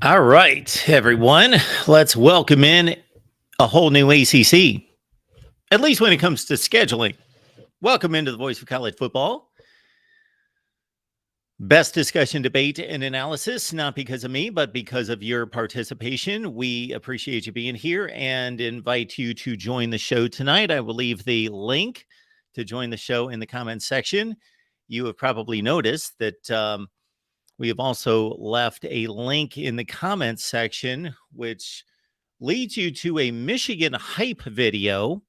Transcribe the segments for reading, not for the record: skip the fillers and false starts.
All right, everyone, let's welcome in a whole new ACC, at least when it comes to scheduling. Welcome into the Voice of College Football. Best discussion, debate, and analysis, not because of me, but because of your participation. We appreciate you being here and invite you to join the show tonight. I will leave the link to join the show in the comments section. You have probably noticed that we have also left a link in the comments section, which leads you to a Michigan hype video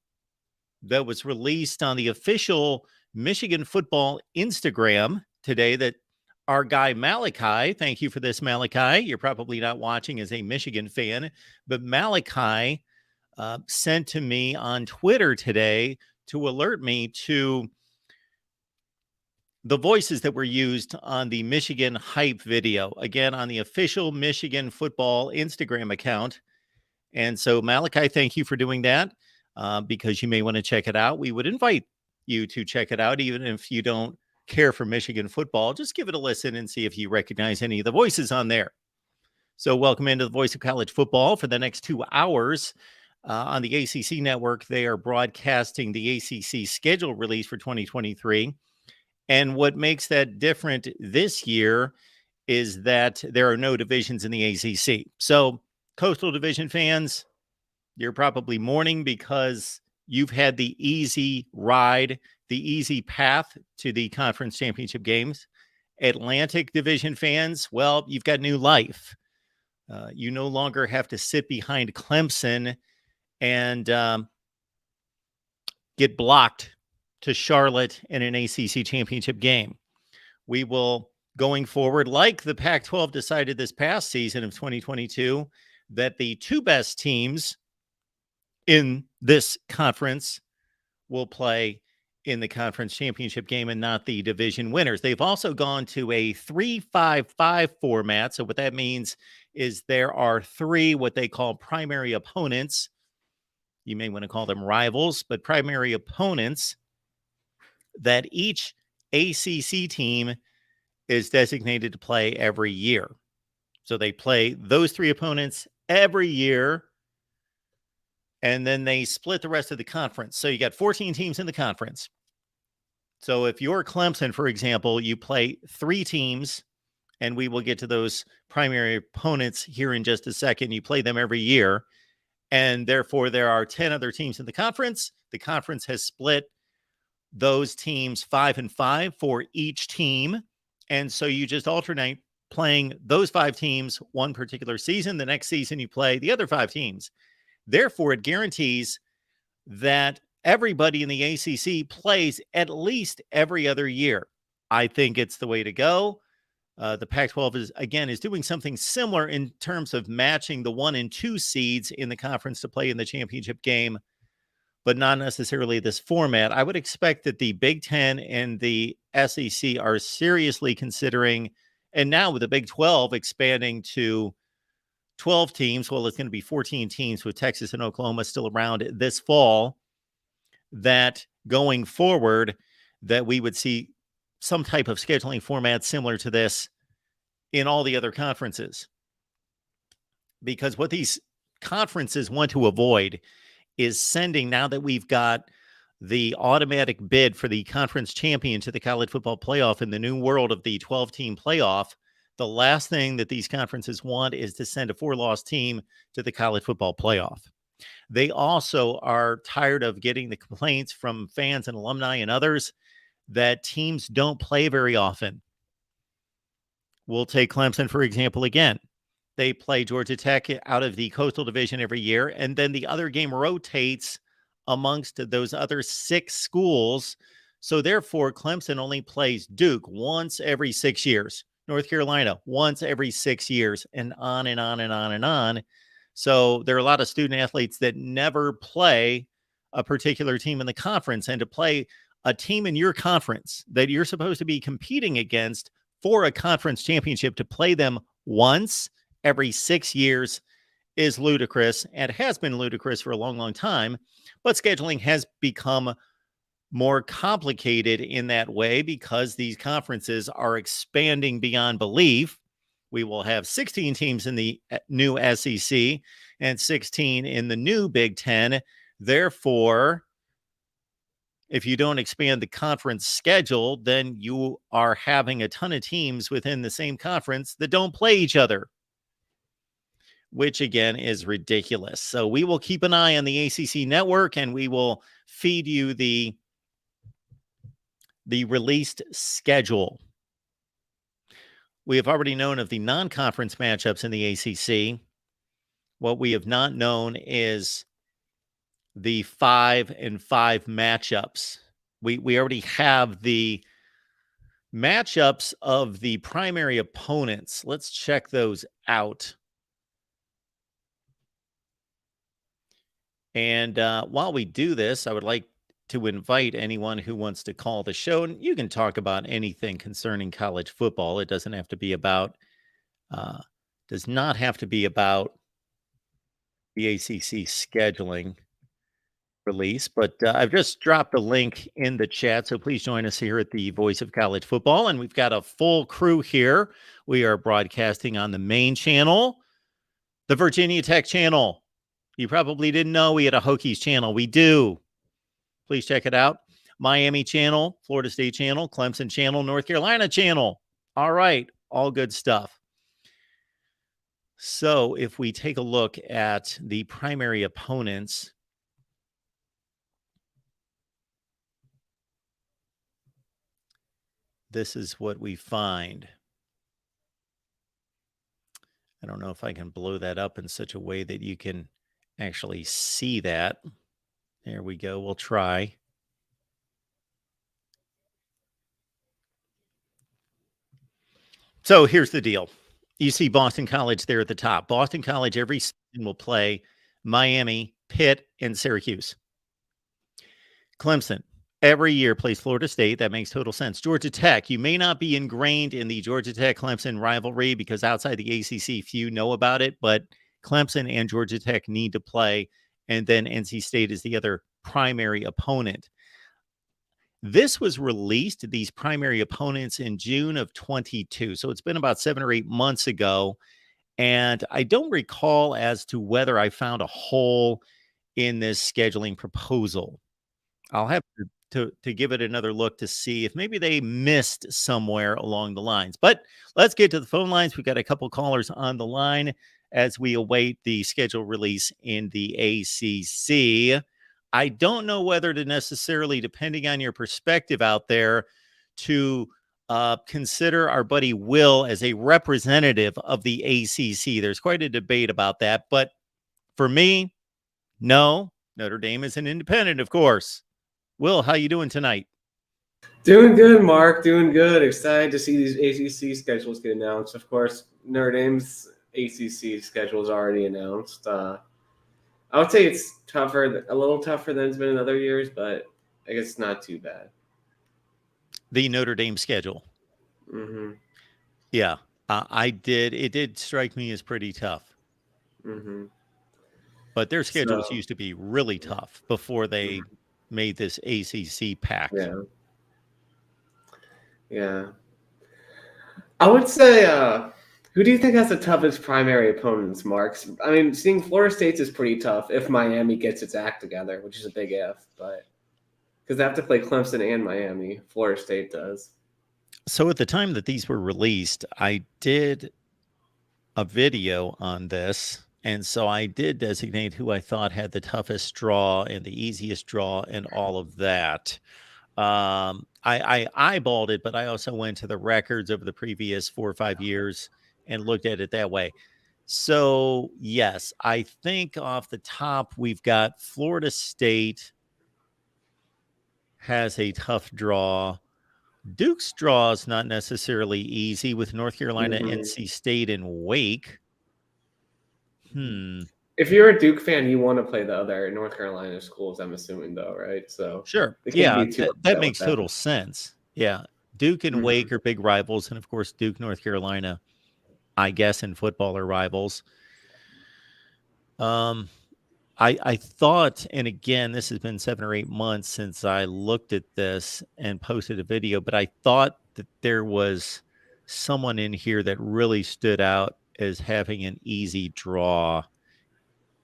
that was released on the official Michigan football Instagram today that our guy Malachi, thank you for this, Malachi. You're probably not watching as a Michigan fan, but Malachi sent to me on Twitter today to alert me to the voices that were used on the Michigan hype video, again, on the official Michigan football Instagram account. And so, Malachi, thank you for doing that because you may want to check it out. We would invite you to check it out, even if you don't care for Michigan football. Just give it a listen and see if you recognize any of the voices on there. So welcome into the Voice of College Football for the next 2 hours on the ACC Network. They are broadcasting the ACC schedule release for 2023. And what makes that different this year is that there are no divisions in the ACC. So Coastal Division fans, you're probably mourning because you've had the easy ride, the easy path to the conference championship games. Atlantic Division fans, well, you've got new life. You no longer have to sit behind Clemson and get blocked to Charlotte in an ACC championship game. We will, going forward, like the Pac-12 decided this past season of 2022, that the two best teams in this conference will play in the conference championship game and not the division winners. They've also gone to a 3-5-5 format. So what that means is there are three what they call primary opponents. You may want to call them rivals, but primary opponents that each ACC team is designated to play every year. So they play those three opponents every year, and then they split the rest of the conference. So you got 14 teams in the conference. So if you're Clemson, for example, you play three teams, and we will get to those primary opponents here in just a second. You play them every year, and therefore there are 10 other teams in the conference. The conference has split those teams 5-5 for each team. And so you just alternate playing those five teams one particular season. The next season you play the other five teams. Therefore, it guarantees that everybody in the ACC plays at least every other year. I think it's the way to go. The Pac-12 is doing something similar in terms of matching the 1 and 2 seeds in the conference to play in the championship game, but not necessarily this format. I would expect that the Big Ten and the SEC are seriously considering, and now with the Big 12 expanding to 12 teams, well, it's going to be 14 teams with Texas and Oklahoma still around this fall, that going forward, that we would see some type of scheduling format similar to this in all the other conferences. Because what these conferences want to avoid is sending, now that we've got the automatic bid for the conference champion to the college football playoff in the new world of the 12-team playoff, the last thing that these conferences want is to send a 4-loss team to the college football playoff. They also are tired of getting the complaints from fans and alumni and others that teams don't play very often. We'll take Clemson, for example, again. They play Georgia Tech out of the Coastal Division every year, and then the other game rotates amongst those other 6 schools. So therefore, Clemson only plays Duke once every 6 years, North Carolina once every 6 years, and on and on and on and on. So there are a lot of student athletes that never play a particular team in the conference, and to play a team in your conference that you're supposed to be competing against for a conference championship, to play them once every 6 years is ludicrous, and has been ludicrous for a long, long time. But scheduling has become more complicated in that way because these conferences are expanding beyond belief. We will have 16 teams in the new SEC and 16 in the new Big Ten. Therefore, if you don't expand the conference schedule, then you are having a ton of teams within the same conference that don't play each other, which again is ridiculous. So we will keep an eye on the ACC Network, and we will feed you the released schedule. We have already known of the non-conference matchups in the ACC. What we have not known is the 5-5 matchups. We already have the matchups of the primary opponents. Let's check those out. And while we do this, I would like to invite anyone who wants to call the show, and you can talk about anything concerning college football. It doesn't have to be about, does not have to be about the ACC scheduling release, but I've just dropped a link in the chat, so please join us here at the Voice of College Football, and we've got a full crew here. We are broadcasting on the main channel, the Virginia Tech channel. You probably didn't know we had a Hokies channel. We do. Please check it out. Miami channel, Florida State channel, Clemson channel, North Carolina channel. All right, all good stuff. So if we take a look at the primary opponents, this is what we find. I don't know if I can blow that up in such a way that you can actually see that. There we go. We'll try. So here's the deal. You see Boston College there at the top. Boston College every season will play Miami, Pitt, and Syracuse. Clemson every year plays Florida State. That makes total sense. Georgia Tech, you may not be ingrained in the Georgia Tech-Clemson rivalry because outside the ACC, few know about it, but Clemson and Georgia Tech need to play, and then NC State is the other primary opponent. This was released, these primary opponents, in June of 22. So it's been about 7 or 8 months ago. And I don't recall as to whether I found a hole in this scheduling proposal. I'll have to give it another look to see if maybe they missed somewhere along the lines. But let's get to the phone lines. We've got a couple callers on the line as we await the schedule release in the ACC. I don't know whether to necessarily, depending on your perspective out there, to consider our buddy Will as a representative of the ACC. There's quite a debate about that. But for me, no, Notre Dame is an independent, of course. Will, how you doing tonight? Doing good, Mark. Doing good. Excited to see these ACC schedules get announced. Of course, Notre Dame's ACC schedule is already announced. I would say it's tougher, a little tougher than it's been in other years, but I guess it's not too bad. The Notre Dame schedule. Mm-hmm. Yeah, it did strike me as pretty tough. Mm-hmm. But their schedules used to be really tough before they made this ACC pact. Yeah. Yeah. I would say, who do you think has the toughest primary opponents, Mark? I mean, seeing Florida State's is pretty tough if Miami gets its act together, which is a big if, but because they have to play Clemson and Miami, Florida State does. So at the time that these were released, I did a video on this. And so I did designate who I thought had the toughest draw and the easiest draw and all of that. I eyeballed it, but I also went to the records over the previous 4 or 5 years and looked at it that way. So, yes, I think off the top, we've got Florida State has a tough draw. Duke's draw is not necessarily easy with North Carolina, NC State, and Wake. If you're a Duke fan, you want to play the other North Carolina schools, I'm assuming, though, right? So sure. Yeah, that makes total sense. Yeah. Duke and Wake are big rivals. And, of course, Duke, North Carolina, I guess, in football are rivals. I thought, and again, this has been 7 or 8 months since I looked at this and posted a video, but I thought that there was someone in here that really stood out as having an easy draw.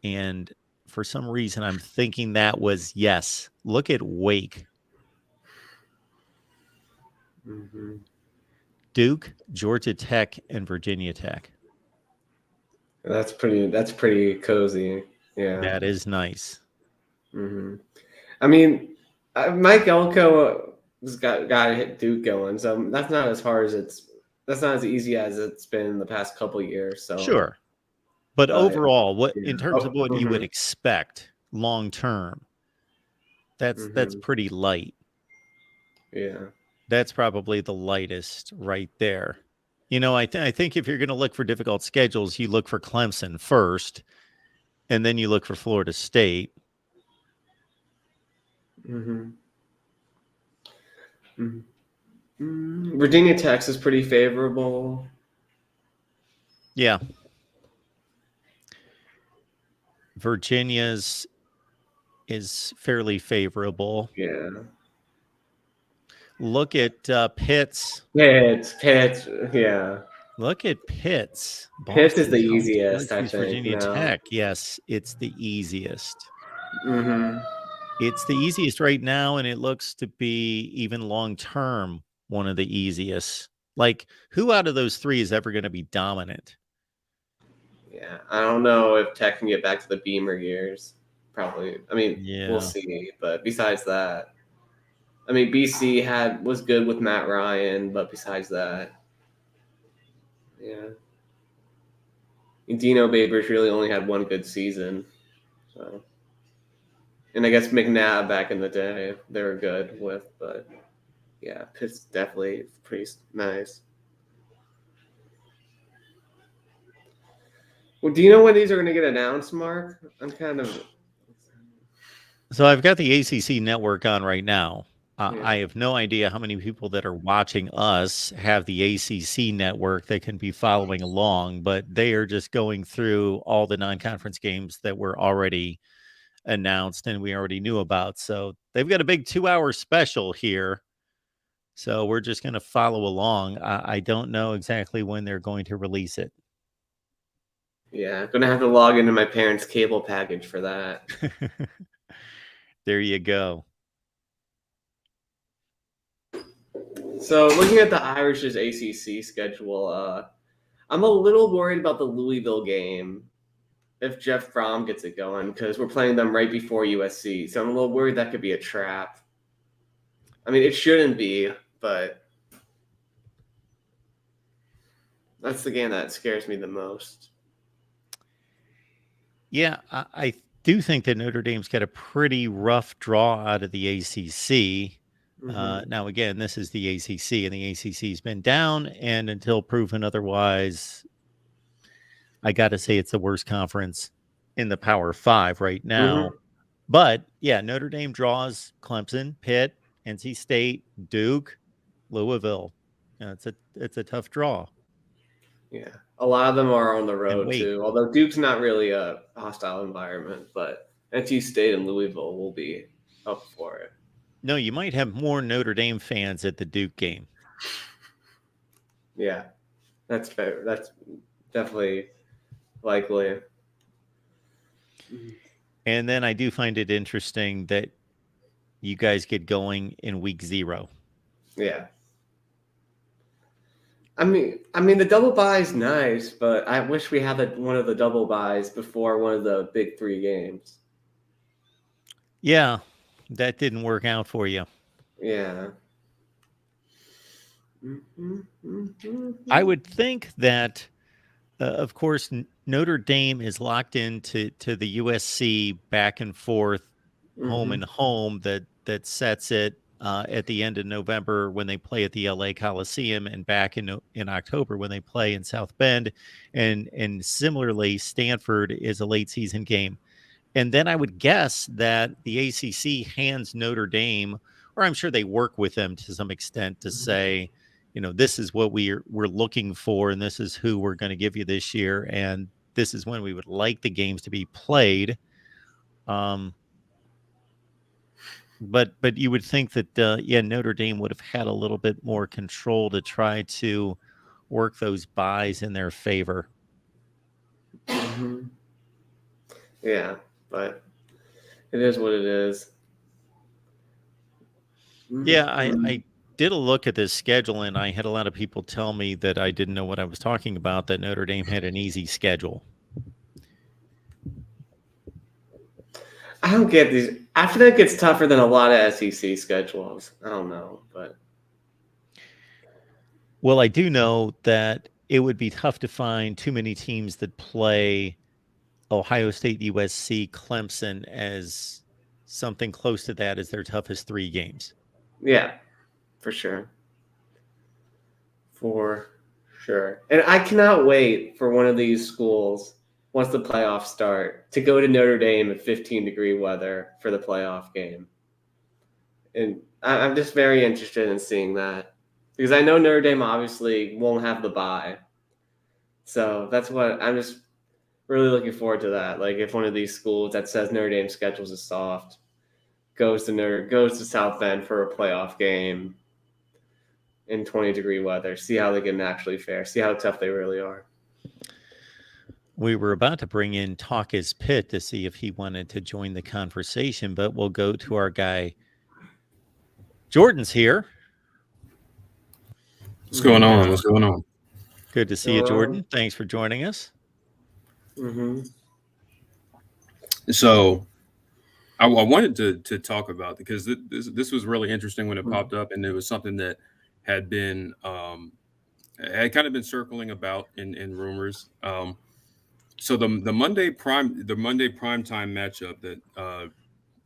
And for some reason, I'm thinking that was, yes, look at Wake. Mm-hmm. Duke, Georgia Tech, and Virginia Tech. That's pretty cozy. Yeah. That is nice. Mm-hmm. I mean, Mike Elko has got to hit Duke going, so that's not as hard as that's not as easy as it's been in the past couple of years. So Sure. But overall, what in terms of what you would mm-hmm. expect long term, that's Mm-hmm. pretty light. Yeah. That's probably the lightest right there. I think if you're going to look for difficult schedules, you look for Clemson first, and then you look for Florida State. Mm-hmm. Mm-hmm. Virginia Tech is pretty favorable. Yeah. Virginia's is fairly favorable. Yeah. Look at Pitt's. Pitt. Yeah. Look at Pitt's. Pitt is the Boston easiest, I College, think. Virginia No. Tech. Yes, it's the easiest. Mm-hmm. It's the easiest right now, and it looks to be even long term one of the easiest. Like, who out of those three is ever going to be dominant? Yeah, I don't know if Tech can get back to the Beamer years. Probably. I mean, Yeah. we'll see. But besides that, I mean, BC was good with Matt Ryan, but besides that, yeah. Dino Babers really only had one good season. So, and I guess McNabb back in the day they were good with, but yeah, Pitt's definitely pretty nice. Well, do you know when these are going to get announced, Mark? I'm kind of. So I've got the ACC Network on right now. Yeah. I have no idea how many people that are watching us have the ACC Network that can be following along, but they are just going through all the non-conference games that were already announced and we already knew about. So they've got a big 2-hour special here. So we're just going to follow along. I don't know exactly when they're going to release it. Yeah, I'm gonna have to log into my parents' cable package for that. There you go. So looking at the Irish's ACC schedule, I'm a little worried about the Louisville game if Jeff Fromm gets it going because we're playing them right before USC. So I'm a little worried that could be a trap. I mean, it shouldn't be, but that's the game that scares me the most. Yeah, I do think that Notre Dame's got a pretty rough draw out of the ACC. Now, again, this is the ACC, and the ACC's been down, and until proven otherwise, I got to say it's the worst conference in the Power Five right now. But yeah, Notre Dame draws Clemson, Pitt, NC State, Duke, Louisville. It's a tough draw. Yeah, a lot of them are on the road too. Although Duke's not really a hostile environment, but NC State and Louisville will be up for it. No, you might have more Notre Dame fans at the Duke game. Yeah, that's fair. That's definitely likely. And then I do find it interesting that you guys get going in week 0. Yeah. I mean, the double bye is nice, but I wish we had one of the double byes before one of the big 3 games. Yeah, that didn't work out for you. Yeah. I would think that, of course, Notre Dame is locked into the USC back and forth, home and home that sets it at the end of November when they play at the LA Coliseum, and back in October when they play in South Bend, and similarly, Stanford is a late season game. And then I would guess that the ACC hands Notre Dame, or I'm sure they work with them to some extent to say, this is what we're looking for, and this is who we're going to give you this year, and this is when we would like the games to be played. But you would think that Notre Dame would have had a little bit more control to try to work those buys in their favor. Mm-hmm. Yeah, but it is what it is. Yeah, I did a look at this schedule, and I had a lot of people tell me that I didn't know what I was talking about, that Notre Dame had an easy schedule. I don't get these. I feel like it's tougher than a lot of SEC schedules. I don't know, but Well, I do know that it would be tough to find too many teams that play Ohio State, USC, Clemson as something close to that as their toughest 3 games. yeah, for sure. For sure. And I cannot wait for one of these schools, once the playoffs start, to go to Notre Dame in 15-degree weather for the playoff game. And I'm just very interested in seeing that. Because I know Notre Dame obviously won't have the bye. So that's what I'm just really looking forward to that. Like if one of these schools that says Notre Dame schedules is soft goes to South Bend for a playoff game in 20-degree weather, see how they can actually fare, see how tough they really are. We were about to bring in Talk is Pitt to see if he wanted to join the conversation, but we'll go to our guy. Jordan's here. What's going on? What's going on? Good to see you, Jordan. Thanks for joining us. Mm-hmm. So I wanted to talk about, because this was really interesting when it popped up, and it was something that had been had kind of been circling about in rumors. So the Monday prime time matchup that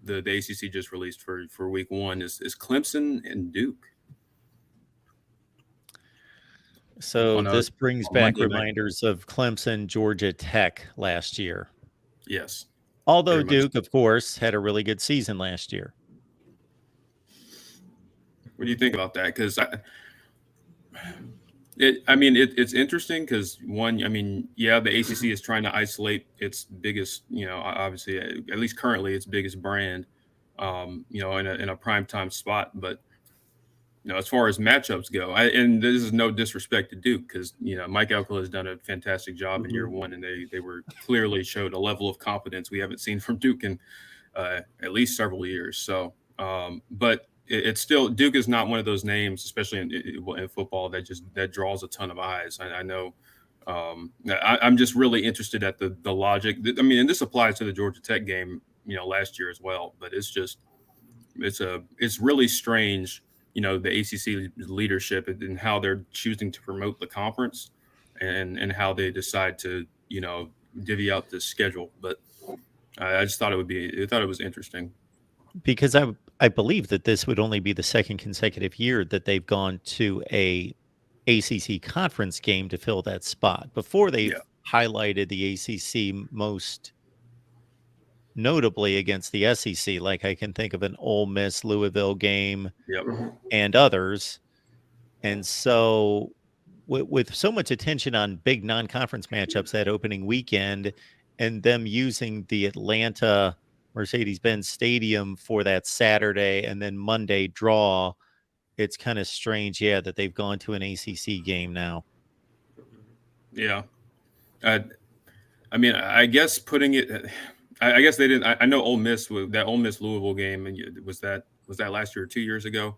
the ACC just released for week 1 is Clemson and Duke. So this brings back Monday reminders of Clemson, Georgia Tech last year. Yes. Although Duke, of course, had a really good season last year. What do you think about that? Because it's interesting because the ACC is trying to isolate its biggest, obviously, at least currently, its biggest brand, in a primetime spot. But as far as matchups go, and this is no disrespect to Duke, because Mike Elko has done a fantastic job in year 1, and they were clearly showed a level of competence we haven't seen from Duke in at least several years. So, but it's still, Duke is not one of those names, especially in football, that draws a ton of eyes. I know. I'm just really interested at the logic. And this applies to the Georgia Tech game, last year as well. But it's really strange, the ACC leadership and how they're choosing to promote the conference, and how they decide to, divvy out this schedule. But I just thought it was interesting. Because I believe that this would only be the second consecutive year that they've gone to a ACC conference game to fill that spot. Before they've highlighted the ACC most notably against the SEC. Like I can think of an Ole Miss Louisville game and others. And so with so much attention on big non-conference matchups that opening weekend, and them using the Atlanta Mercedes-Benz Stadium for that Saturday and then Monday draw, it's kind of strange, that they've gone to an ACC game now. Yeah. I guess putting it, I guess they didn't. I know Ole Miss, that Ole Miss Louisville game, and was that last year or 2 years ago,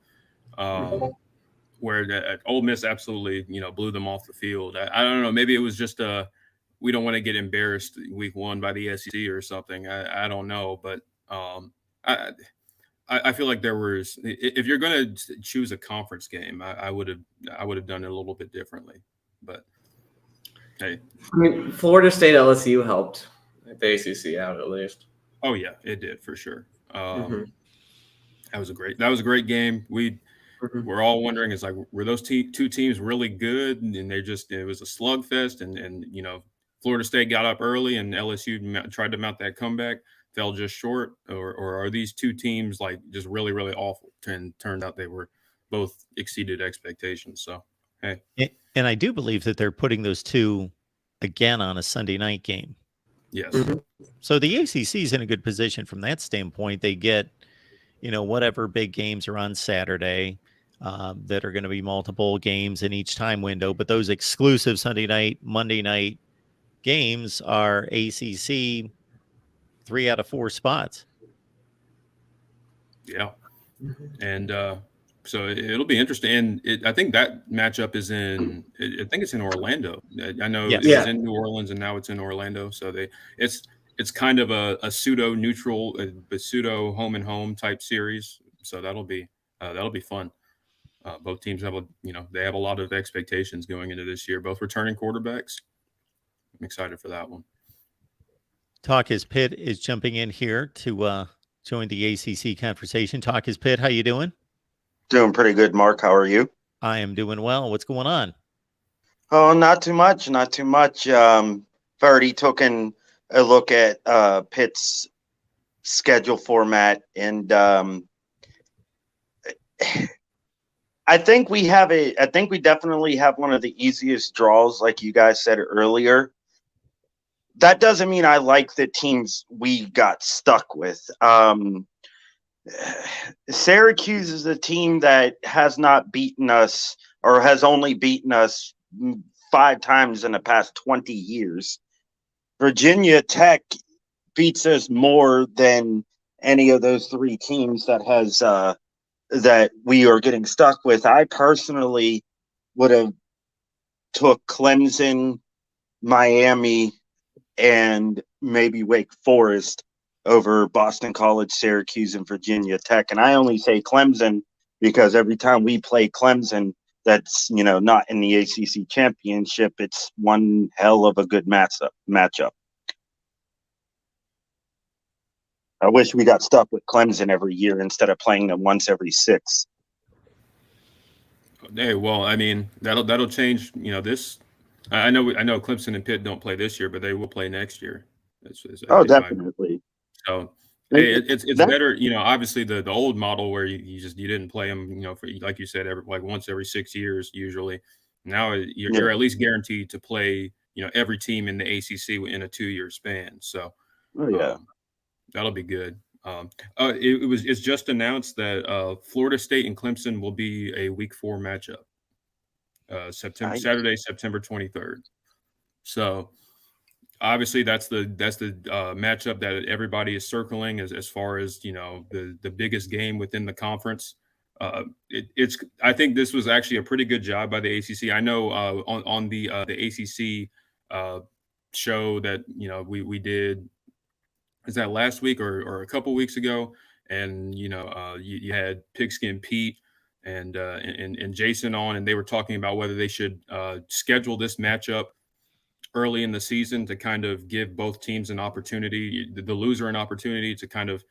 where that Ole Miss absolutely blew them off the field. I don't know. Maybe it was just we don't want to get embarrassed week 1 by the SEC or something. I don't know, but I feel like there was, if you're going to choose a conference game, I would have done it a little bit differently. But hey, Florida State LSU helped the ACC out at least. Oh yeah, it did for sure. That was a great game. We're all wondering, is like, were those two teams really good? And it was a slugfest, and Florida State got up early and LSU tried to mount that comeback, fell just short, or are these two teams like just really, really awful? And turned out they were both exceeded expectations. So, hey. And I do believe that they're putting those two again on a Sunday night game. Yes. So the ACC is in a good position from that standpoint. They get, whatever big games are on Saturday. that are going to be multiple games in each time window. But those exclusive Sunday night, Monday night games are ACC 3 out of 4 spots. Yeah. And so it'll be interesting. And I think that matchup is I think it's in Orlando. I know Yes. it was in New Orleans and now it's in Orlando. So it's kind of a pseudo neutral, a pseudo home and home type series. So that'll be fun. Both teams they have a lot of expectations going into this year, both returning quarterbacks. I'm excited for that one. Talk is Pitt is jumping in here to join the ACC conversation. Talk is Pitt. How you doing? Doing pretty good, Mark. How are you? I am doing well. What's going on? Oh, not too much. Not too much. I've already taken a look at Pitt's schedule format, and I think we definitely have one of the easiest draws, like you guys said earlier. That doesn't mean I like the teams we got stuck with. Syracuse is a team that has not beaten us, or has only beaten us 5 times in the past 20 years. Virginia Tech beats us more than any of those 3 teams that we are getting stuck with. I personally would have took Clemson, Miami, and maybe Wake Forest over Boston College, Syracuse, and Virginia Tech. And I only say Clemson because every time we play Clemson, that's not in the ACC Championship, it's one hell of a good matchup. I wish we got stuck with Clemson every year instead of playing them once every 6. Hey, well, I mean that'll change. This, I know Clemson and Pitt don't play this year, but they will play next year. Definitely. So hey, it's better. Obviously the old model where you didn't play them. For, like you said, once every 6 years usually. Now you're at least guaranteed to play every team in the ACC in a 2-year span. So that'll be good. It's just announced that Florida State and Clemson will be a Week 4 matchup. Saturday, September 23rd. So obviously that's the matchup that everybody is circling as far as the biggest game within the conference. I think this was actually a pretty good job by the ACC. I know on the ACC show that we did. Is that last week or a couple weeks ago? And you had Pigskin Pete and Jason on, and they were talking about whether they should schedule this matchup early in the season to kind of give both teams an opportunity, the loser an opportunity to kind of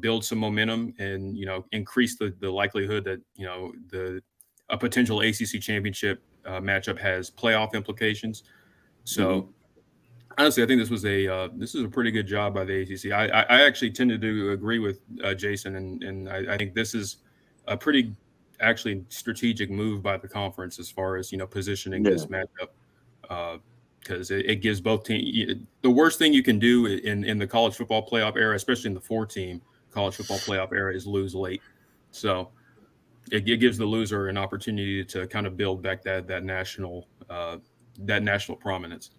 build some momentum and increase the likelihood that a potential ACC championship matchup has playoff implications. So. Honestly, I think this is a pretty good job by the ACC. I actually tended to agree with Jason, and I think this is a pretty actually strategic move by the conference as far as positioning this matchup, because it gives both teams. The worst thing you can do in the college football playoff era, especially in the 4-team college football playoff era, is lose late. So it gives the loser an opportunity to kind of build back that national prominence.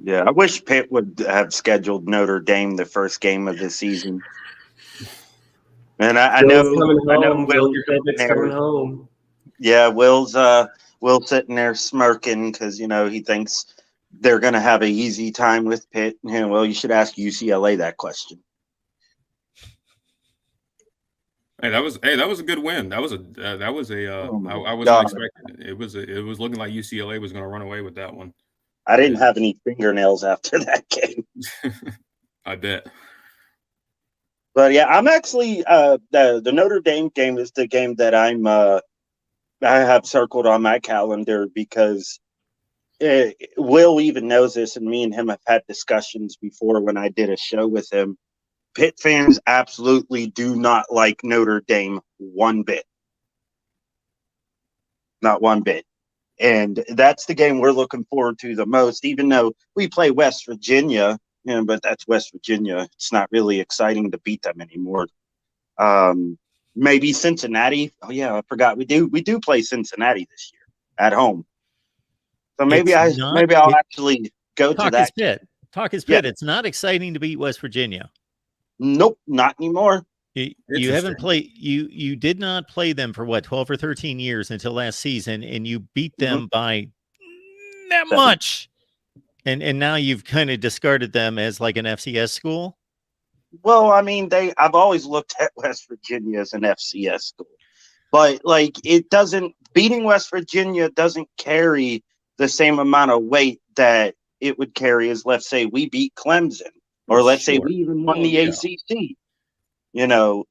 Yeah, I wish Pitt would have scheduled Notre Dame the first game of the season. And I know Will's coming home. Yeah, Will's sitting there smirking because he thinks they're going to have an easy time with Pitt. Well, you should ask UCLA that question. Hey, that was a good win. I wasn't expecting it. It was looking like UCLA was going to run away with that one. I didn't have any fingernails after that game. I bet. But yeah, I'm actually the Notre Dame game is the game that I have circled on my calendar because Will even knows this, and me and him have had discussions before when I did a show with him. Pitt fans absolutely do not like Notre Dame one bit. Not one bit. And that's the game we're looking forward to the most, even though we play West Virginia, but that's West Virginia. It's not really exciting to beat them anymore. Maybe Cincinnati. Oh yeah, I forgot we do play Cincinnati this year at home. So maybe I'll actually go to that. Talk is Pitt. It's not exciting to beat West Virginia. Nope, not anymore. You haven't played. You did not play them for what 12 or 13 years until last season, and you beat them by that much. And now you've kind of discarded them as like an FCS school. Well, I mean, I've always looked at West Virginia as an FCS school, but like beating West Virginia doesn't carry the same amount of weight that it would carry as, let's say, we beat Clemson, or let's say we even won the ACC. You know,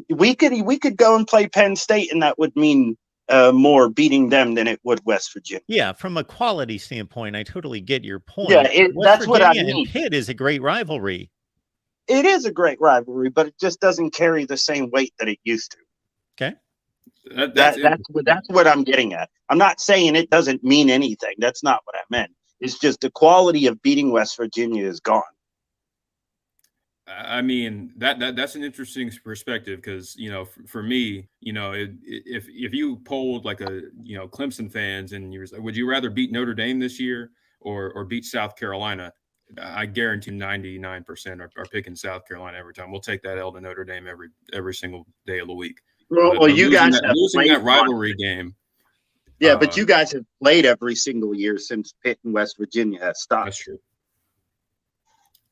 we could go and play Penn State, and that would mean more beating them than it would West Virginia. Yeah, from a quality standpoint, I totally get your point. Yeah, that's what I mean. And Pitt is a great rivalry. It is a great rivalry, but it just doesn't carry the same weight that it used to. Okay. That's what I'm getting at. I'm not saying it doesn't mean anything. That's not what I meant. It's just the quality of beating West Virginia is gone. I mean, that's an interesting perspective because, you know, for me, you know, if you polled like Clemson fans and you were like, would you rather beat Notre Dame this year or beat South Carolina? I guarantee 99% are picking South Carolina every time. We'll take that L to Notre Dame every single day of the week. Well, you guys have losing that rivalry game. Yeah, but you guys have played every single year since Pitt and West Virginia has stopped. That's true.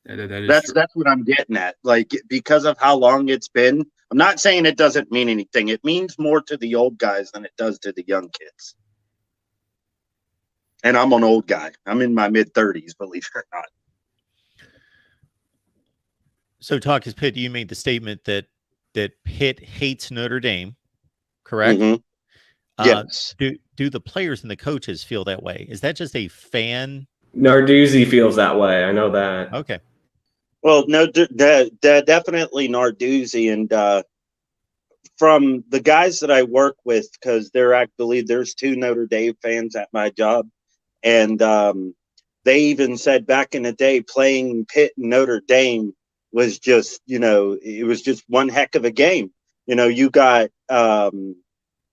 That's what I'm getting at. Like, because of how long it's been, I'm not saying it doesn't mean anything. It means more to the old guys than it does to the young kids. And I'm an old guy. I'm in my mid-30s, believe it or not. So, Talk is Pitt, you made the statement that Pitt hates Notre Dame, correct? Mm-hmm. Yes. Do the players and the coaches feel that way? Is that just a fan? Narduzzi feels that way. I know that. Okay. Well, no, definitely Narduzzi, and from the guys that I work with, because I believe there's 2 Notre Dame fans at my job, and they even said back in the day playing Pitt and Notre Dame was just, it was just one heck of a game. You got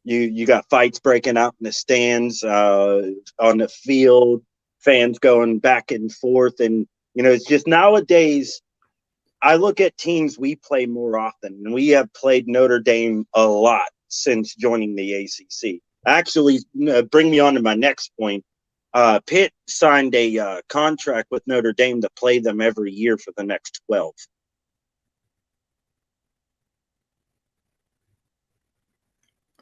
you got fights breaking out in the stands, on the field, fans going back and forth, and it's just nowadays. I look at teams we play more often, and we have played Notre Dame a lot since joining the ACC. Actually, bring me on to my next point. Pitt signed a contract with Notre Dame to play them every year for the next 12.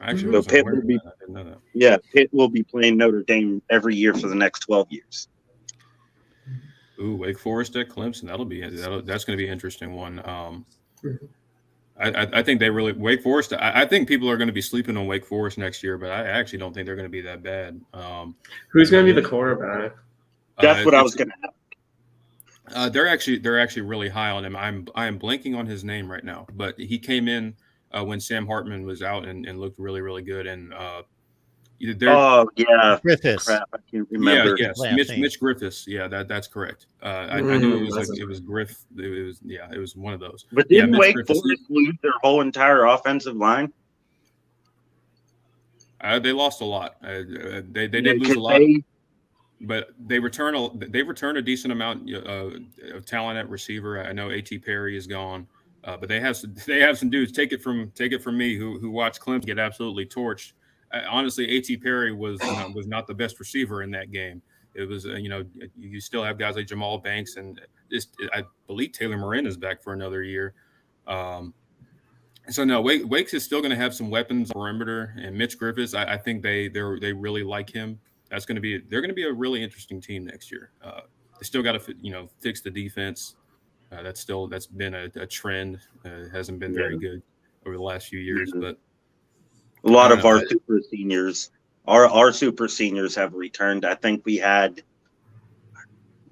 Actually, so Pitt will be, I didn't know that. Yeah, Pitt will be playing Notre Dame every year for the next 12 years. Ooh, Wake Forest at Clemson. That's going to be an interesting one. I think Wake Forest. I think people are going to be sleeping on Wake Forest next year, but I actually don't think they're going to be that bad. Who's going to be the quarterback? That's what I was going to ask. They're actually really high on him. I am blanking on his name right now, but he came in when Sam Hartman was out and looked really, really good. And Griffiths. Crap, I can't remember. Yeah, yes, Mitch Griffiths. Yeah, that's correct. I knew it was Griff. It was one of those. But didn't Wake Forest lose their whole entire offensive line? They lost a lot. They did lose a lot, but they return a decent amount of talent at receiver. I know A.T. Perry is gone, but they have some dudes. Take it from me who watched Clemson get absolutely torched. Honestly, A.T. Perry was not the best receiver in that game. It was, you still have guys like Jamal Banks, and I believe Taylor Morin is back for another year. So no, Wake's is still going to have some weapons on the perimeter, and Mitch Griffiths, I think they really like him. They're going to be a really interesting team next year. They still got to fix the defense. That's been a trend. It hasn't been very good over the last few years, but. A lot of our super seniors, our super seniors have returned. I think we had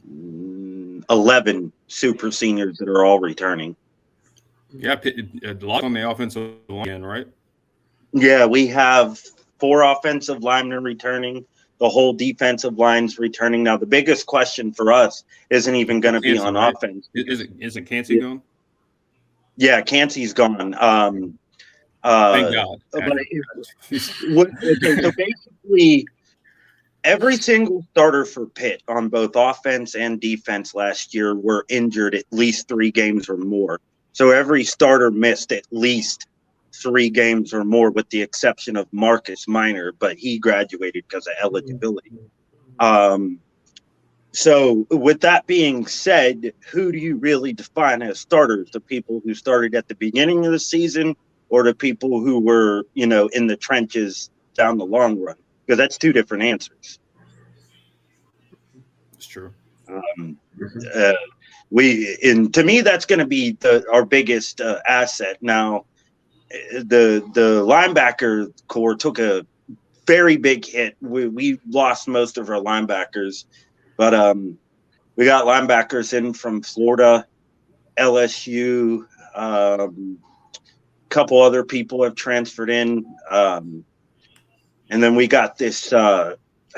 11 super seniors that are all returning. Yeah, a lot on the offensive line, right? Yeah, we have 4 offensive linemen returning. The whole defensive line's returning. Now, the biggest question for us isn't even going to be on offense. Isn't Cansey gone? Yeah, Cansey's gone. Thank God. So basically, every single starter for Pitt on both offense and defense last year were injured at least 3 games or more. So every starter missed at least 3 games or more, with the exception of Marcus Minor, but he graduated because of eligibility. So with that being said, who do you really define as starters? The people who started at the beginning of the season, or the people who were, in the trenches down the long run? Because that's 2 different answers. It's true. To me, that's going to be our biggest asset. Now, the linebacker core took a very big hit. We lost most of our linebackers, but we got linebackers in from Florida, LSU. A couple other people have transferred in, and then we got this. I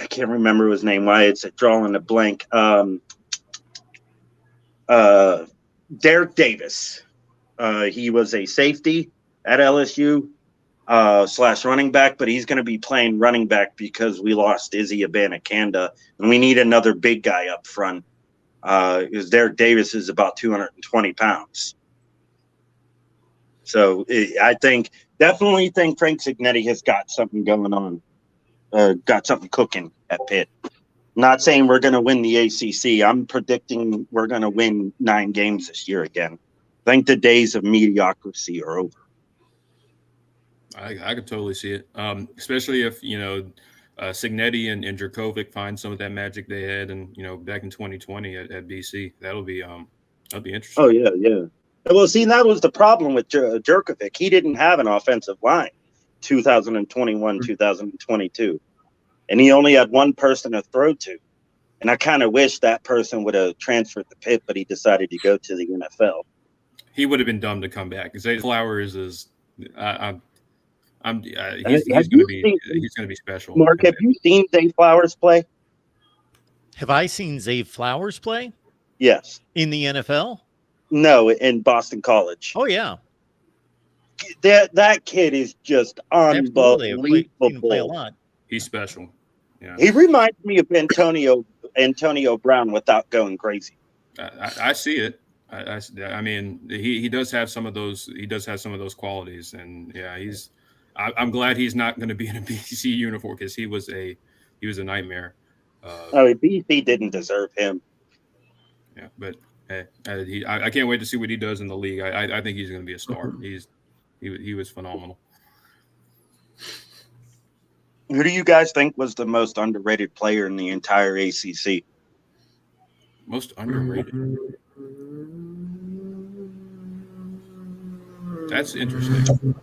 can't remember his name. Why it's drawing a blank. Derek Davis. He was a safety at LSU / running back, but he's going to be playing running back because we lost Izzy Abanikanda, and we need another big guy up front. Because Derek Davis is about 220 pounds. So I definitely think Frank Cignetti has got something going on, got something cooking at Pitt. Not saying we're going to win the ACC. I'm predicting we're going to win 9 games this year again. I think the days of mediocrity are over. I could totally see it, especially if Cignetti and Jurkovec find some of that magic they had, and back in 2020 at BC. That'll be interesting. Oh yeah. Well, see, that was the problem with Jurkovec. He didn't have an offensive line, 2021, 2022, and he only had one person to throw to. And I kind of wish that person would have transferred to Pitt, but he decided to go to the NFL. He would have been dumb to come back. Zay Flowers is. He's going to be special. Mark, have you seen Zay Flowers play? Have I seen Zay Flowers play? Yes. In the NFL? No, in Boston College. Oh yeah. That kid is just unbelievable. He play a lot. He's special. Yeah. He reminds me of Antonio Brown without going crazy. I see it. I mean, he does have some of those. He does have some of those qualities, and yeah, I'm glad he's not going to be in a BC uniform, because he was a nightmare. BC didn't deserve him. Yeah, but hey, I can't wait to see what he does in the league. I think he's going to be a star. He was phenomenal. Who do you guys think was the most underrated player in the entire ACC? Most underrated. That's interesting.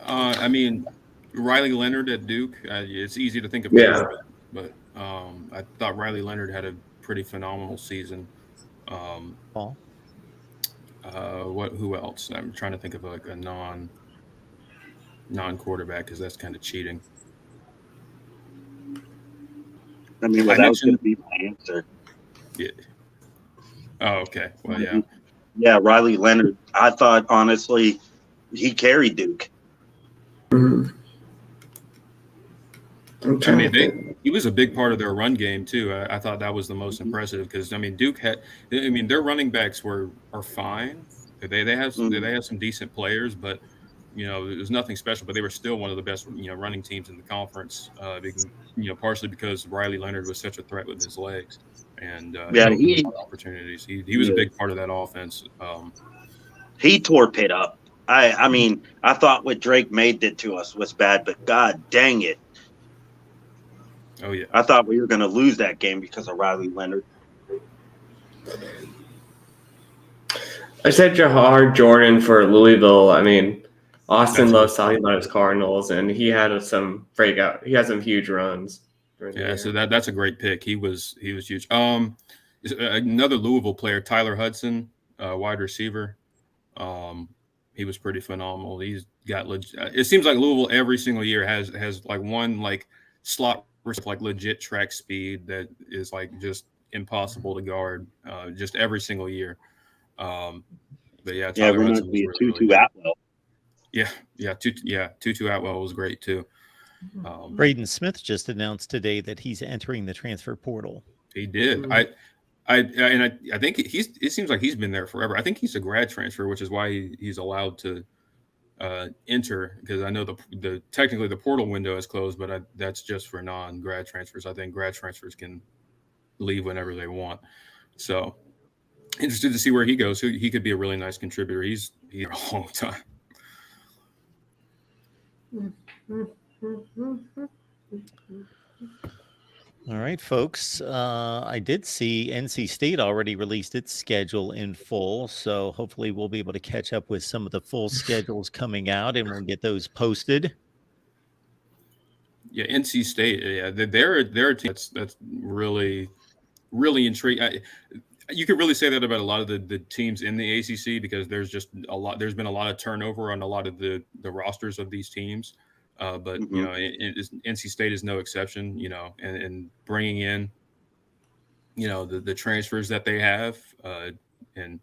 I mean, Riley Leonard at Duke. It's easy to think of, but I thought Riley Leonard had a pretty phenomenal season. Paul? Who else? I'm trying to think of like a non-quarterback, because that's kind of cheating. I mean, that was going to be my answer. Yeah. Oh, okay. Well, yeah. Yeah, Riley Leonard. I thought, honestly, he carried Duke. Mm-hmm. I mean, he was a big part of their run game too. I thought that was the most impressive, because Duke had. I mean, their running backs are fine. They have some decent players, but it was nothing special. But they were still one of the best running teams in the conference. Partially because Riley Leonard was such a threat with his legs, and he had opportunities. He was a big part of that offense. He tore Pitt up. I mean, I thought what Drake May did to us was bad, but God dang it. Oh, yeah. I thought we were going to lose that game because of Riley Leonard. I said Jahar Jordan for Louisville. I mean, Austin loves talking about his Cardinals, and he had some breakout. He had some huge runs. Yeah, so that's a great pick. He was huge. Another Louisville player, Tyler Hudson, wide receiver. He was pretty phenomenal. He's got it seems like Louisville every single year has like one like slot like legit track speed that is like just impossible to guard just every single year. But yeah, Tyler Hudson was be a really, Tutu Atwell. Tutu Atwell was great too. Braden Smith just announced today that he's entering the transfer portal. He did. I think it seems like he's been there forever. I think he's a grad transfer, which is why he's allowed to enter, because I know the technically the portal window is closed, but that's just for non-grad transfers. I think grad transfers can leave whenever they want. So interested to see where he goes. He could be a really nice contributor. He's here a long time. All right, folks. I did see NC State already released its schedule in full, so hopefully we'll be able to catch up with some of the full schedules coming out, and we'll get those posted. Yeah, NC State. Yeah, they're a team that's really, really intriguing. You could really say that about a lot of the teams in the ACC, because there's been a lot of turnover on a lot of the rosters of these teams. But you know, NC State is no exception. You know, and bringing in, you know, the transfers that they have, and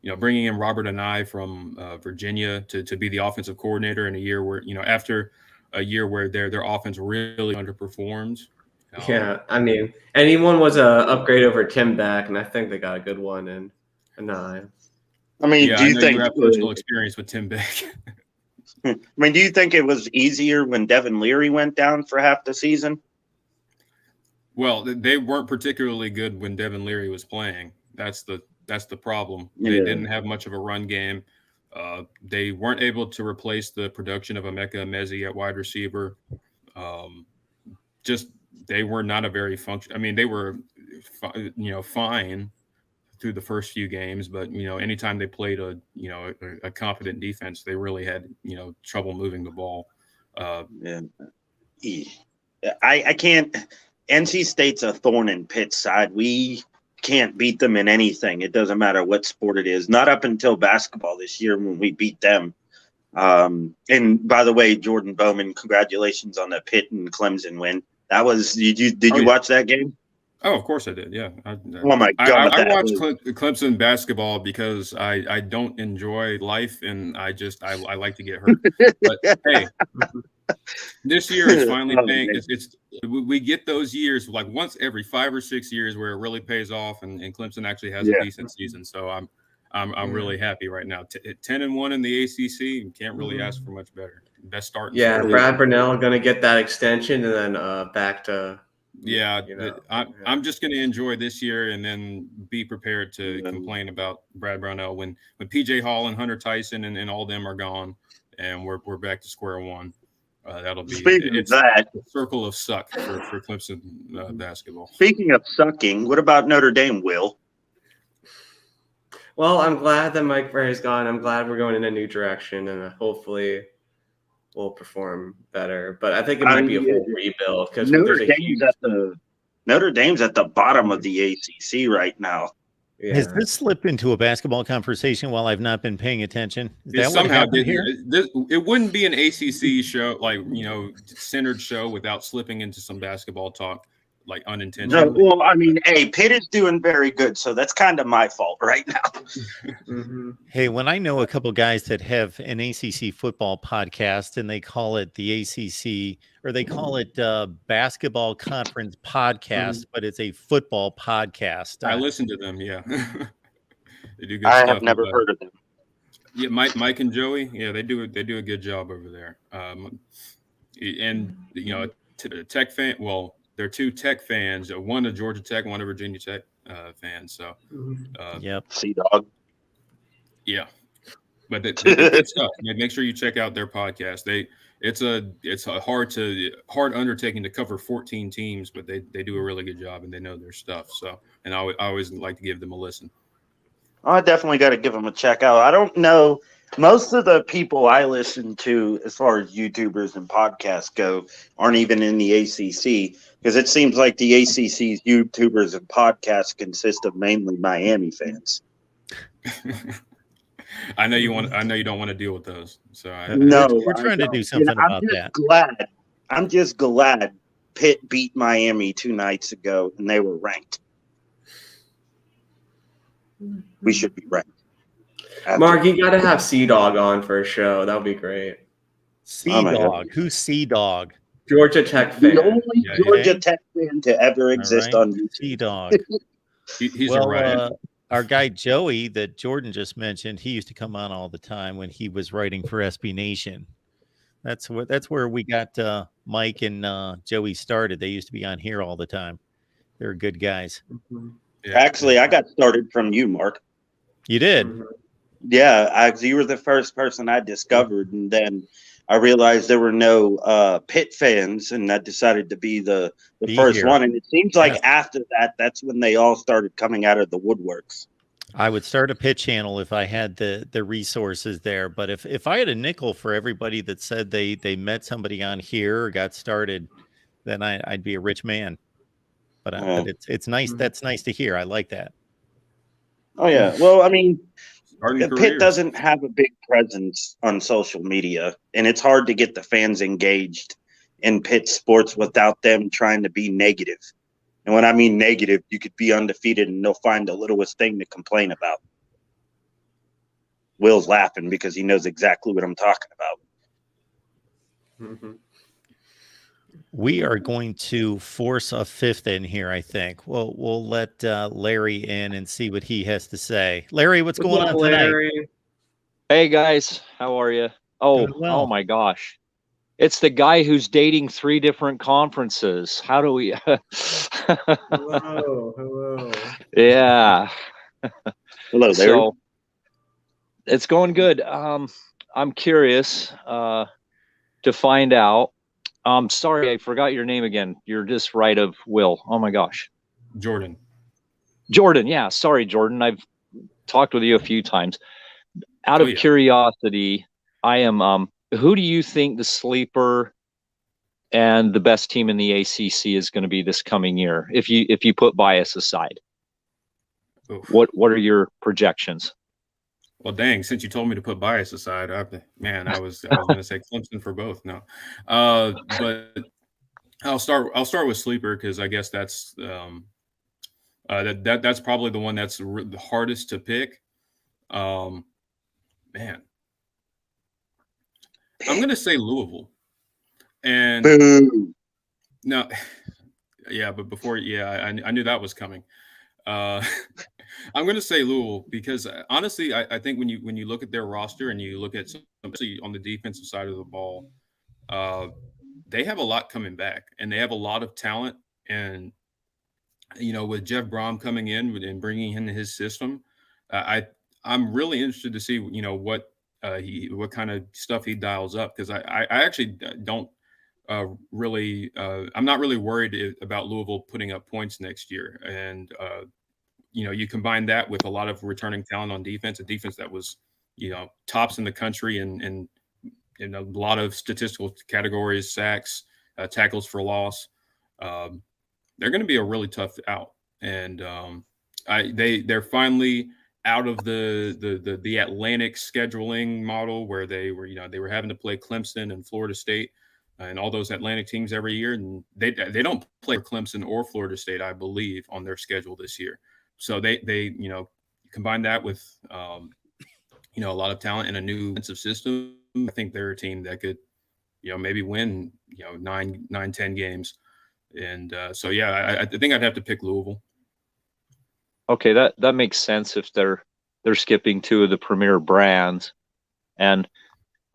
you know, bringing in Robert Anai from Virginia to be the offensive coordinator in a year where, you know, after a year where their offense really underperformed. Yeah, I mean, anyone was a upgrade over Tim Beck, and I think they got a good one in Anai. I mean, do you think you have personal experience with Tim Beck? I mean, do you think it was easier when Devin Leary went down for half the season? Well, they weren't particularly good when Devin Leary was playing. That's the problem. They didn't have much of a run game. They weren't able to replace the production of Emeka Emezi at wide receiver. They were not a very I mean, they were, you know, fine through the first few games, but you know, anytime they played a competent defense, they really had, you know, trouble moving the ball. I can't. NC State's a thorn in Pitt's side. We can't beat them in anything. It doesn't matter what sport it is. Not up until basketball this year when we beat them. And by the way, Jordan Bowman, congratulations on the Pitt and Clemson win. That was. Did you watch that game? Oh, of course I did. Yeah. Oh my God! I watched Clemson basketball because I don't enjoy life, and I like to get hurt. But hey, this year it's finally paying. We get those years like once every 5 or 6 years where it really pays off, and Clemson actually has a decent season. So I'm really happy right now. 10-1 in the ACC, you can't really ask for much better. Best start. Yeah, Brad Burnell going to get that extension, and then back to. Yeah, you know, I'm just going to enjoy this year and then be prepared to complain about Brad Brownell when PJ Hall and Hunter Tyson and all them are gone, and we're back to square one. That'll be a circle of suck for Clemson basketball. Speaking of sucking, what about Notre Dame, Will? Well, I'm glad that Mike Brey's gone. I'm glad we're going in a new direction, and hopefully will perform better, but I think it might be a full rebuild because Notre Dame's at the bottom of the ACC right now. Yeah. Has this slipped into a basketball conversation while I've not been paying attention? Somehow did here? It wouldn't be an ACC show, like, you know, centered show without slipping into some basketball talk, like unintentionally. Well, I mean, hey, Pitt is doing very good, so that's kind of my fault right now. Hey, when I know a couple guys that have an ACC football podcast and they call it the ACC, or they call it Basketball Conference Podcast, but it's a football podcast. I listen to them, yeah. They do good stuff. I have never heard of them. Yeah, Mike and Joey, yeah, they do a good job over there. And you know, Tech fan, well, they're two Tech fans, one a Georgia Tech, one a Virginia Tech fan. So, yep, Sea-Dog. Yeah, but good stuff. Make sure you check out their podcast. It's a hard undertaking to cover 14 teams, but they do a really good job and they know their stuff. So, and I always like to give them a listen. I definitely got to give them a check out. I don't know. Most of the people I listen to, as far as YouTubers and podcasts go, aren't even in the ACC, because it seems like the ACC's YouTubers and podcasts consist of mainly Miami fans. I know you don't want to deal with those. So we're trying to do something about that. I'm just glad Pitt beat Miami 2 nights ago and they were ranked. We should be ranked. Mark, you got to have Sea Dog on for a show. That would be great. Sea my Dog. God. Who's Sea Dog? Georgia Tech The fan. only Yeah, Georgia Tech fan to ever All exist right. on YouTube. Sea Dog. He's Well, a riot. our guy Joey that Jordan just mentioned, he used to come on all the time when he was writing for SB Nation. That's where we got Mike and Joey started. They used to be on here all the time. They're good guys. Yeah. Actually, I got started from you, Mark. You did. Mhm. Yeah, you were the first person I discovered, and then I realized there were no Pitt fans, and I decided to be the Be first here. one. And it seems like Yes. after that, that's when they all started coming out of the woodworks. I would start a Pitt channel if I had the resources there. But if I had a nickel for everybody that said they met somebody on here or got started, then I'd be a rich man. But Yeah. it's nice. That's nice to hear. I like that. Oh yeah. Well, I mean, Starting Pitt careers. doesn't have a big presence on social media, and it's hard to get the fans engaged in Pitt sports without them trying to be negative. And when I mean negative, you could be undefeated and they'll find the littlest thing to complain about. Will's laughing because he knows exactly what I'm talking about. Mhm. We are going to force a fifth in here, I think. We'll let Larry in and see what he has to say. Larry, what's going up, on tonight? Larry? Hey guys, how are you? Oh, Doing well. oh my gosh. It's the guy who's dating 3 different conferences. How do we Hello. Yeah. Hello, Larry. So it's going good. I'm curious to find out. Sorry, I forgot your name again. You're just right of Will. Oh my gosh. Jordan. Jordan, yeah. Sorry, Jordan. I've talked with you a few times. Out of yeah. curiosity, I am who do you think the sleeper and the best team in the ACC is going to be this coming year? If you put bias aside, Oof. what are your projections? Well, dang! Since you told me to put bias aside, I was going to say Clemson for both. No, but I'll start with sleeper because I guess that's that's probably the one that's the hardest to pick. Man, I'm going to say Louisville. And Boo. no, yeah, but before, I knew that was coming. I'm going to say Louisville because honestly, I think when you look at their roster and you look at especially on the defensive side of the ball, they have a lot coming back and they have a lot of talent. And with Jeff Brom coming in and bringing in his system, I'm really interested to see what kind of stuff he dials up because I actually don't. Really, I'm not really worried about Louisville putting up points next year. And, you combine that with a lot of returning talent on defense, a defense that was, tops in the country and in a lot of statistical categories, sacks, tackles for loss. They're going to be a really tough out. And they're finally out of the Atlantic scheduling model where they were having to play Clemson and Florida State. And all those Atlantic teams every year, and they don't play Clemson or Florida State, I believe, on their schedule this year. So they combine that with a lot of talent and a new defensive system. I think they're a team that could maybe win 9-10 games. And so I think I'd have to pick Louisville. Okay, that makes sense if they're skipping 2 of the premier brands. And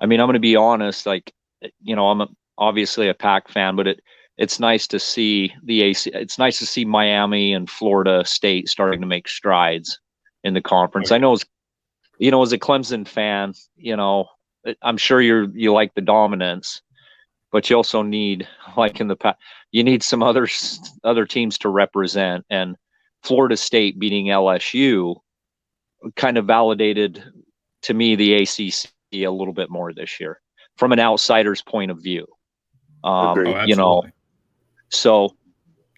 I mean, I'm going to be honest, like I'm obviously a Pac fan, but it's nice to see it's nice to see Miami and Florida State starting to make strides in the conference. Okay. I know as a Clemson fan, I'm sure you like the dominance, but you also need, like in the past, you need some other teams to represent. And Florida State beating LSU kind of validated to me the ACC a little bit more this year from an outsider's point of view. Absolutely. So,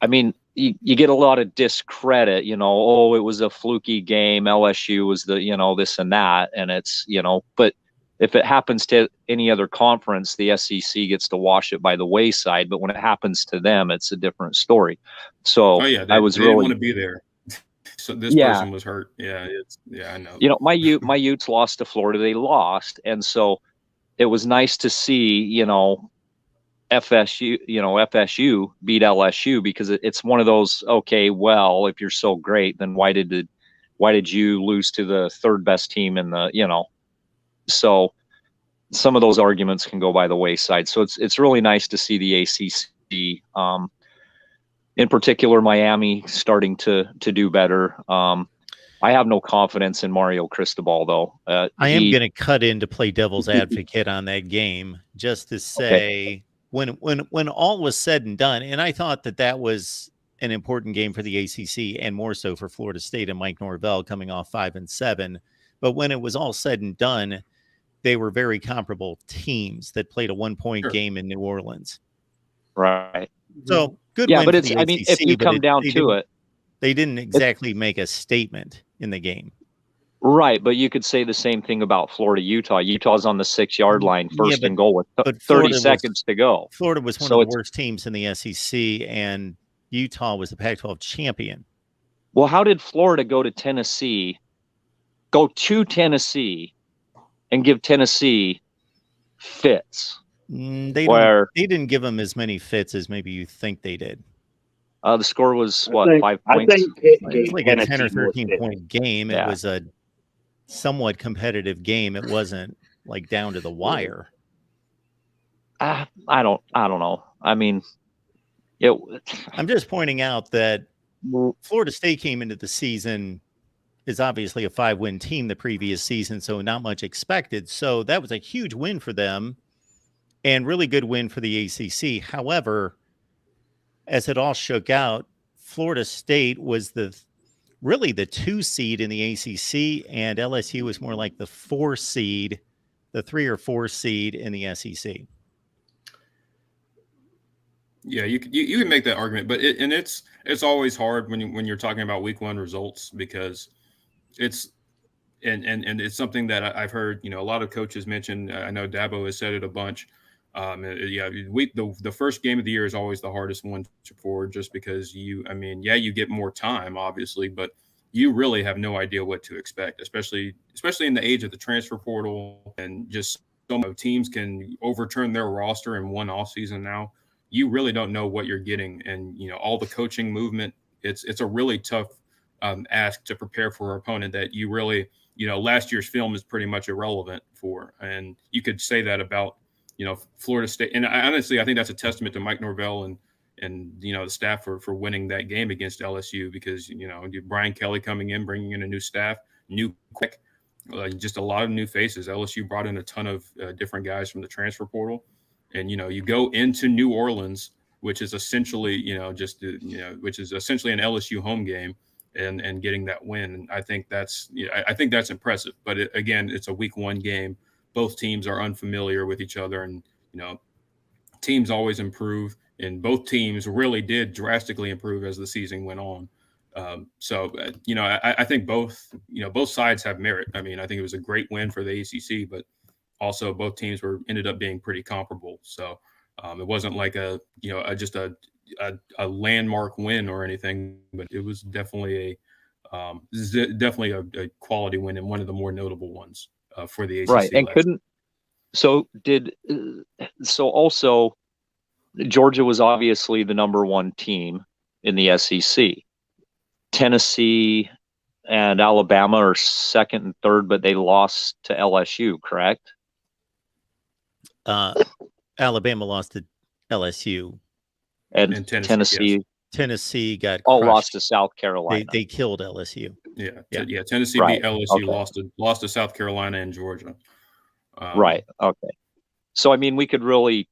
I mean, you get a lot of discredit, it was a fluky game. LSU was the, this and that. And it's, but if it happens to any other conference, the SEC gets to wash it by the wayside. But when it happens to them, it's a different story. So they I was didn't really want to be there. So this Yeah. person was hurt. Yeah, I know. You know, my Utes lost to Florida. They lost, and so it was nice to see, FSU beat LSU, because it's one of those, okay, well, if you're so great, then why did you lose to the third best team in the, so some of those arguments can go by the wayside. So it's really nice to see the ACC, in particular Miami, starting to do better. I have no confidence in Mario Cristobal, though. I am going to cut in to play devil's advocate on that game, just to say, when all was said and done, and I thought that was an important game for the ACC, and more so for Florida State and Mike Norvell coming off 5-7. But when it was all said and done, they were very comparable teams that played a 1-point game in New Orleans. Right. So good. Yeah, win but for it's, the I mean, ACC, if you come down to it, they didn't exactly make a statement in the game. Right, but you could say the same thing about Florida, Utah. Utah's on the 6-yard line, first and goal with 30 seconds to go. Florida was one of the worst teams in the SEC, and Utah was the Pac-12 champion. Well, how did Florida go to Tennessee, and give Tennessee fits? They didn't give them as many fits as maybe you think they did. The score was 5 points? I think Pitt gave It's like Tennessee a 10 or 13 point game. Yeah. It was a somewhat competitive game. It wasn't like down to the wire. I don't know. I mean, I'm just pointing out that Florida State came into the season is obviously a 5-win team the previous season, so not much expected. So that was a huge win for them and really good win for the ACC. However, as it all shook out, Florida State was really the 2 seed in the ACC, and LSU was more like the 4 seed, the 3 or 4 seed in the SEC. Yeah, you can make that argument, but it's always hard when you're talking about week 1 results, because it's it's something that I've heard, a lot of coaches mention. I know Dabo has said it a bunch. The first game of the year is always the hardest one for, just because you get more time, obviously, but you really have no idea what to expect, especially in the age of the transfer portal, and just so many teams can overturn their roster in one offseason now. You really don't know what you're getting, and all the coaching movement. It's a really tough ask to prepare for an opponent that you really, last year's film is pretty much irrelevant for, and you could say that about Florida State. And I think that's a testament to Mike Norvell and the staff for winning that game against LSU, because Brian Kelly coming in, bringing in a new staff, just a lot of new faces. LSU brought in a ton of different guys from the transfer portal, and you go into New Orleans, which is essentially which is essentially an LSU home game, and getting that win. And I think that's impressive. But again, it's a week 1 game. Both teams are unfamiliar with each other, and teams always improve, and both teams really did drastically improve as the season went on. I think both sides have merit. I mean, I think it was a great win for the ACC, but also both teams ended up being pretty comparable. So it wasn't like just a landmark win or anything, but it was definitely a quality win, and one of the more notable ones for the ACC. Right, and also Georgia was obviously the number 1 team in the SEC. Tennessee and Alabama are 2nd and 3rd, but they lost to LSU, correct? Alabama lost to LSU, and Tennessee. Yes. Tennessee got crushed. Lost to South Carolina. They killed LSU. Yeah. Tennessee beat LSU, okay. lost to South Carolina and Georgia. Right. Okay. So, I mean, we could really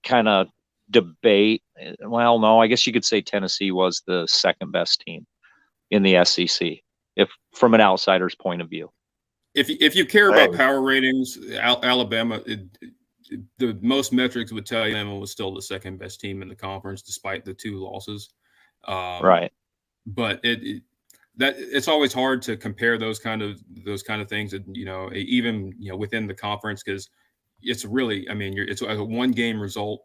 kind of debate. Well, no, I guess you could say Tennessee was the 2nd best team in the SEC, if from an outsider's point of view. If you care about power ratings, Alabama, the most metrics would tell you Alabama was still the 2nd best team in the conference, despite the 2 losses. Right. But it's always hard to compare those kind of things, even within the conference, because it's really, it's a 1-game result.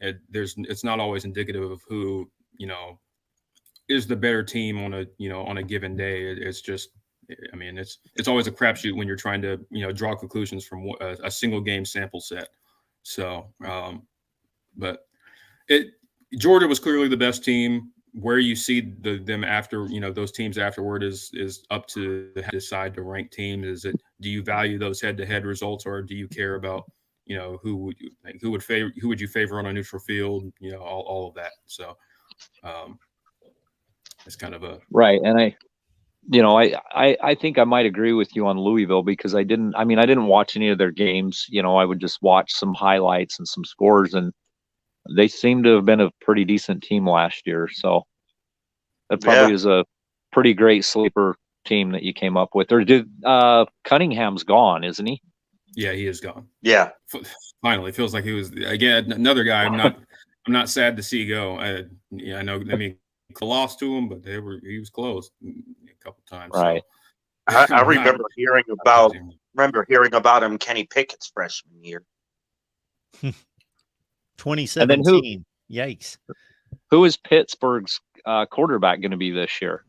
It's not always indicative of who is the better team on a given day. It's just, I mean, it's always a crapshoot when you're trying to draw conclusions from a single game sample set. So, but Georgia was clearly the best team. Where you see them after, those teams afterward is up to decide to rank teams. Do you value those head-to-head results, or do you care about, who would you favor on a neutral field, all of that. So it's kind of a right. And I think I might agree with you on Louisville, because I didn't watch any of their games. I would just watch some highlights and some scores, and they seem to have been a pretty decent team last year. So that probably is a pretty great sleeper team that you came up with. Or Cunningham's gone, isn't he? Yeah, he is gone. Yeah. Finally, feels like he was, again, another guy I'm not sad to see go. I know. I mean, lost to him, but he was close a couple times. Right. So. I remember hearing about him Kenny Pickett's freshman year. 2017. Yikes. Who is Pittsburgh's quarterback going to be this year?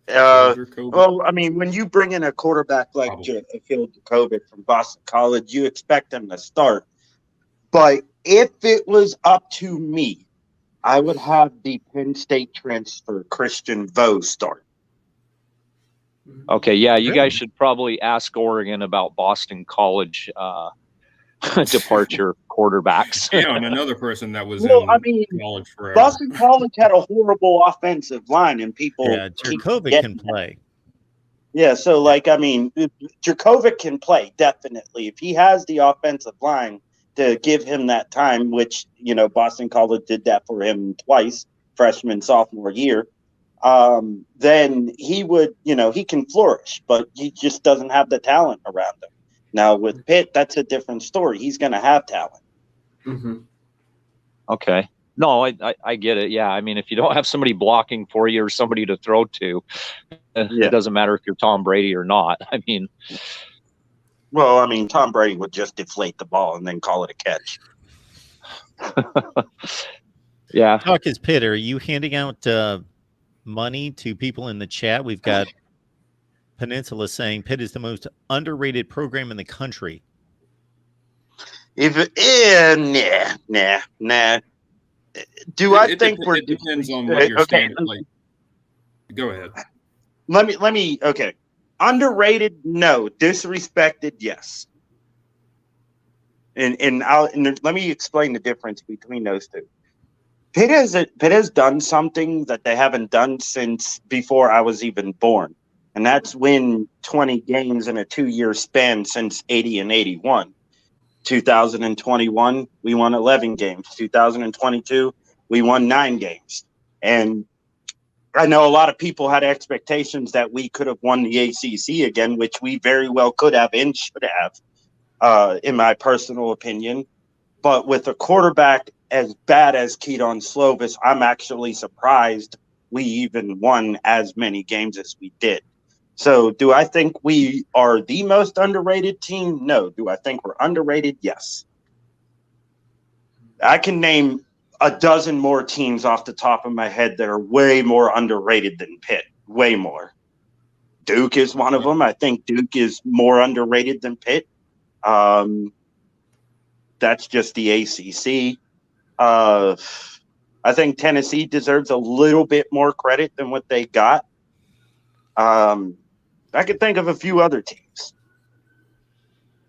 Well, I mean, when you bring in a quarterback like Phil Jacoby from Boston College, you expect him to start. But if it was up to me, I would have the Penn State transfer Christian Vo start. Okay, yeah, you guys should probably ask Oregon about Boston College departure quarterbacks. And another person that was college forever. Boston College had a horrible offensive line, and people. Yeah, Jacoby can play. Yeah, so Jacoby can play, definitely. If he has the offensive line to give him that time, which, Boston College did that for him twice, freshman, sophomore year, then he would, he can flourish, but he just doesn't have the talent around him. Now, with Pitt, that's a different story. He's going to have talent. Mm-hmm. Okay. No, I get it. Yeah, I mean, if you don't have somebody blocking for you or somebody to throw to, it doesn't matter if you're Tom Brady or not. I mean, Tom Brady would just deflate the ball and then call it a catch. Yeah. Talk is Pitt. Are you handing out money to people in the chat? We've got Peninsula saying Pitt is the most underrated program in the country. Nah. I think it depends on what you're standing. Like, go ahead. Let me. Okay, underrated? No. Disrespected? Yes. And let me explain the difference between those two. Pitt has done something that they haven't done since before I was even born, and that's win 20 games in a 2-year span since 80 and 81. 2021, we won 11 games. 2022, we won 9 games. And I know a lot of people had expectations that we could have won the ACC again, which we very well could have and should have, in my personal opinion. But with a quarterback as bad as Keaton Slovis, I'm actually surprised we even won as many games as we did. So do I think we are the most underrated team? No. Do I think we're underrated? Yes. I can name a dozen more teams off the top of my head that are way more underrated than Pitt. Way more. Duke is one of them. I think Duke is more underrated than Pitt. That's just the ACC. I think Tennessee deserves a little bit more credit than what they got. I could think of a few other teams.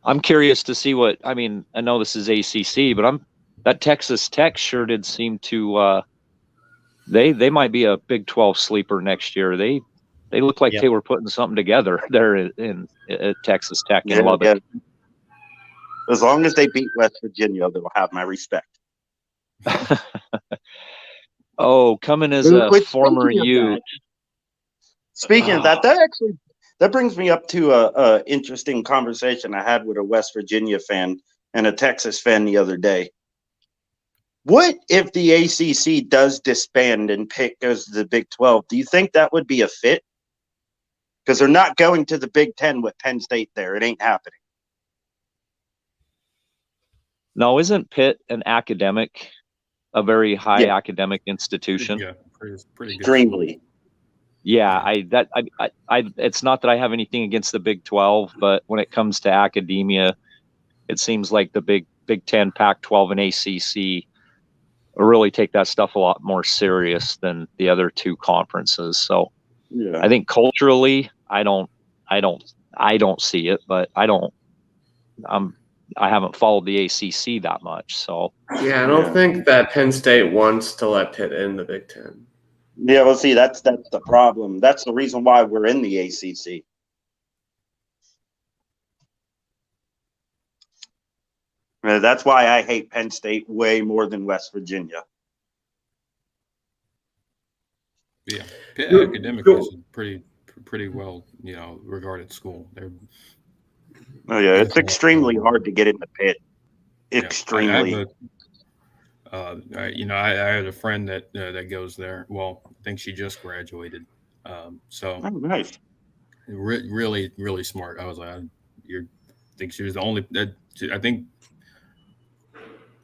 I'm curious to see I know this is ACC, but that Texas Tech sure did seem to they might be a Big 12 sleeper next year. They look like they were putting something together there at Texas Tech in Lubbock. Yeah. As long as they beat West Virginia, they'll have my respect. Coming as a former U. Speaking of that brings me up to a interesting conversation I had with a West Virginia fan and a Texas fan the other day. What if the ACC does disband and Pitt goes to the Big 12? Do you think that would be a fit? Because they're not going to the Big 10 with Penn State there. It ain't happening. No, isn't Pitt an academic a very high Yeah. academic institution. Yeah, pretty good. Extremely. Yeah, it's not that I have anything against the Big 12, but when it comes to academia, it seems like the Big 10, Pac-12, and ACC really take that stuff a lot more serious than the other two conferences. So Yeah. I think culturally, I don't see it, but I haven't followed the ACC that much. So Yeah, I don't think that Penn State wants to let Pitt in the Big Ten. Yeah, well, see, that's the problem. That's the reason why we're in the ACC. That's why I hate Penn State way more than West Virginia. Yeah, Pitt academically is a pretty well, regarded school. Oh yeah, it's extremely hard to get into Pitt. Extremely. I had a friend that goes there. Well, I think she just graduated. So Oh, nice. Really, really smart. I was like, I think she was the only. I think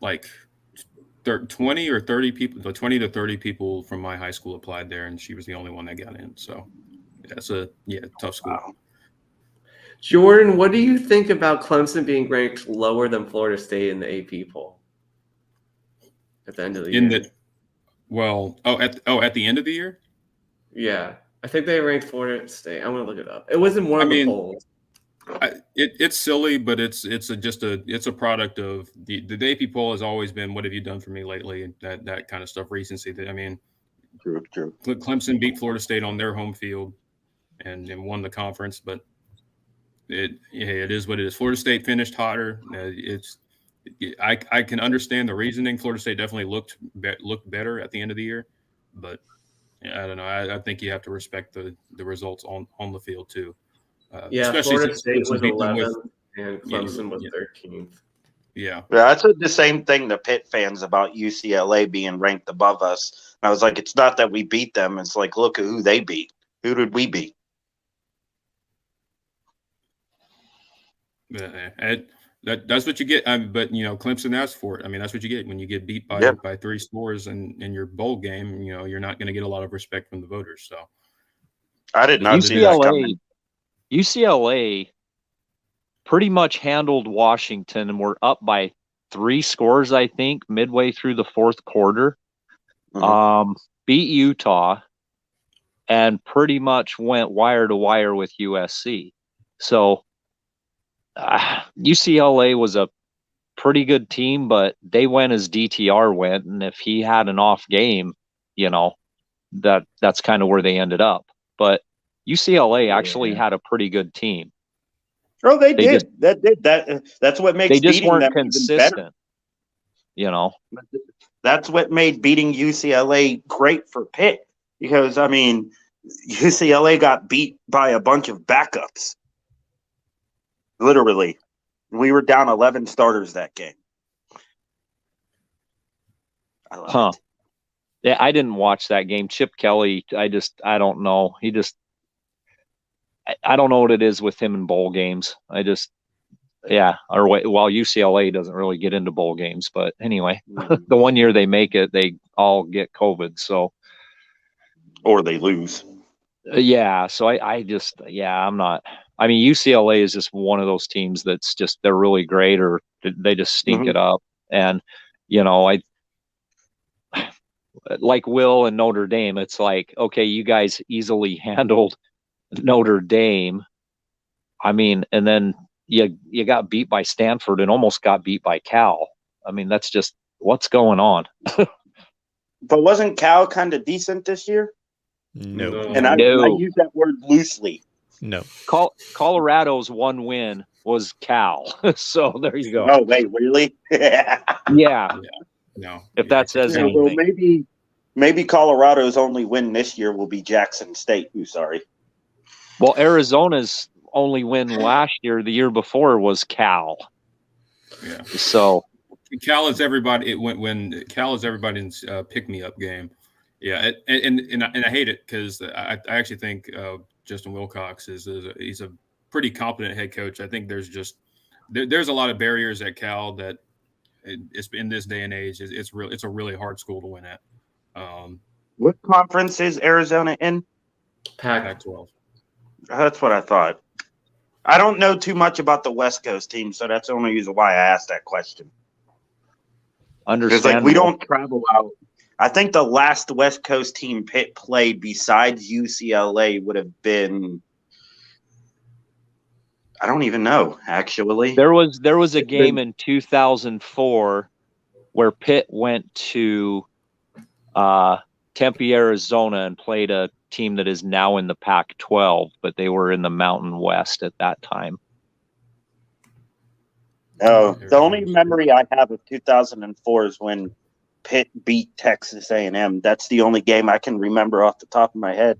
like 20 or 30 people, 20 to 30 people from my high school applied there, and she was the only one that got in. So that's a tough school. Wow. Jordan, what do you think about Clemson being ranked lower than Florida State in the AP poll at the end of the year? At the end of the year? Yeah, I think they ranked Florida State. I'm gonna look it up. It wasn't one of the polls. It's silly, but it's a product of the AP poll has always been, what have you done for me lately, and that kind of stuff, recency. I mean, True. Clemson beat Florida State on their home field and won the conference, but it is what it is. Florida State finished hotter. I can understand the reasoning. Florida State definitely looked better at the end of the year, but I don't know. I think you have to respect the results on the field too. Especially Florida State was beat them 11th and Clemson was 13th. Yeah, I said the same thing to Pitt fans about UCLA being ranked above us. I was like, it's not that we beat them. It's like, look at who they beat. Who did we beat? That's what you get. But Clemson asked for it. I mean, that's what you get when you get beat by 3 scores in your bowl game. You're not going to get a lot of respect from the voters. So I did not see that coming. UCLA pretty much handled Washington and were up by 3 scores, I think, midway through the fourth quarter. Mhm. Beat Utah and pretty much went wire to wire with USC. So UCLA was a pretty good team, but they went as DTR went, and if he had an off game, that's kind of where they ended up. But UCLA actually had a pretty good team. Oh, they did. That's what makes they just beating weren't them consistent. Even better. That's what made beating UCLA great for Pitt, because I mean, UCLA got beat by a bunch of backups. Literally, we were down 11 starters that game. I love it. Yeah, I didn't watch that game. Chip Kelly, I don't know. I don't know what it is with him in bowl games. While UCLA doesn't really get into bowl games, but anyway, the one year they make it, they all get COVID. So, or they lose. So I'm not. I mean, UCLA is just one of those teams that's just, they're really great, or they just stink it up. And, like Will and Notre Dame, it's like, okay, you guys easily handled Notre Dame. I mean, and then you got beat by Stanford and almost got beat by Cal. I mean, that's just what's going on. But wasn't Cal kind of decent this year? No. And I use that word loosely. No. Colorado's one win was Cal. So there you go. Oh, wait, really? Yeah. No. If that says anything. Well, maybe Colorado's only win this year will be Jackson State. Sorry. Well, Arizona's only win last year, the year before, was Cal. Yeah. So Cal is everybody. When Cal is everybody's pick-me-up game. Yeah, and I hate it because I actually think Justin Wilcox he's a pretty competent head coach. I think there's a lot of barriers at Cal that it's in this day and age, it's a really hard school to win at. What conference is Arizona in? Pac-12. That's what I thought. I don't know too much about the West Coast team, so that's the only reason why I asked that question. Because we don't travel out. I think the last West Coast team Pitt played besides UCLA would have been, I don't even know, actually. There was a game in 2004 where Pitt went to Tempe, Arizona, and played a team that is now in the Pac-12, but they were in the Mountain West at that time. Oh, the only memory I have of 2004 is when Pitt beat Texas A&M. That's the only game I can remember off the top of my head.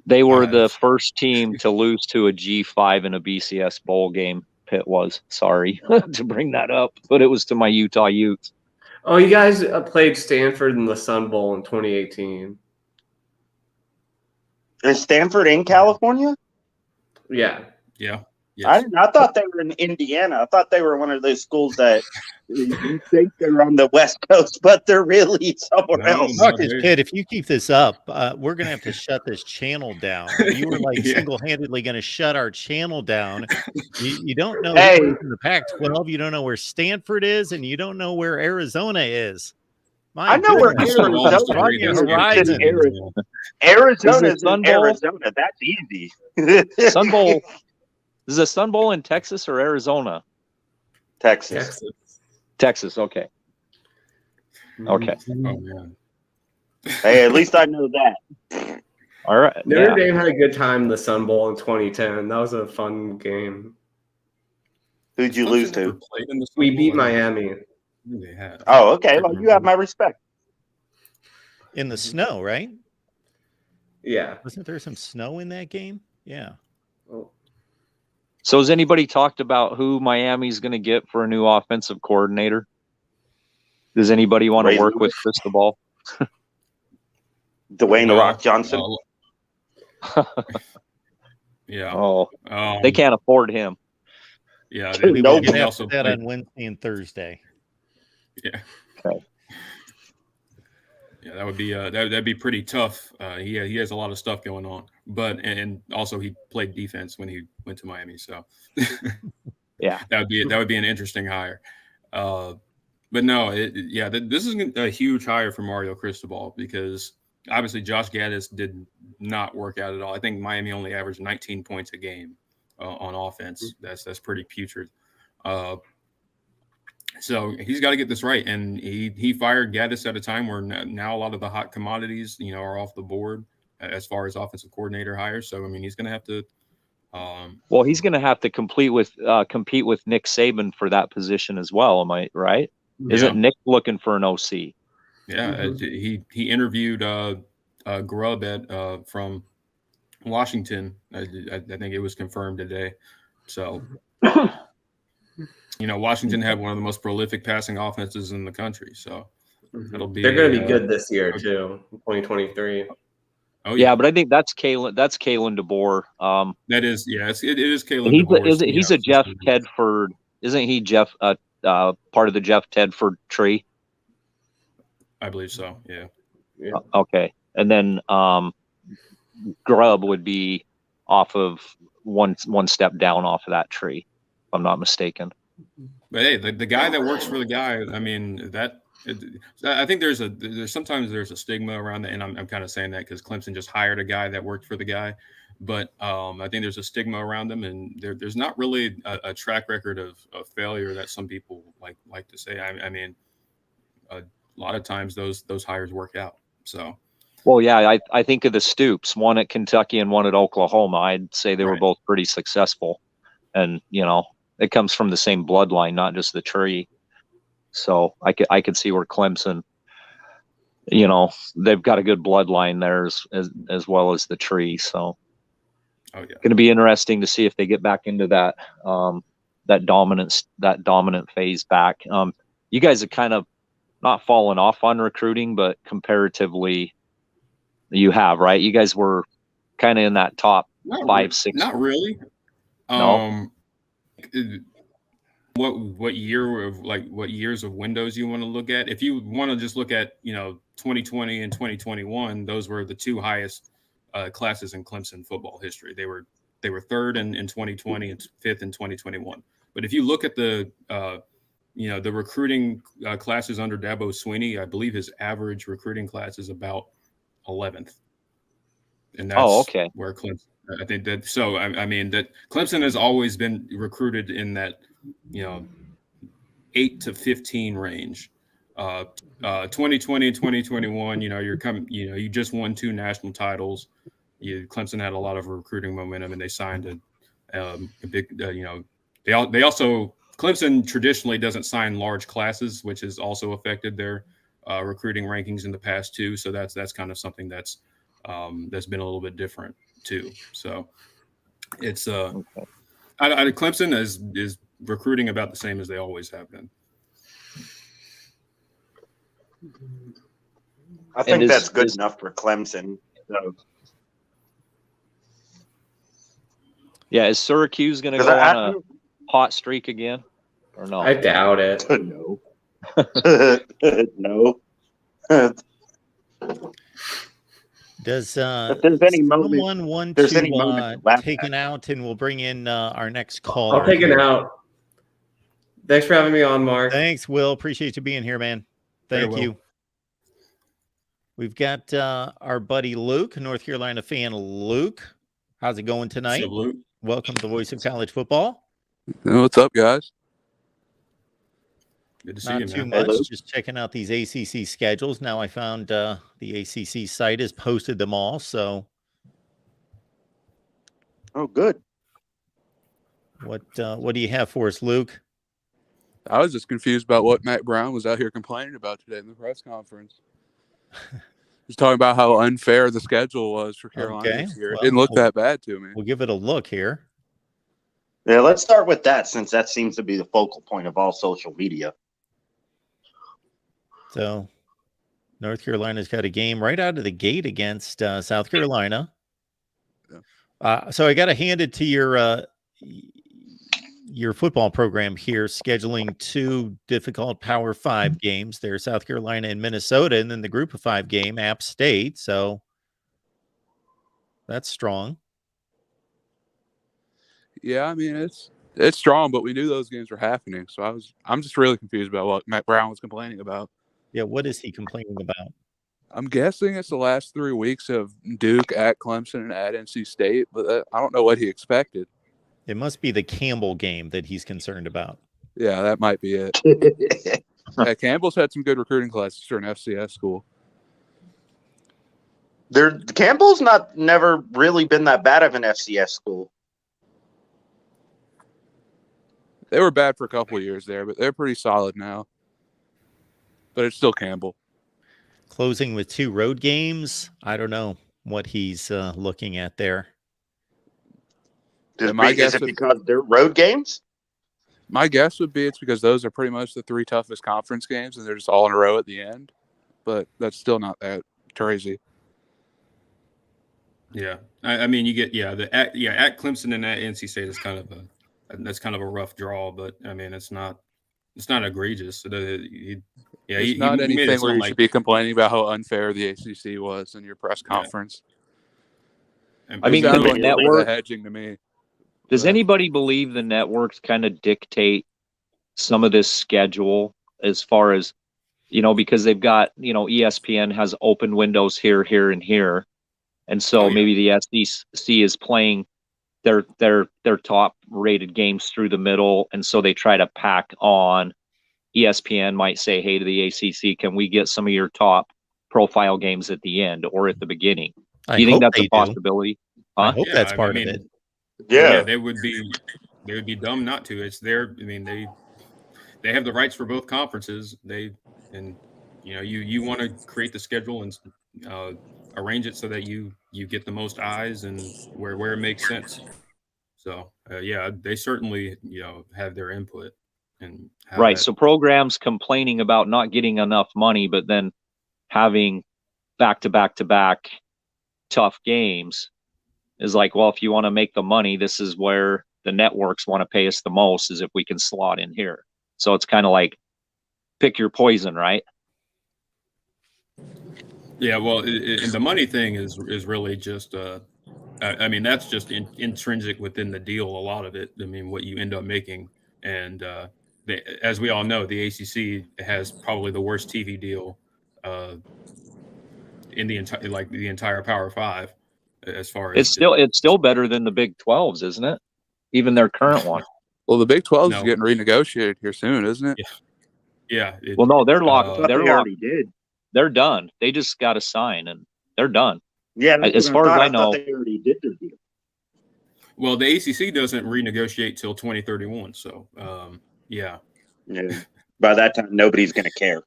They were the first team to lose to a G5 in a BCS bowl game. Pitt was. Sorry to bring that up, but it was to my Utah Utes. Oh, you guys played Stanford in the Sun Bowl in 2018. Is Stanford in California? Yeah. Yeah. Yes. I thought they were in Indiana. I thought they were one of those schools that you think they're on the West Coast, but they're really somewhere else. Marcus Pitt, if you keep this up, we're going to have to shut this channel down. You were like single-handedly going to shut our channel down. You don't know who's in the Pac-12. You don't know where Stanford is, and you don't know where Arizona is. I know where Arizona is. Arizona is in Arizona. That's easy. Sun Bowl. Is the Sun Bowl in Texas or Arizona? Texas. Okay. Okay. Oh, man. Hey, at least I know that. All right. Notre Dame had a good time in the Sun Bowl in 2010. That was a fun game. Who'd you lose to? We beat Miami. They had. Oh, okay. Well, you have my respect. In the snow, right? Yeah. Wasn't there some snow in that game? Yeah. Oh. So has anybody talked about who Miami's going to get for a new offensive coordinator? Does anybody want to work with Cristobal? Dwayne The Rock Johnson. Yeah. Oh, they can't afford him. Yeah. We will get after that on Wednesday and Thursday. Yeah. Okay. Yeah, that would be that'd be pretty tough. He has a lot of stuff going on, but and also he played defense when he went to Miami, so yeah, that would be an interesting hire. But no, this is a huge hire for Mario Cristobal because obviously Josh Gaddis did not work out at all. I think Miami only averaged 19 points a game on offense. That's pretty putrid. So he's got to get this right, and he fired Gaddis at a time where now a lot of the hot commodities, are off the board as far as offensive coordinator hires. So I mean, he's going to have to. Well, he's going to have to compete with Nick Saban for that position as well. Am I right? Yeah. Isn't Nick looking for an OC? Yeah, he interviewed Grubb from Washington. I think it was confirmed today. So. Washington had one of the most prolific passing offenses in the country, so it'll be. They're going to be good this year too, 2023. Oh yeah, but I think that's Kalen DeBoer. That is, it is Kalen DeBoer. He's a Jeff Tedford, isn't he? Jeff, part of the Jeff Tedford tree. I believe so. Yeah. Okay, and then Grubb would be off of one step down off of that tree, if I'm not mistaken. But hey, the guy that works for the guy, I mean, I think there's sometimes there's a stigma around that, and I'm kind of saying that because Clemson just hired a guy that worked for the guy, but I think there's a stigma around them, and there's not really a track record of failure that some people like to say. I mean, a lot of times those hires work out. So. Well, yeah, I think of the Stoops, one at Kentucky and one at Oklahoma. I'd say they were both pretty successful, and it comes from the same bloodline, not just the tree. So I could see where Clemson, they've got a good bloodline there as well as the tree. So going to be interesting to see if they get back into that dominant phase back. You guys have kind of not fallen off on recruiting, but comparatively you have, right? You guys were kind of in that top 5-6. Not really. No. what years of windows you want to look at. If you want to just look at 2020 and 2021, those were the two highest classes in Clemson football history. They were third in 2020 and fifth in 2021. But if you look at the the recruiting classes under Dabo Swinney, I believe his average recruiting class is about 11th, and that's where Clemson. I think that so. I mean that Clemson has always been recruited in that 8 to 15 range. 2020 and 2021, you're coming. You just won 2 national titles. Clemson had a lot of recruiting momentum, and they signed a big. They also Clemson traditionally doesn't sign large classes, which has also affected their recruiting rankings in the past too. So that's kind of something that's been a little bit different too. So it's Clemson is recruiting about the same as they always have been. I think that's good enough for Clemson. So. Yeah, is Syracuse going to go on a hot streak again, or no? I doubt it. No. No. Does if there's any someone want to take it it out, and we'll bring in our next caller? I'll take it out. Thanks for having me on, Mark. Thanks, Will. Appreciate you being here, man. Thank you. We've got our buddy Luke, North Carolina fan. Luke, how's it going tonight? What's up, Luke? Welcome to the Voice of College Football. What's up, guys? Good to see Not you, too man. much. Just checking out these ACC schedules. Now I found the ACC site has posted them all. So, oh, good. What do you have for us, Luke? I was just confused about what Matt Brown was out here complaining about today in the press conference. He's talking about how unfair the schedule was for Carolina this year. It didn't look that bad to me. We'll give it a look here. Yeah, let's start with that since that seems to be the focal point of all social media. So, North Carolina's got a game right out of the gate against South Carolina. Yeah. So I got to hand it to your football program here, scheduling 2 difficult Power 5 games. There's South Carolina and Minnesota, and then the Group of 5 game, App State. So that's strong. Yeah, I mean it's strong, but we knew those games were happening. So I'm just really confused about what Matt Brown was complaining about. Yeah, what is he complaining about? I'm guessing it's the last 3 weeks of Duke at Clemson and at NC State, but I don't know what he expected. It must be the Campbell game that he's concerned about. Yeah, that might be it. Yeah, Campbell's had some good recruiting classes for an FCS school. Campbell's never really been that bad of an FCS school. They were bad for a couple of years there, but they're pretty solid now. But it's still Campbell. Closing with 2 road games. I don't know what he's looking at there. Is it because they're road games? My guess would be it's because those are pretty much the 3 toughest conference games, and they're just all in a row at the end. But that's still not that crazy. Yeah, I mean, you get at Clemson and at NC State is kind of a rough draw, but I mean it's not egregious. It's not anything where you should be complaining about how unfair the ACC was in your press conference. Yeah. I mean, the network hedging to me. Does anybody believe the networks kind of dictate some of this schedule as far as, because they've got, ESPN has open windows here, and here. And so maybe the SEC is playing their top rated games through the middle. And so they try to pack on. ESPN might say, hey, to the ACC, can we get some of your top profile games at the end or at the beginning? Do you think that's a possibility? Huh? I hope that's part of it. Yeah, they would be dumb not to. It's their. I mean, they have the rights for both conferences. You want to create the schedule and arrange it so that you get the most eyes and where it makes sense. So they certainly have their input and right. So programs complaining about not getting enough money, but then having back to back tough games is like, well, if you want to make the money, this is where the networks want to pay us the most is if we can slot in here. So it's kind of like pick your poison, right? Yeah, well, and the money thing is really just I mean, that's just intrinsic within the deal, a lot of it. I mean, what you end up making. And as we all know, the ACC has probably the worst TV deal in the entire Power Five, as far as it's still better than the Big 12s, isn't it? Even their current one. Well, the Big 12 is getting renegotiated here soon, isn't it? Yeah. Well, no, they're locked. They already did. They're done. They just got to sign, and they're done. Yeah, as far as I know, they already did their deal. Well, the ACC doesn't renegotiate till 2031, so yeah. By that time, nobody's going to care.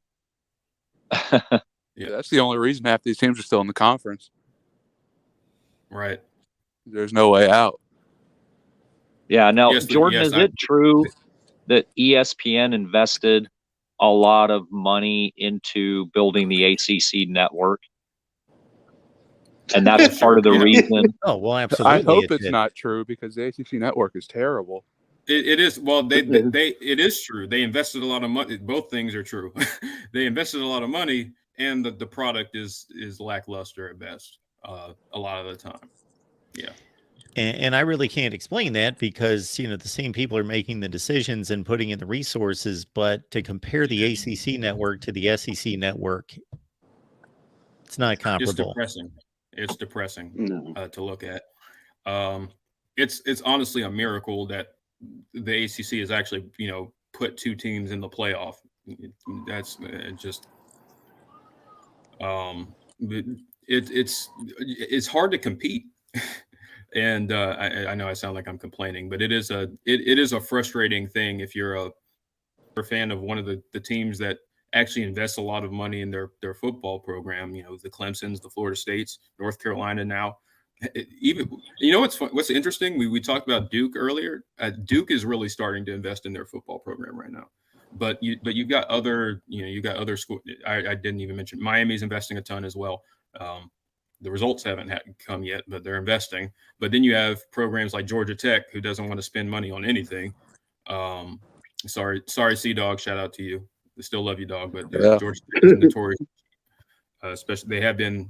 Yeah, that's the only reason half these teams are still in the conference. Right. There's no way out. Yeah. Now, Jordan, is it true that ESPN invested a lot of money into building the ACC network? And that's part of the reason. Oh, well, absolutely. I hope it's not true, because the ACC network is terrible. It is. Well, it is true. They invested a lot of money. Both things are true. They invested a lot of money, and the product is lackluster at best a lot of the time. Yeah. And I really can't explain that, because, the same people are making the decisions and putting in the resources. But to compare the ACC network to the SEC network, it's not comparable. It's depressing to look at. It's honestly a miracle that the ACC has actually, put two teams in the playoff. That's just it's hard to compete. And I know I sound like I'm complaining, but it is a frustrating thing if you're a fan of one of the teams that actually invests a lot of money in their football program. The Clemsons, the Florida States, North Carolina now. What's interesting? We talked about Duke earlier. Duke is really starting to invest in their football program right now. But you've got other schools. I didn't even mention Miami's investing a ton as well. The results haven't come yet, but they're investing. But then you have programs like Georgia Tech, who doesn't want to spend money on anything. Sorry, C-Dog. Shout out to you. I still love you, dog. But Georgia Tech is notorious. Especially they have been,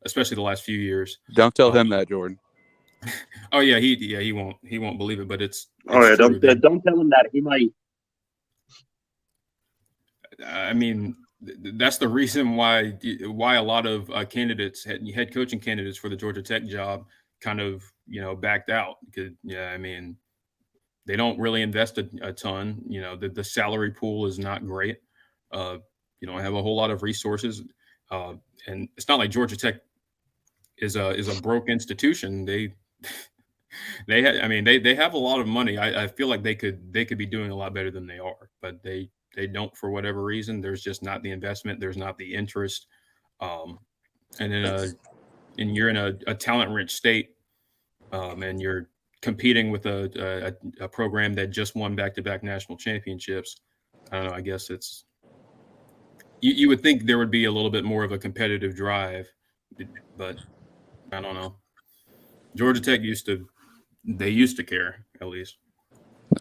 especially the last few years. Don't tell him that, Jordan. Oh yeah, he won't believe it. But it's don't tell him that. He might. I mean, that's the reason why a lot of candidates, head coaching candidates for the Georgia Tech job, kind of backed out, because I mean, they don't really invest a ton. The salary pool is not great. You don't have a whole lot of resources, and it's not like Georgia Tech is a broke institution. They have a lot of money. I feel like they could be doing a lot better than they are, but they don't, for whatever reason. There's just not the investment. There's not the interest. And you're in a talent-rich state, and you're competing with a program that just won back-to-back national championships. I don't know. I guess it's you would think there would be a little bit more of a competitive drive, but I don't know. Georgia Tech used to care, at least.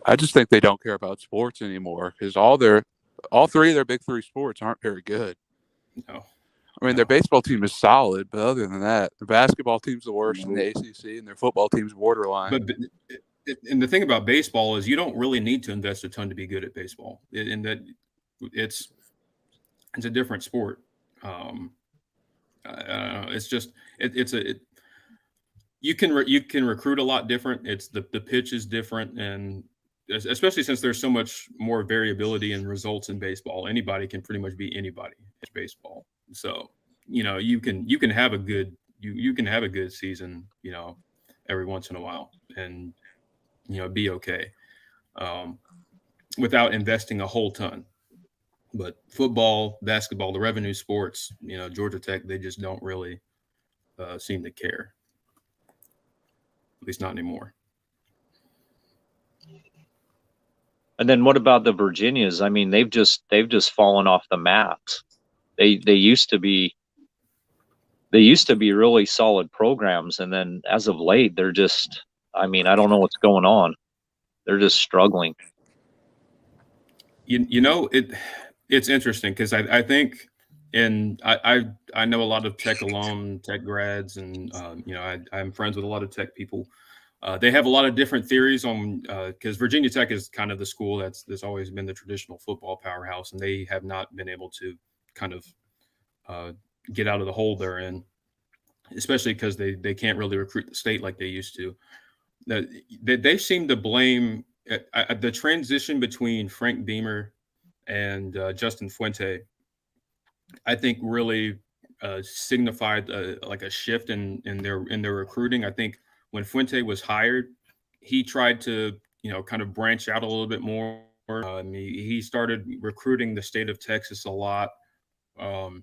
I just think they don't care about sports anymore, because all three of their big three sports aren't very good. No. I mean, their baseball team is solid, but other than that, their basketball team's the worst in the ACC, and their football team's borderline. But and the thing about baseball is you don't really need to invest a ton to be good at baseball. In that it's a different sport. I don't know. It's just you can recruit a lot different. It's the pitch is different, and especially since there's so much more variability in results in baseball. Anybody can pretty much be anybody in baseball. So, you can have a good season, every once in a while, and be okay, without investing a whole ton. But football, basketball, the revenue sports, Georgia Tech, they just don't really seem to care. At least not anymore. And then what about the Virginias? I mean, they've just fallen off the map. They used to be really solid programs, and then as of late, they're just I mean, I don't know what's going on. They're just struggling. You know, it's interesting because I think, and I know a lot of tech alum, tech grads, and you know, I'm friends with a lot of tech people. They have a lot of different theories on because Virginia Tech is kind of the school that's always been the traditional football powerhouse, and they have not been able to kind of get out of the hole they're in, especially because they can't really recruit the state like they used to. They seem to blame the transition between Frank Beamer and Justin Fuente. I think really signified like a shift in their recruiting. I think when Fuente was hired, he tried to kind of branch out a little bit more. He started recruiting the state of Texas a lot of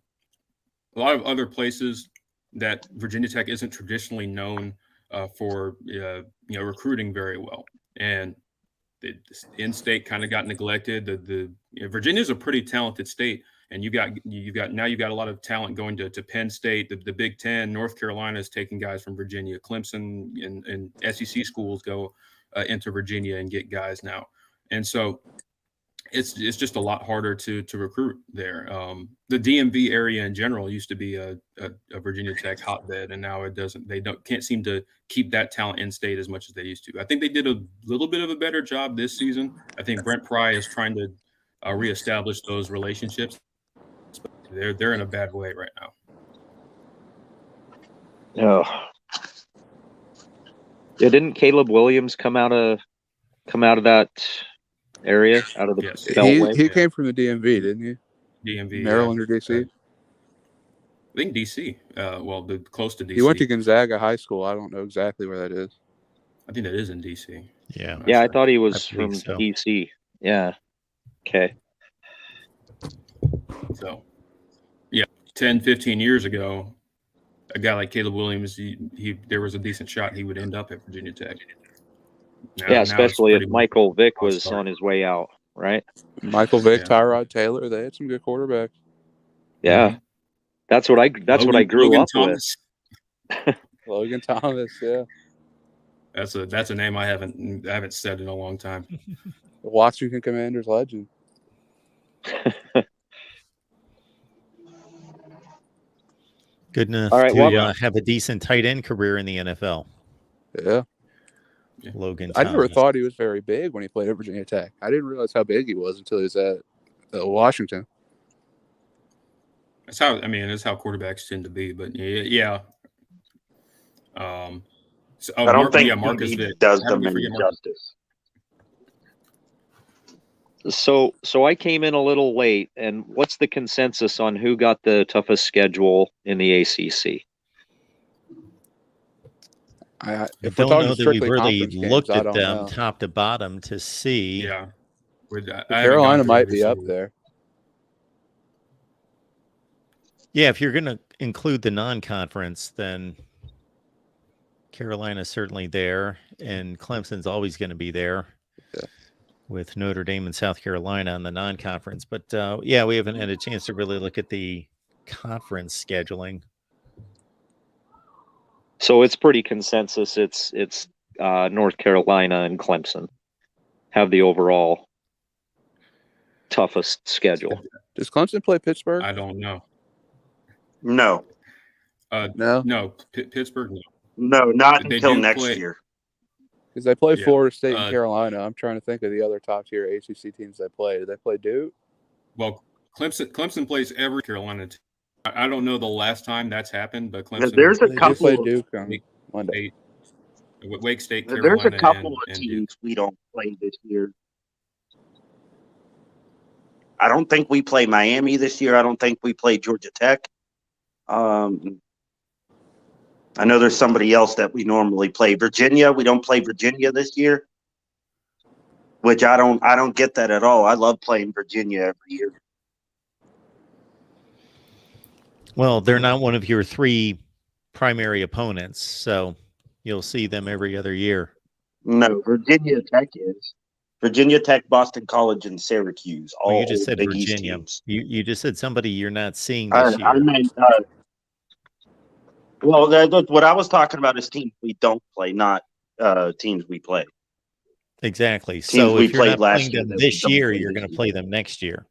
other places that Virginia Tech isn't traditionally known for recruiting very well, and the in-state kind of got neglected. Virginia's a pretty talented state, and you've got a lot of talent going to Penn State, the Big Ten. North Carolina is taking guys from Virginia. Clemson and SEC schools go into Virginia and get guys now, and so it's just a lot harder to recruit there. The DMV area in general used to be a Virginia Tech hotbed, and now it doesn't. They can't seem to keep that talent in state as much as they used to. I think they did a little bit of a better job this season. I think Brent Pry is trying to reestablish those relationships. They're in a bad way right now. Oh. Yeah, didn't Caleb Williams come out of that area, out of the Beltway? He came from the DMV, didn't he? DMV, Maryland or DC? I think DC. Close to DC. He went to Gonzaga High School. I don't know exactly where that is. I think that is in DC. Yeah. Yeah, I thought he was from DC. Yeah. Okay. So, 10, 15 years ago, a guy like Caleb Williams, there was a decent shot he would end up at Virginia Tech. Now especially if Michael Vick was on his way out, right? Michael Vick, Tyrod Taylor, they had some good quarterbacks. Yeah. Mm-hmm. That's what I grew up with. Logan Thomas, yeah. That's a name I haven't said in a long time. The Washington Commanders legend. Good enough to have a decent tight end career in the NFL. Yeah. Logan Thomas. I never thought he was very big when he played at Virginia Tech. I didn't realize how big he was until he was at Washington. That's how quarterbacks tend to be. But yeah. I don't think Marcus Vick does them any justice. So I came in a little late, and what's the consensus on who got the toughest schedule in the ACC? I don't know that we've really looked at them top to bottom to see. Yeah, Carolina might be up there. Yeah, if you're going to include the non-conference, then Carolina's certainly there, and Clemson's always going to be there. Yeah. With Notre Dame and South Carolina on the non-conference. But, we haven't had a chance to really look at the conference scheduling. So it's pretty consensus. It's North Carolina and Clemson have the overall toughest schedule. Does Clemson play Pittsburgh? I don't know. No. No. Pittsburgh, no. No, not until next year. Because they play Florida State and Carolina. I'm trying to think of the other top-tier ACC teams they play. Did they play Duke? Well, Clemson plays every Carolina team. I don't know the last time that's happened, but Clemson. There's a couple. Play Duke on Monday. Wake State, Carolina. There's a couple of teams we don't play this year. I don't think we play Miami this year. I don't think we play Georgia Tech. I know there's somebody else that we normally play. Virginia, we don't play Virginia this year, which I don't get that at all. I love playing Virginia every year. Well, they're not one of your three primary opponents, so you'll see them every other year. No, Virginia Tech is. Virginia Tech, Boston College, and Syracuse. All you just said Big Virginia. East teams. You just said somebody you're not seeing this year. I meant what I was talking about is teams we don't play, not teams we play. Exactly. Teams So we if you're played not last playing year them that this we don't year, play you're this going to year. play them next year.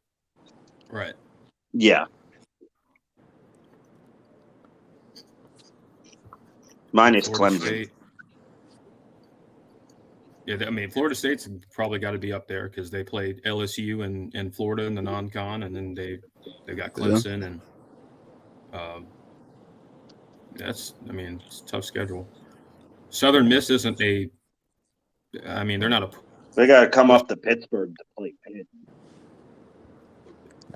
Right. Yeah. Minus Florida Clemson. State. Yeah, I mean, Florida State's probably got to be up there because they played LSU and Florida in the non-con, and then they got Clemson, and it's a tough schedule. Southern Miss isn't they're not a. They got to come up to Pittsburgh to play Pitt.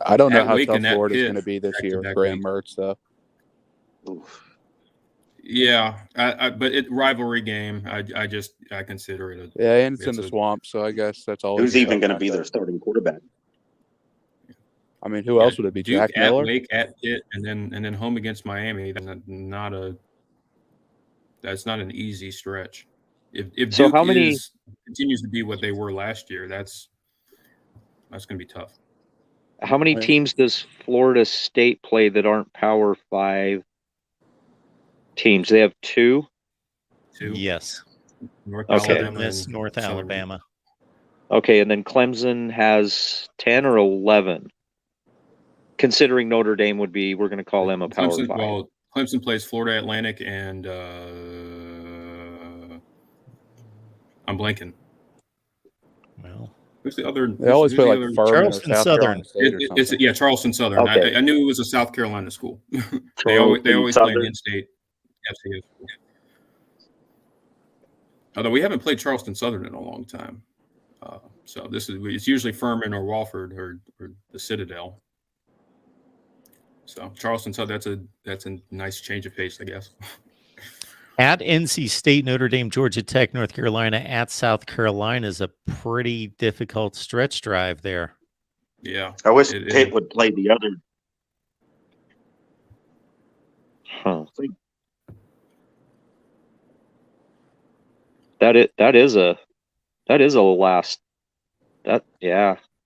I don't know At how Wake tough and at Florida's Pitt, going to be this year with back-to-back Graham week. Mertz, though. Oof. Yeah, but rivalry game. I consider it. Yeah, and it's in the swamp, so I guess that's all. Who's even going to be their starting quarterback? I mean, who else would it be? Duke, Jack Miller? at Wake, at Pitt, and then home against Miami. That's not an easy stretch. If So Duke how many continues to be what they were last year, that's going to be tough. How many teams does Florida State play that aren't Power 5 teams? They have 2? Yes. North Okay. Alabama Miss and North Southern. Alabama. Okay, and then Clemson has 10 or 11. Considering Notre Dame would be, we're going to call them a Power 5. Well, Clemson plays Florida Atlantic and I'm blanking. Well, who's the other? They always play like other? Furman Charleston or South Southern. Carolina State or something. Charleston Southern. Okay. I knew it was a South Carolina school. they always play an in-state FCS school. Although we haven't played Charleston Southern in a long time, so it's usually Furman or Wofford or the Citadel. So Charleston Southern, that's a nice change of pace, I guess. At NC State, Notre Dame, Georgia Tech, North Carolina, at South Carolina is a pretty difficult stretch drive there. Yeah. I wish Pitt would play the other. Huh.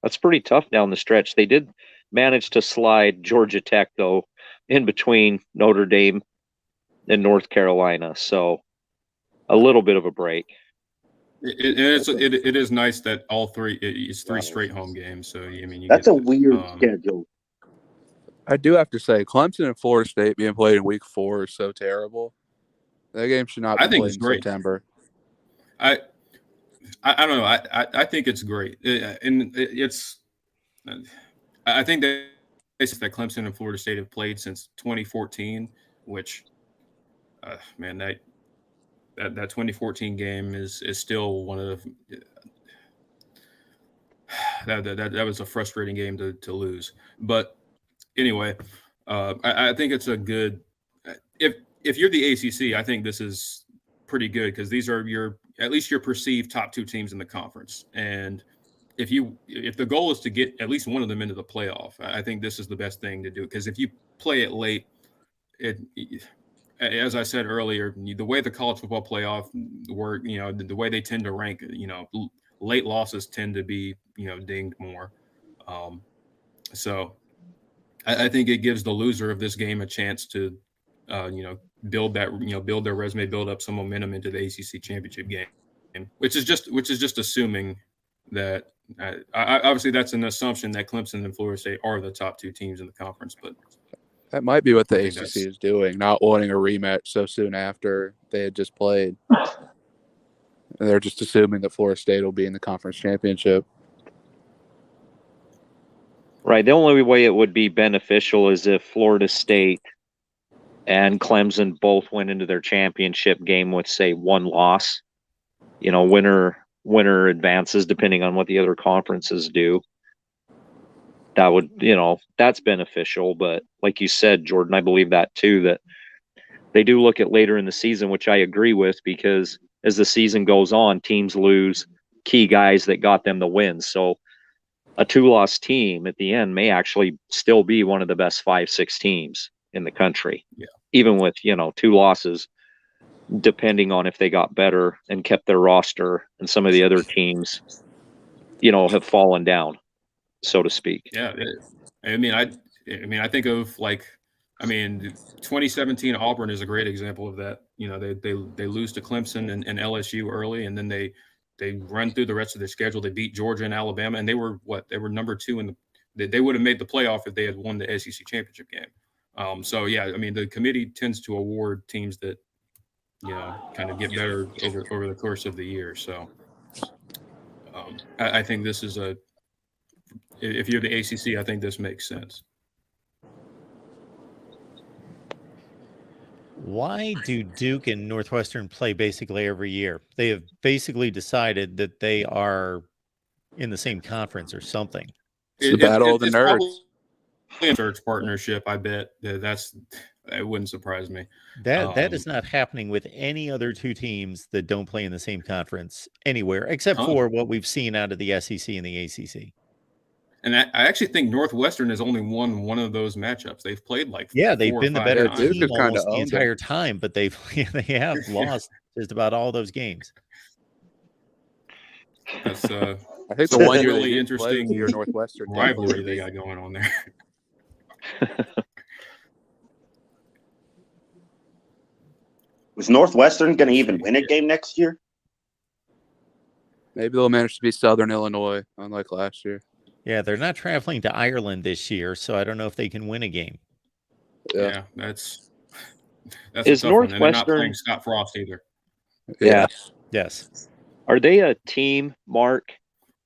That's pretty tough down the stretch. They did manage to slide Georgia Tech though in between Notre Dame and North Carolina, so a little bit of a break. It is nice that all three is 3 straight home games. So that's a weird schedule. I do have to say, Clemson and Florida State being played in Week 4 is so terrible. That game should not be played in September. I don't know. I think it's great, and I think that Clemson and Florida State have played since 2014, which, that 2014 game is still one of that was a frustrating game to lose. But anyway, I think it's a good. If you're the ACC, I think this is pretty good because these are at least your perceived top 2 teams in the conference. And if the goal is to get at least one of them into the playoff, I think this is the best thing to do. Because if you play it late, as I said earlier, the way the college football playoff work, the way they tend to rank, late losses tend to be, dinged more. So I think it gives the loser of this game a chance to, build their resume, build up some momentum into the ACC Championship game, which is just assuming that obviously that's an assumption that Clemson and Florida State are the top 2 teams in the conference, but that might be what the ACC is doing, not wanting a rematch so soon after they had just played. And they're just assuming that Florida State will be in the conference championship. Right. The only way it would be beneficial is if Florida State and Clemson both went into their championship game with, say, 1 loss. Winner advances depending on what the other conferences do. That would, that's beneficial. But like you said, Jordan, I believe that too, that they do look at later in the season, which I agree with, because as the season goes on, teams lose key guys that got them the wins. So a 2-loss team at the end may actually still be one of the best 5-6 teams in the country. Yeah. Even with, 2 losses, depending on if they got better and kept their roster, and some of the other teams, have fallen down, so to speak. Yeah. I think of like I mean, 2017 Auburn is a great example of that. You know, they lose to Clemson and LSU early, and then they run through the rest of their schedule. They beat Georgia and Alabama, and they were number 2 in the. They would have made the playoff if they had won the ACC Championship game. So yeah, I mean, the committee tends to award teams that, you know, kind of get better over the course of the year. So I think this is if you're the ACC, I think this makes sense. Why do Duke and Northwestern play basically every year? They have basically decided that they are in the same conference or something. It's the battle of the nerds. A church partnership, I bet. It wouldn't surprise me. That is not happening with any other 2 teams that don't play in the same conference anywhere, except for what we've seen out of the SEC and the ACC. And I actually think Northwestern has only won one of those matchups. They've played like they've been the better team almost the entire it. time, but they have lost just about all those games. That's I think the one year really interesting year Northwestern rivalry they got going on there. Was Northwestern going to even win a game next year? Maybe they'll manage to beat Southern Illinois, unlike last year. Yeah, they're not traveling to Ireland this year, so I don't know if they can win a game. Yeah, that's is a tough one. And they're not Northwestern playing Scott Frost either. Yeah. Yes. Are they a team, Mark?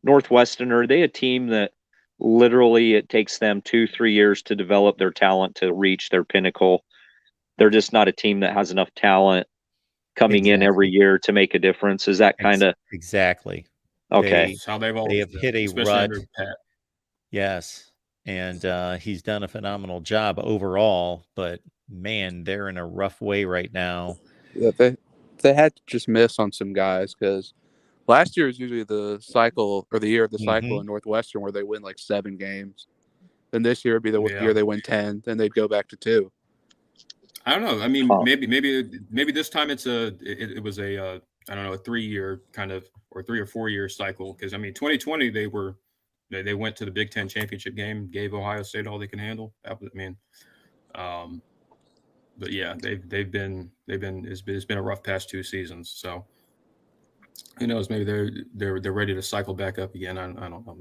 Northwestern, are they a team that literally it takes them 2-3 years to develop their talent to reach their pinnacle? They're just not a team that has enough talent coming in every year to make a difference. Is that kind of exactly okay? That's how they've always have hit a rut. Yes, and he's done a phenomenal job overall. But man, they're in a rough way right now. Yeah, they had to just miss on some guys because last year is usually the cycle or the year of the cycle in Northwestern where they win like 7 games. Then this year would be the year they win 10. Then they'd go back to 2. I don't know. I mean, maybe this time it was a I don't know, a 3-year kind of or 3 or 4 year cycle, because I mean 2020 they went to the Big Ten championship game, gave Ohio State all they can handle. That was, I mean, but yeah, it's been a rough past 2 seasons. So who knows? Maybe they're ready to cycle back up again. I don't know.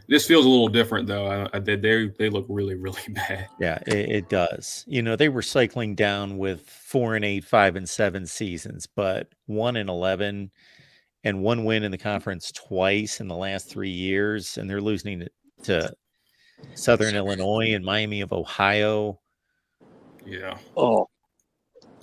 This feels a little different though. They look really, really bad. Yeah, it does. You know, they were cycling down with 4-8, 5-7 seasons, but 1-11 and 1 win in the conference twice in the last 3 years, and they're losing to Southern Illinois and Miami of Ohio. Yeah. Oh,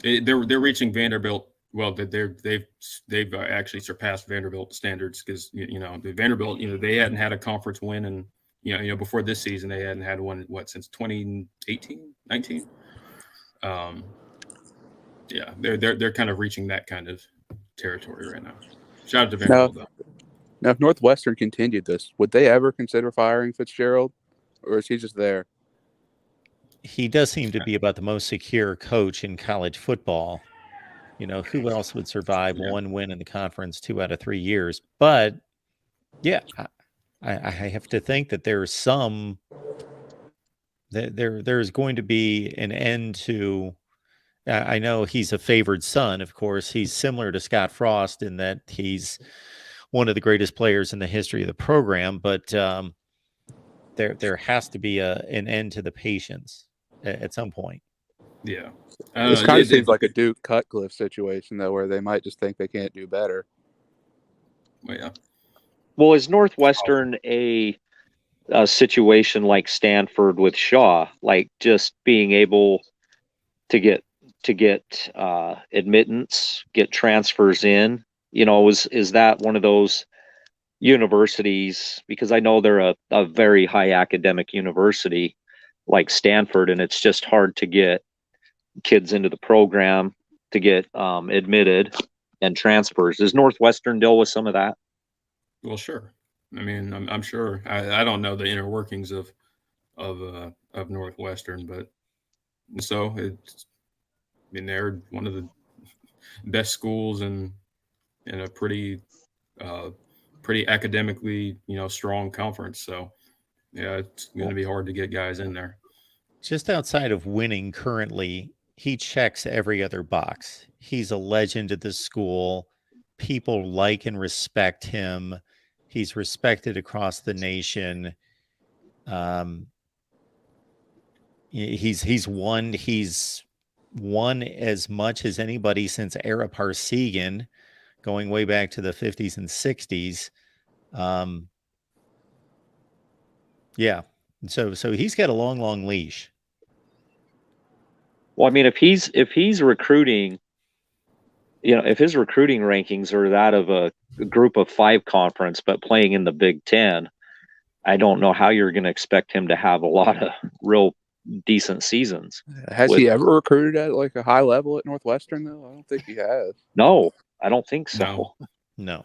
they're reaching Vanderbilt. Well, they've actually surpassed Vanderbilt standards because you know the Vanderbilt, you know, they hadn't had a conference win, and you know before this season they hadn't had one since 2018, 19. Yeah, they're kind of reaching that kind of territory right now. Shout out to Vanderbilt though. Now, if Northwestern continued this, would they ever consider firing Fitzgerald, or is he just there? He does seem to be about the most secure coach in college football. You know, who else would survive 1 win in the conference 2 out of 3 years? But yeah, I have to think that there's there's going to be an end to. I know he's a favored son, of course. He's similar to Scott Frost in that he's one of the greatest players in the history of the program. But there has to be an end to the patience at some point. Yeah. This kind of seems like a Duke Cutcliffe situation, though, where they might just think they can't do better. Yeah. Well, is Northwestern a situation like Stanford with Shaw, like just being able to get admittance, get transfers in? You know, is that one of those universities? Because I know they're a very high academic university like Stanford, and it's just hard to get kids into the program to get admitted and transfers. Does Northwestern deal with some of that? Well, sure. I mean, I'm sure. I don't know the inner workings of Northwestern, but so it's. I mean, they're one of the best schools in a pretty academically, you know, strong conference. So yeah, it's going to be hard to get guys in there. just outside of winning currently, he checks every other box. He's a legend at the school. People like and respect him. He's respected across the nation. He's won as much as anybody since Ara Parsegan, going way back to the 50s and 60s. Yeah. So he's got a long leash. Well, I mean, if he's recruiting, if his recruiting rankings are that of a group of 5 conference, but playing in the Big Ten, I don't know how you're going to expect him to have a lot of real decent seasons. Has he ever recruited at like a high level at Northwestern though? I don't think he has. No, I don't think so. No.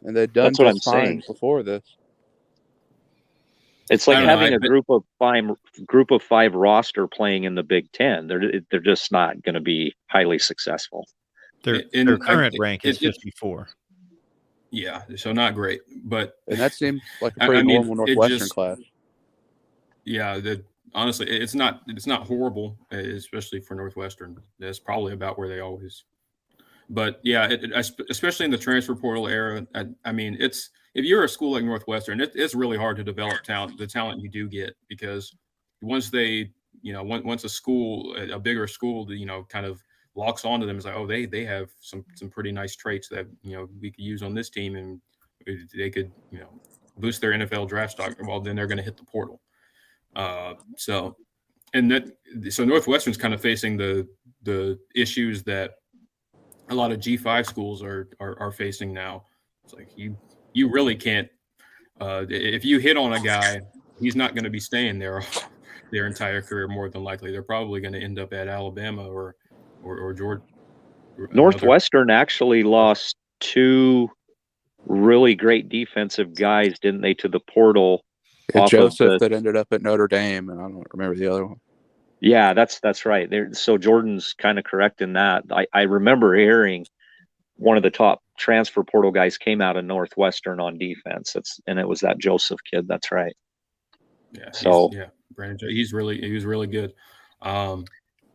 And they've done That's what I'm just fine saying. before this. It's like having a group of 5 roster playing in the Big Ten. They're just not going to be highly successful. Their current rank is 54. Yeah, so not great, and that seems like a pretty normal Northwestern class. Yeah, honestly, it's not horrible, especially for Northwestern. That's probably about where they always. But yeah, especially in the transfer portal era, I mean, if you're a school like Northwestern, it's really hard to develop talent. The talent you do get, because once they, once a bigger school, kind of locks onto them, it's like, oh, they have some pretty nice traits that we could use on this team, and they could boost their NFL draft stock. Well, then they're going to hit the portal. So Northwestern's kind of facing the issues that a lot of G5 schools are facing now. It's like you really can't. If you hit on a guy, he's not going to be staying there their entire career. More than likely, they're probably going to end up at Alabama or Georgia. Northwestern actually lost 2 really great defensive guys, didn't they, to the portal? Joseph that ended up at Notre Dame, and I don't remember the other one. Yeah, that's right. So Jordan's kind of correct in that. I remember hearing one of the top transfer portal guys came out of Northwestern on defense. And it was that Joseph kid. That's right. Yeah. So Brandon, he was really good.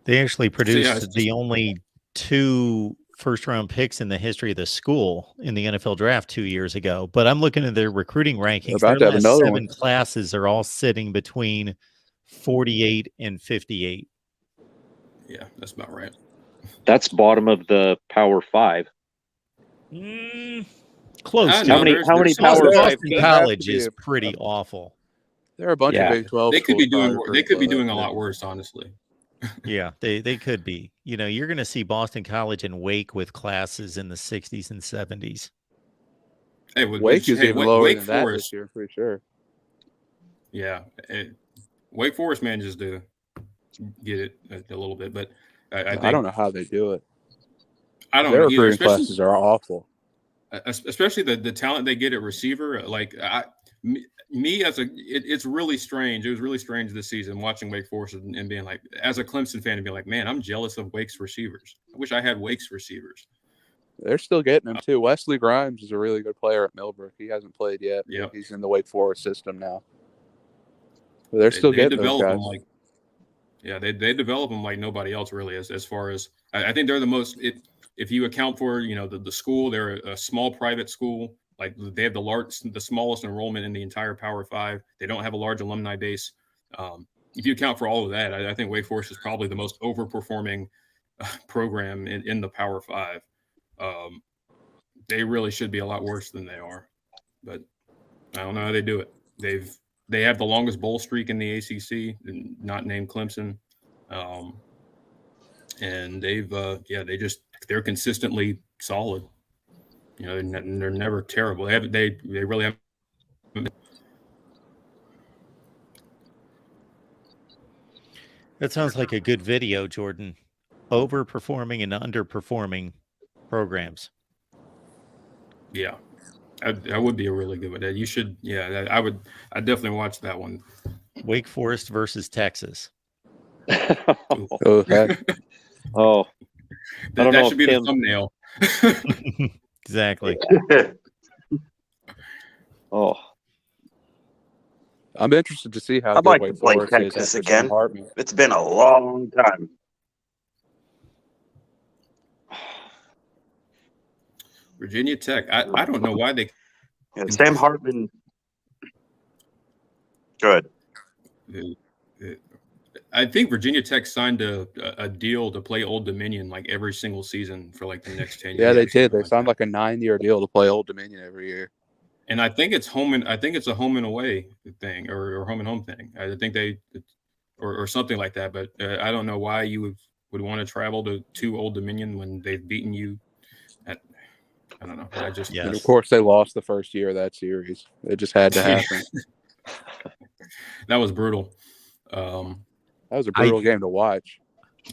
They actually produced the only 2 first-round picks in the history of the school in the NFL draft 2 years ago. But I'm looking at their recruiting rankings. About to have another 7 classes are all sitting between 48 and 58. Yeah, that's about right. That's bottom of the Power 5. Close. How many Power 5 college is pretty awful. There are a bunch of Big 12. They could be doing a lot worse, honestly. Yeah, they could be. You're going to see Boston College and Wake with classes in the 60s and 70s. Hey, Wake is even lower than that this year, for sure. Yeah, Wake Forest manages to get it a little bit, but I don't know how they do it. I don't know. Their recruiting classes are awful. Especially the talent they get at receiver. Like it's really strange. It was really strange this season watching Wake Forest and being like, as a Clemson fan, and being like, man, I'm jealous of Wake's receivers. I wish I had Wake's receivers. They're still getting them too. Wesley Grimes is a really good player at Millbrook. He hasn't played yet. Yeah, he's in the Wake Forest system now. But they're still getting those guys. They develop them like nobody else really. As far as I think they're the most. If you account for the school, they're a small private school. Like they have the smallest enrollment in the entire Power 5. They don't have a large alumni base. If you account for all of that, I think Wake Forest is probably the most overperforming program in the Power 5. They really should be a lot worse than they are, but I don't know how they do it. They have the longest bowl streak in the ACC, not named Clemson, and they're consistently solid. They're never terrible. They really have. That sounds like a good video, Jordan. Overperforming and underperforming programs. Yeah, that would be a really good one. You should. Yeah, I'd definitely watch that one. Wake Forest versus Texas. Okay. That should be the thumbnail. Exactly. I'm interested to see how I'd good like to Wake play Forest is Texas after Sam again. Hartman. It's been a long time. Virginia Tech. I don't know why they. Yeah, Sam Hartman. Good. I think Virginia Tech signed a deal to play Old Dominion like every single season for like the next 10 years. Yeah, they did. They signed like a 9-year deal to play Old Dominion every year. And I think it's a home and away thing or home and home thing. I think or something like that. But I don't know why you would want to travel to Old Dominion when they've beaten you. I don't know. And of course, they lost the first year of that series. It just had to happen. That was brutal. That was a brutal game to watch.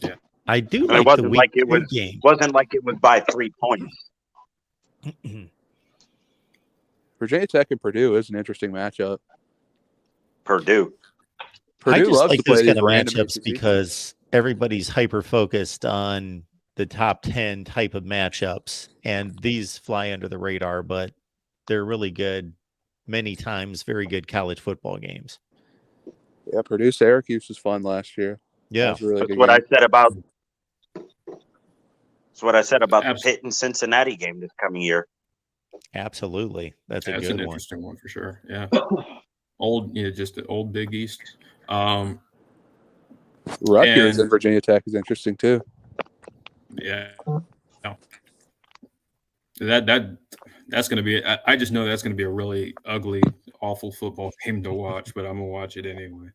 Yeah, I do. And it wasn't like it was. Wasn't like it was by 3 points. Virginia Tech and Purdue is an interesting matchup. Purdue I just loves like to play those kind these of random matchups ACC because everybody's hyper focused on the top 10 type of matchups, and these fly under the radar, but they're really good. Many times, very good college football games. Yeah, Purdue Syracuse was fun last year. Yeah, that was a really that's good what game. I said about. That's what I said about the Pitt and Cincinnati game this coming year. Absolutely, that's a good an one. Interesting one for sure. Yeah, just the old Big East. Rutgers and Virginia Tech is interesting too. Yeah, no. That's going to be. I just know that's going to be a really ugly, awful football game to watch, but I'm gonna watch it anyway.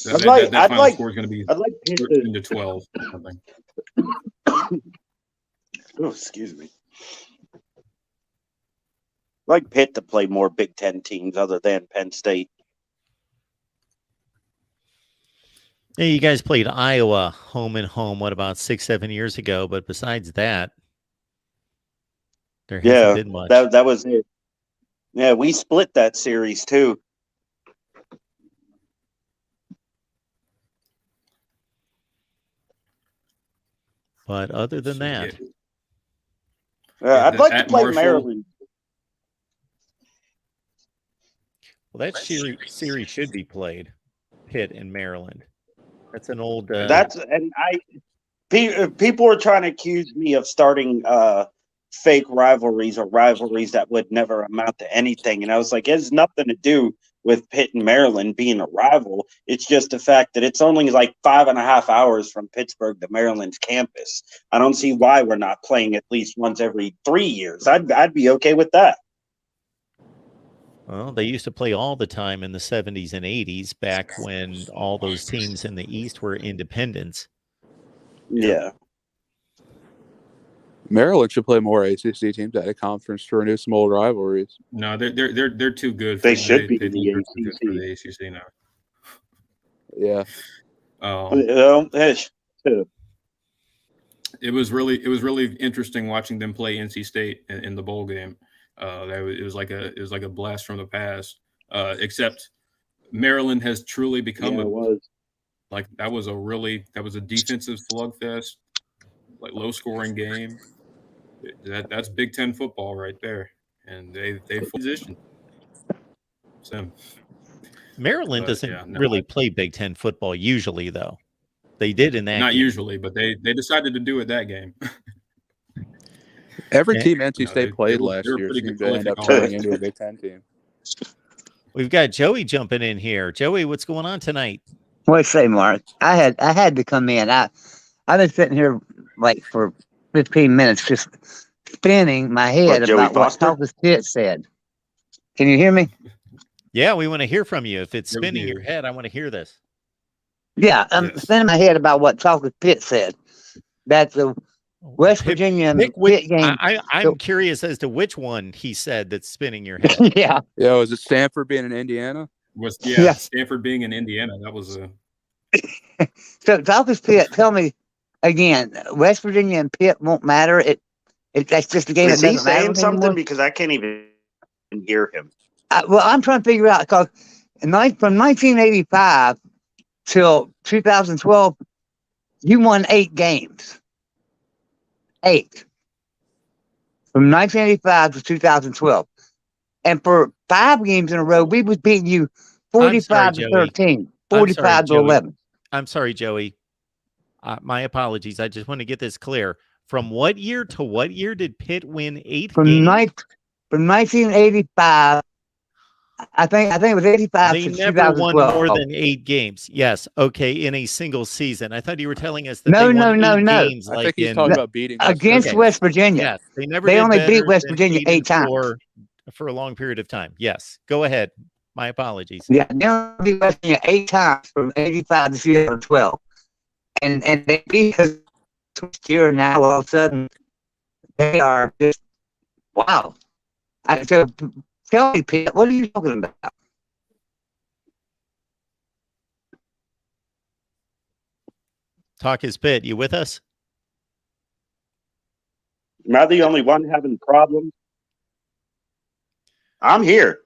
That final score is going to be 13-12 or something. Oh, excuse me. I'd like Pitt to play more Big Ten teams other than Penn State. Yeah, you guys played Iowa home and home, what, about 6-7 years ago? But besides that, there hasn't been much. That was it. Yeah, we split that series too. But other than that, I'd like to play Maryland. Well, that series should be played, Pitt and Maryland. That's an old. People are trying to accuse me of starting fake rivalries or rivalries that would never amount to anything, and I was like, it has nothing to do with Pitt and Maryland being a rival. It's just the fact that it's only like 5.5 hours from Pittsburgh to Maryland's campus. I don't see why we're not playing at least once every 3 years. I'd be okay with that. Well, they used to play all the time in the 70s and 80s, back when all those teams in the East were independents. Yeah. Maryland should play more ACC teams at a conference to renew some old rivalries. No, they're too good. They should be in the ACC. For the ACC now. Yeah. It was really interesting watching them play NC State in the bowl game. It was like a blast from the past. Except Maryland has truly become that was a defensive slugfest, like low scoring game. That's Big Ten football right there, and they position. So Maryland doesn't really play Big Ten football usually, though. They did in that. Not game. Usually, but they decided to do it that game. Every team NC State played last year seemed to end up turning into a Big Ten team. We've got Joey jumping in here. Joey, what's going on tonight? What do you say, Mark? I had to come in. I've been sitting here like for 15 minutes just spinning my head about what Talcus Pitt said. Can you hear me? Yeah, we want to hear from you. If it's spinning your head, I want to hear this. Yeah, I'm spinning my head about what Talcus Pitt said. That the West Virginia and Pitt game. I'm curious as to which one he said that's spinning your head. Yeah. Yeah, was it Stanford being in Indiana? Stanford being in Indiana. That was a. So Talcus Pitt, tell me again, West Virginia and Pitt won't matter. That's just a game. Is he saying something anymore? Because I can't even hear him. Well, I'm trying to figure out because from 1985 till 2012, you won 8 games. 8. From 1985 to 2012. And for 5 games in a row, we was beating you I'm sorry, 45 to 13, I'm 45 sorry, to Joey. 11. I'm sorry, Joey. My apologies. I just want to get this clear. From what year to what year did Pitt win 8 From games? From 1985, I think it was 85 They to never won 2012. more than 8 games. Yes. Okay. In a single season. I thought you were telling us that No, they won no, 8 no. games I like think he's in talking about beating Against Okay. West Virginia. Yes. They never They did only beat better West than Virginia 8 times. 8-4 for a long period of time. Yes. Go ahead. My apologies. Yeah, they only beat West Virginia 8 times from 85 to 2012. And they beat us this year, and now all of a sudden they are just wow. So tell me, Pitt, what are you talking about? Talk is Pitt. You with us? Am I the only one having problems? I'm here.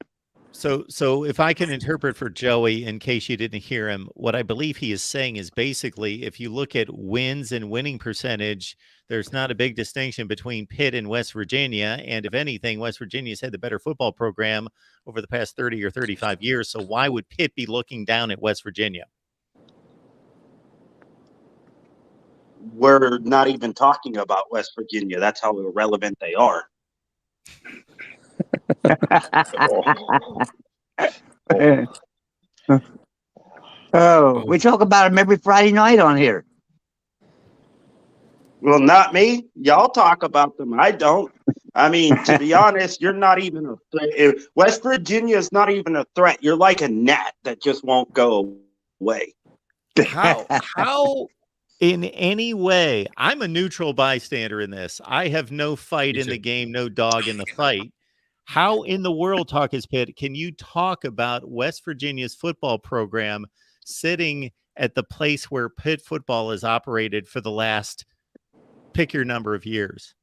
So if I can interpret for Joey, in case you didn't hear him, what I believe he is saying is basically, if you look at wins and winning percentage, there's not a big distinction between Pitt and West Virginia. And if anything, West Virginia's had the better football program over the past 30 or 35 years. So why would Pitt be looking down at West Virginia? We're not even talking about West Virginia. That's how irrelevant they are. Oh, we talk about them every Friday night on here. Well, not me. Y'all talk about them. I don't. I mean, to be honest, you're not even a threat. West Virginia is not even a threat. You're like a gnat that just won't go away. How in any way, I'm a neutral bystander in this. I have no fight in the game, no dog in the fight. How in the world, Talk is Pitt, can you talk about West Virginia's football program sitting at the place where Pitt football has operated for the last pick your number of years?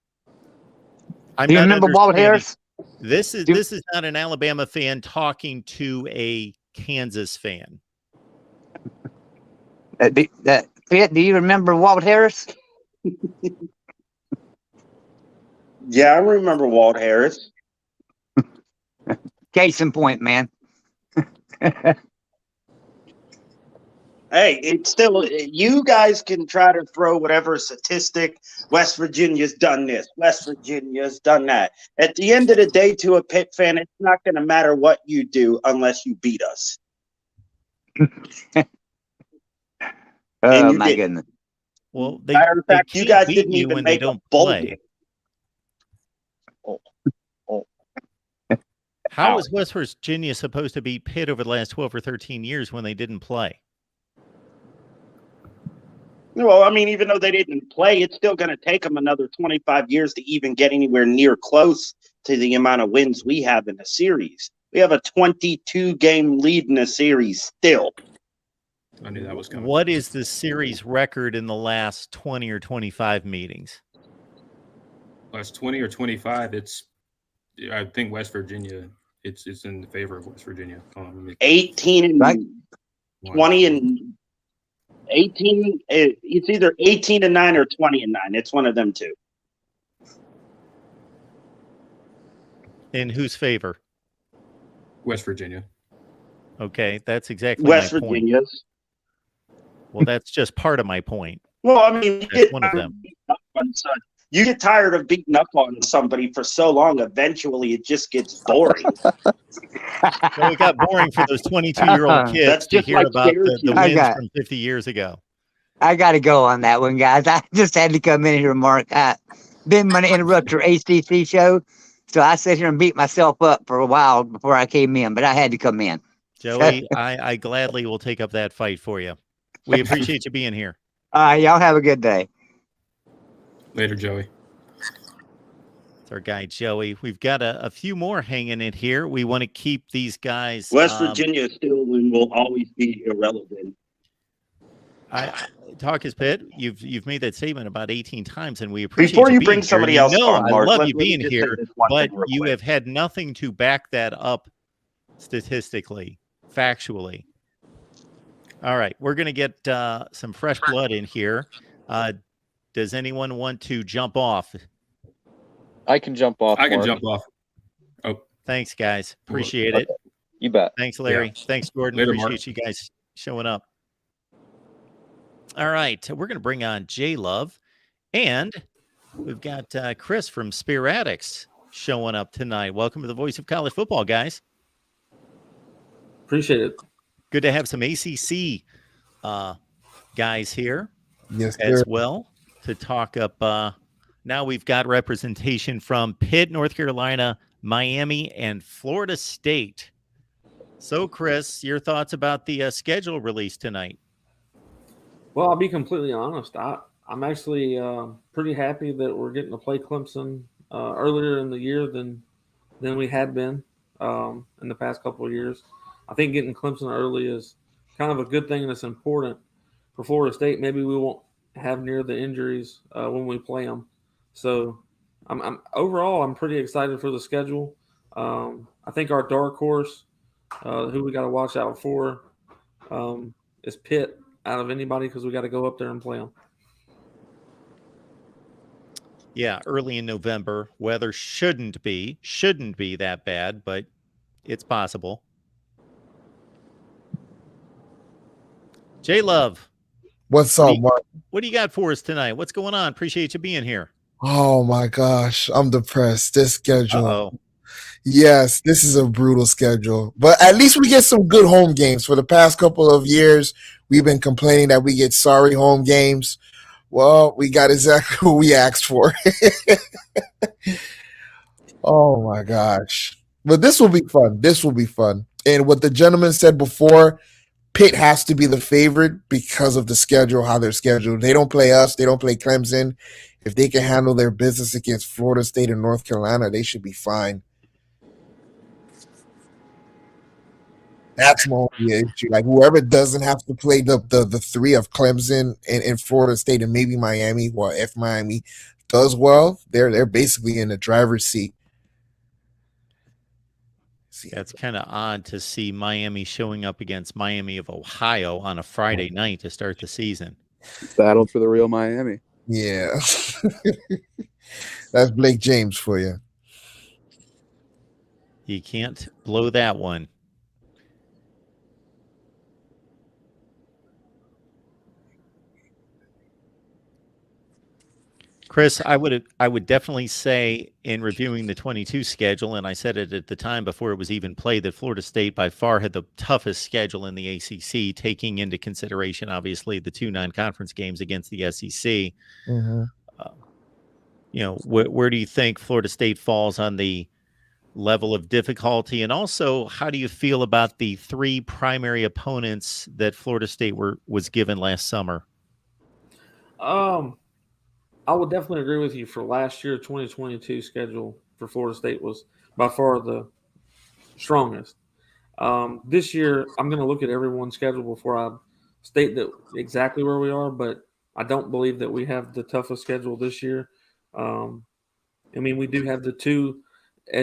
Do you remember Walt Harris? This is not an Alabama fan talking to a Kansas fan. Pitt, do you remember Walt Harris? Yeah, I remember Walt Harris. Case in point, man. Hey, it's still, you guys can try to throw whatever statistic. West Virginia's done this. West Virginia's done that. At the end of the day, to a Pitt fan, it's not going to matter what you do unless you beat us. Oh, my goodness. Well, matter of fact, you guys didn't even make a bowl game. How is West Virginia supposed to beat Pitt over the last 12 or 13 years when they didn't play? Well, I mean, even though they didn't play, it's still going to take them another 25 years to even get anywhere near close to the amount of wins we have in the series. We have a 22-game lead in the series still. I knew that was coming. What is the series record in the last 20 or 25 meetings? Last 20 or 25, I think West Virginia, it's in the favor of West Virginia. 18 and 20 and 18. It's either 18 and 9 or 20 and 9. It's one of them two. In whose favor? West Virginia. Okay, that's exactly West my point. Virginia's. Well, that's just part of my point. Well, I mean, That's one of them. You get tired of beating up on somebody for so long, eventually it just gets boring. Well, it got boring for those 22-year-old kids That's to just hear like about the I wins from 50 years ago. I got to go on that one, guys. I just had to come in here, Mark. Didn't want to interrupt your ACC show, so I sat here and beat myself up for a while before I came in, but I had to come in. Joey, I gladly will take up that fight for you. We appreciate you being here. Y'all have a good day. Later, Joey. It's our guy, Joey. We've got a few more hanging in here. We want to keep these guys. West Virginia still and will always be irrelevant. Talk is Pitt. You've made that statement about 18 times, and we appreciate Before you being bring here. somebody else on, Mark, I love you being let me just here, say this one but thing real you quick. have had nothing to back that up statistically, factually. All right, we're going to get some fresh blood in here. Does anyone want to jump off? I can jump off. I can Mark. jump off. Oh, Thanks, guys. Appreciate it. You bet. Thanks, Larry. Yeah. Thanks, Gordon. Later, Appreciate you guys showing up. All right. We're going to bring on J Love, and we've got Chris from Spear Addicts showing up tonight. Welcome to the Voice of College Football, guys. Appreciate it. Good to have some ACC guys here Yes, as sir. well to talk up. Now we've got representation from Pitt, North Carolina, Miami, and Florida State. So, Chris, your thoughts about the schedule release tonight? Well, I'll be completely honest. I'm actually pretty happy that we're getting to play Clemson earlier in the year than we had been in the past couple of years. I think getting Clemson early is kind of a good thing, and it's important for Florida State. Maybe we won't have near the injuries when we play them. So, I'm pretty excited for the schedule. I think our dark horse, who we got to watch out for, is Pitt out of anybody, because we got to go up there and play them. Yeah, early in November. Weather shouldn't be that bad, but it's possible. J Love, What's up, Mark? what do you got for us tonight? What's going on? Appreciate you being here. Oh my gosh, I'm depressed. This schedule. Uh-oh. Yes, this is a brutal schedule. But at least we get some good home games. For the past couple of years, we've been complaining that we get sorry home games. Well, we got exactly what we asked for. Oh my gosh. But this will be fun. This will be fun. And what the gentleman said before, Pitt has to be the favorite because of the schedule, how they're scheduled. They don't play us. They don't play Clemson. If they can handle their business against Florida State and North Carolina, they should be fine. That's my only issue. Like, whoever doesn't have to play the three of Clemson and Florida State and maybe Miami, well, if Miami does well, they're basically in the driver's seat. That's kind of odd to see Miami showing up against Miami of Ohio on a Friday night to start the season. Battle for the real Miami. Yeah. That's Blake James for you. You can't blow that one. Chris, I would definitely say in reviewing the 22 schedule, and I said it at the time before it was even played, that Florida State by far had the toughest schedule in the ACC, taking into consideration, obviously, the 2 non-conference games against the SEC. Mm-hmm. Where do you think Florida State falls on the level of difficulty? And also, how do you feel about the 3 primary opponents that Florida State was given last summer? I would definitely agree with you. For last year, 2022 schedule for Florida State was by far the strongest. This year, I'm going to look at everyone's schedule before I state that exactly where we are, but I don't believe that we have the toughest schedule this year. We do have the 2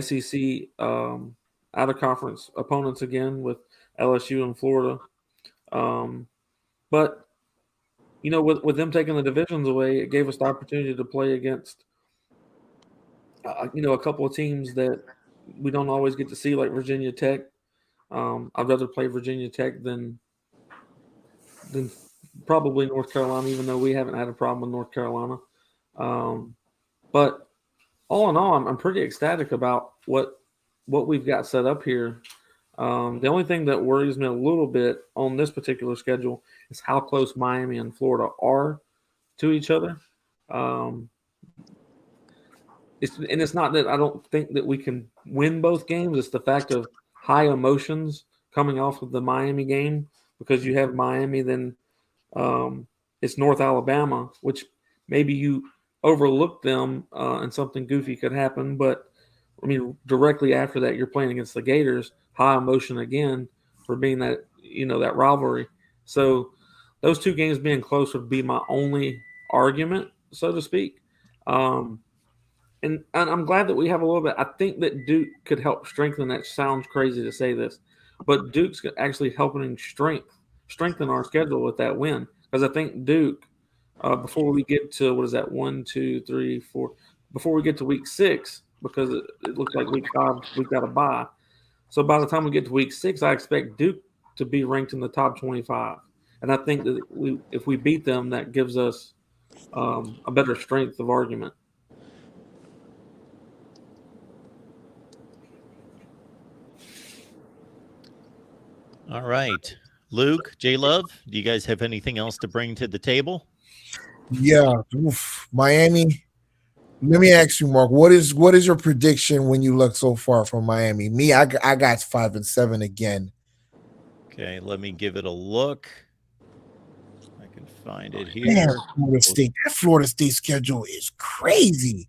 SEC out-of-conference opponents again with LSU and Florida. But with them taking the divisions away, it gave us the opportunity to play against, a couple of teams that we don't always get to see, like Virginia Tech. I'd rather play Virginia Tech than probably North Carolina, even though we haven't had a problem with North Carolina. But all in all, I'm pretty ecstatic about what we've got set up here. The only thing that worries me a little bit on this particular schedule is how close Miami and Florida are to each other. It's not that I don't think that we can win both games. It's the fact of high emotions coming off of the Miami game, because you have Miami, then it's North Alabama, which maybe you overlook them and something goofy could happen. But, directly after that, you're playing against the Gators. High emotion again for being that, that rivalry. So those 2 games being close would be my only argument, so to speak. And I'm glad that we have a little bit. I think that Duke could help strengthen that. Sounds crazy to say this, but Duke's actually helping strengthen our schedule with that win. Because I think Duke, before we get to, 1, 2, 3, 4, before we get to week 6, because it looks like week 5 we've got a bye. So by the time we get to week 6, I expect Duke to be ranked in the top 25. And I think that if we beat them, that gives us a better strength of argument. All right. Luke, J-Love, do you guys have anything else to bring to the table? Yeah. Oof. Miami. Let me ask you, Mark, what is your prediction when you look so far from Miami? Me, I got 5-7 again. Okay, let me give it a look. I can find it here. Man, Florida State. That Florida State schedule is crazy.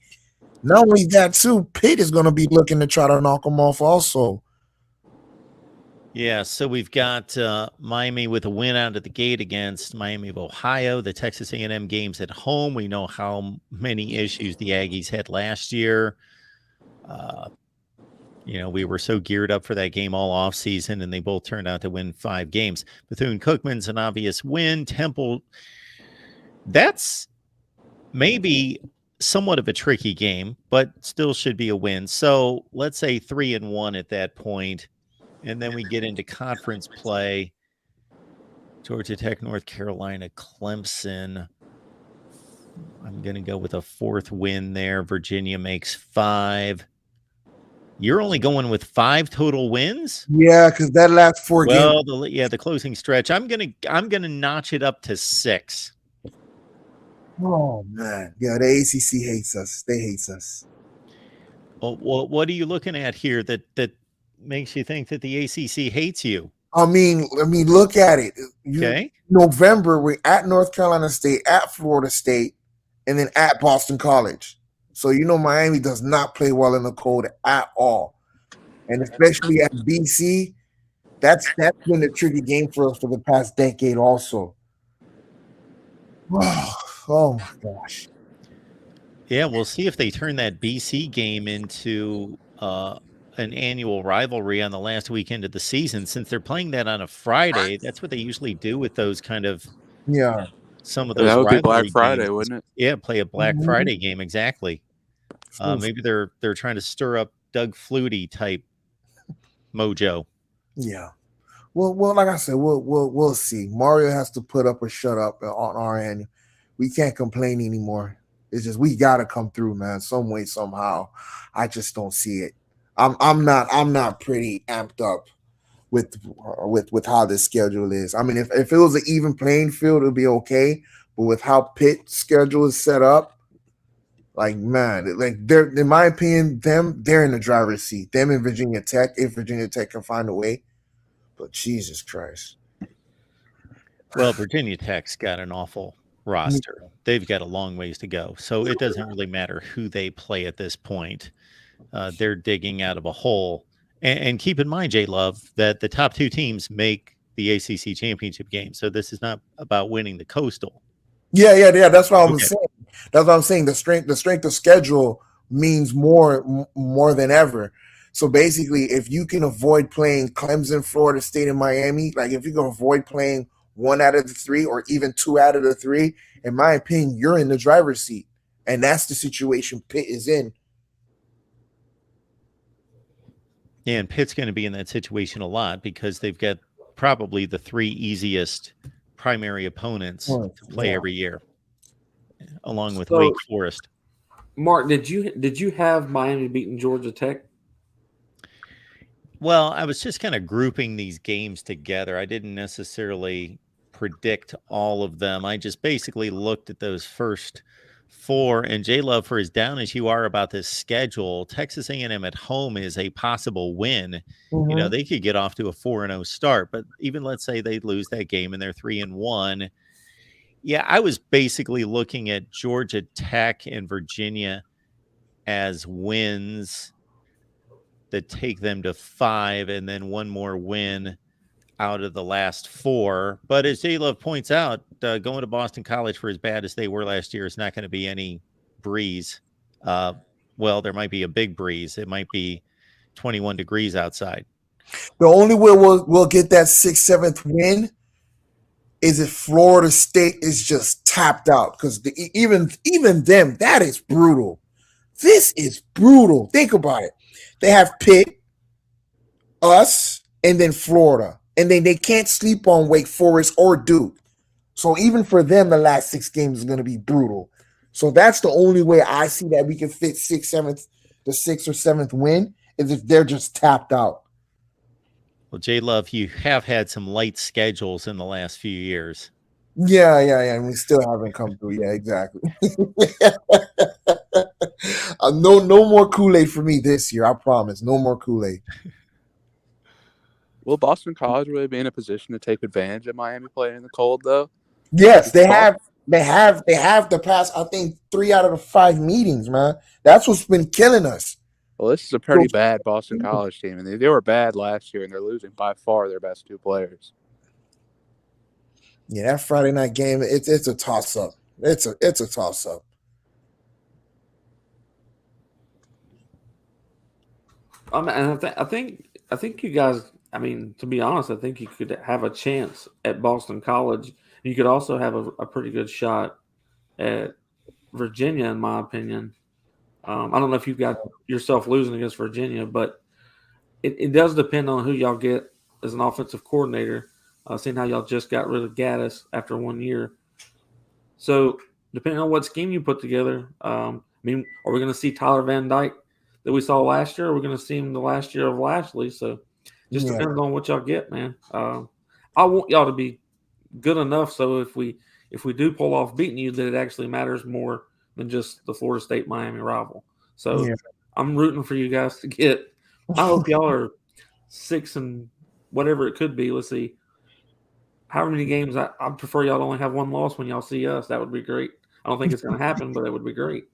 Not only that, too, Pitt is going to be looking to try to knock them off also. Yeah, so we've got Miami with a win out of the gate against Miami of Ohio. The Texas A&M games at home. We know how many issues the Aggies had last year. We were so geared up for that game all offseason, and they both turned out to win 5 games. Bethune-Cookman's an obvious win. Temple, that's maybe somewhat of a tricky game, but still should be a win. So let's say 3-1 at that point. And then we get into conference play. Georgia Tech, North Carolina, Clemson. I'm going to go with a 4th win there. Virginia makes 5. You're only going with 5 total wins? Yeah, because that last 4 games. Well, the closing stretch. I'm gonna notch it up to 6. Oh man, yeah, the ACC hates us. They hate us. Well, what are you looking at here that makes you think that the ACC hates you? I mean, look at it. Okay. November, we're at North Carolina State, at Florida State, and then at Boston College. So Miami does not play well in the cold at all, and especially at BC, that's been a tricky game for us for the past decade, also. Oh my gosh. Yeah, we'll see if they turn that BC game into an annual rivalry on the last weekend of the season. Since they're playing that on a Friday, that's what they usually do with those kind of some of those. That would be rivalry Black Friday, games. wouldn't it? Yeah, play a Black Friday game, exactly. Maybe they're trying to stir up Doug Flutie type mojo. Yeah. Well, like I said, we'll see. Mario has to put up or shut up on our end. We can't complain anymore. It's just we gotta come through, man, some way, somehow. I just don't see it. I'm not pretty amped up with how this schedule is. I mean, if it was an even playing field, it'd be okay. But with how Pitt's schedule is set up, like man, they're in my opinion, they're in the driver's seat. Them and Virginia Tech, if Virginia Tech can find a way. But Jesus Christ. Well, Virginia Tech's got an awful roster. They've got a long ways to go. So it doesn't really matter who they play at this point. They're digging out of a hole. And keep in mind, J-Love, that the top 2 teams make the ACC Championship game. So this is not about winning the Coastal. Yeah. That's what I'm saying. That's what I'm saying. The strength of schedule means more than ever. So basically, if you can avoid playing Clemson, Florida State, and Miami, like if you can avoid playing 1 out of the 3 or even 2 out of the 3, in my opinion, you're in the driver's seat. And that's the situation Pitt is in. Yeah, and Pitt's going to be in that situation a lot because they've got probably the 3 easiest primary opponents to play every year, along with Wake Forest. Mark, did you have Miami beating Georgia Tech? Well, I was just kind of grouping these games together. I didn't necessarily predict all of them. I just basically looked at those first 4. And J-Love, for as down as you are about this schedule, Texas A&M at home is a possible win. Mm-hmm. They could get off to a 4-0 start, but even let's say they lose that game and they're 3-1. Yeah, I was basically looking at Georgia Tech and Virginia as wins that take them to 5, and then one more win out of the last 4. But as J-Love points out, going to Boston College for as bad as they were last year is not going to be any breeze. Well, there might be a big breeze. It might be 21 degrees outside. The only way we'll get that 6th, 7th win is if Florida State is just tapped out, because even them, that is brutal. This is brutal. Think about it. They have Pitt, us, and then Florida. And then they can't sleep on Wake Forest or Duke. So even for them, the last 6 games is going to be brutal. So that's the only way I see that we can fit the 6th or 7th win is if they're just tapped out. Well, J Love, you have had some light schedules in the last few years. Yeah. And we still haven't come through. Yeah, exactly. No more Kool-Aid for me this year. I promise. No more Kool-Aid. Will Boston College really be in a position to take advantage of Miami playing in the cold, though? Yes, they have the past, I think, 3 out of the 5 meetings, man. That's what's been killing us. Well, this is a pretty bad Boston College team, and they were bad last year, and they're losing by far their best 2 players. Yeah, that Friday night game, it's a toss-up. It's a toss-up. I think you guys. I mean, to be honest, I think you could have a chance at Boston College. You could also have a pretty good shot at Virginia, in my opinion. I don't know if you've got yourself losing against Virginia, but it does depend on who y'all get as an offensive coordinator. Seeing how y'all just got rid of Gaddis after 1 year. So depending on what scheme you put together, I mean, are we going to see Tyler Van Dyke that we saw last year? Or are we going to see him the last year of Lashley? So just depends on what y'all get, man. I want y'all to be good enough so if we do pull off beating you, that it actually matters more than just the Florida State Miami rival. So I'm rooting for you guys to get. I hope y'all are 6 and whatever it could be. Let's see. However many games, I prefer y'all to only have 1 loss when y'all see us. That would be great. I don't think it's going to happen, but it would be great.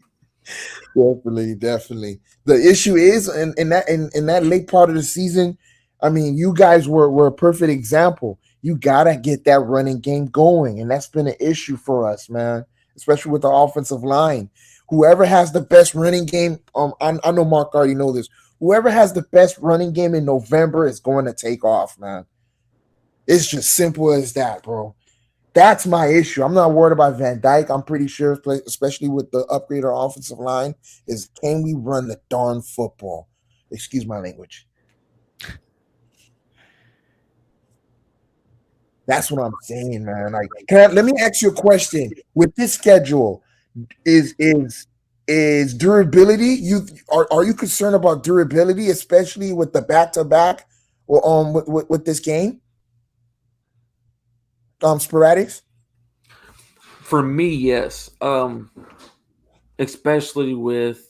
Definitely. The issue is in that late part of the season, I mean, you guys were a perfect example. You gotta get that running game going, and that's been an issue for us, man. Especially with the offensive line. Whoever has the best running game, I know Mark already know this. Whoever has the best running game in November is going to take off, man. It's just simple as that, bro. That's my issue. I'm not worried about Van Dyke. I'm pretty sure, especially with the upgrade of our offensive line, is can we run the darn football? Excuse my language. That's what I'm saying, man. Like, let me ask you a question. With this schedule, is durability? Are you concerned about durability, especially with the back-to-back or with this game? Sporadics? For me, yes. Especially with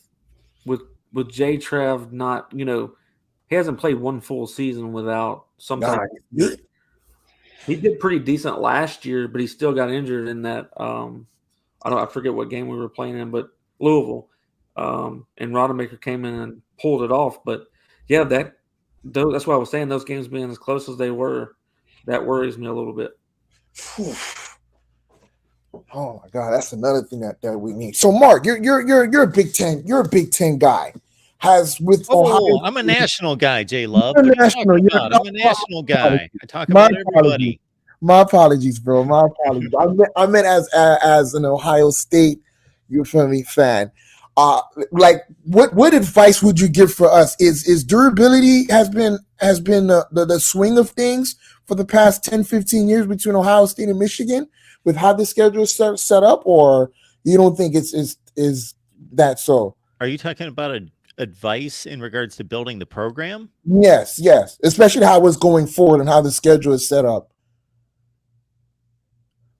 J Trav not, he hasn't played 1 full season without some type of injury. He did pretty decent last year, but he still got injured in that. I forget what game we were playing in, but Louisville, and Rodemaker came in and pulled it off. But yeah, that's why I was saying those games being as close as they were, that worries me a little bit. Oh my God, that's another thing that we need. So, Mark, you're a Big Ten. You're a Big Ten guy. Ohio, I'm a national guy, J Love. I'm a national guy. I talk about everybody. My apologies, bro. My apologies. I meant as an Ohio State, you feel me, fan. Like what advice would you give for us? Is durability has been the swing of things for the past 10, 15 years between Ohio State and Michigan with how the schedule is set up, or you don't think is that so? Are you talking about advice in regards to building the program? Yes, especially how it's going forward and how the schedule is set up.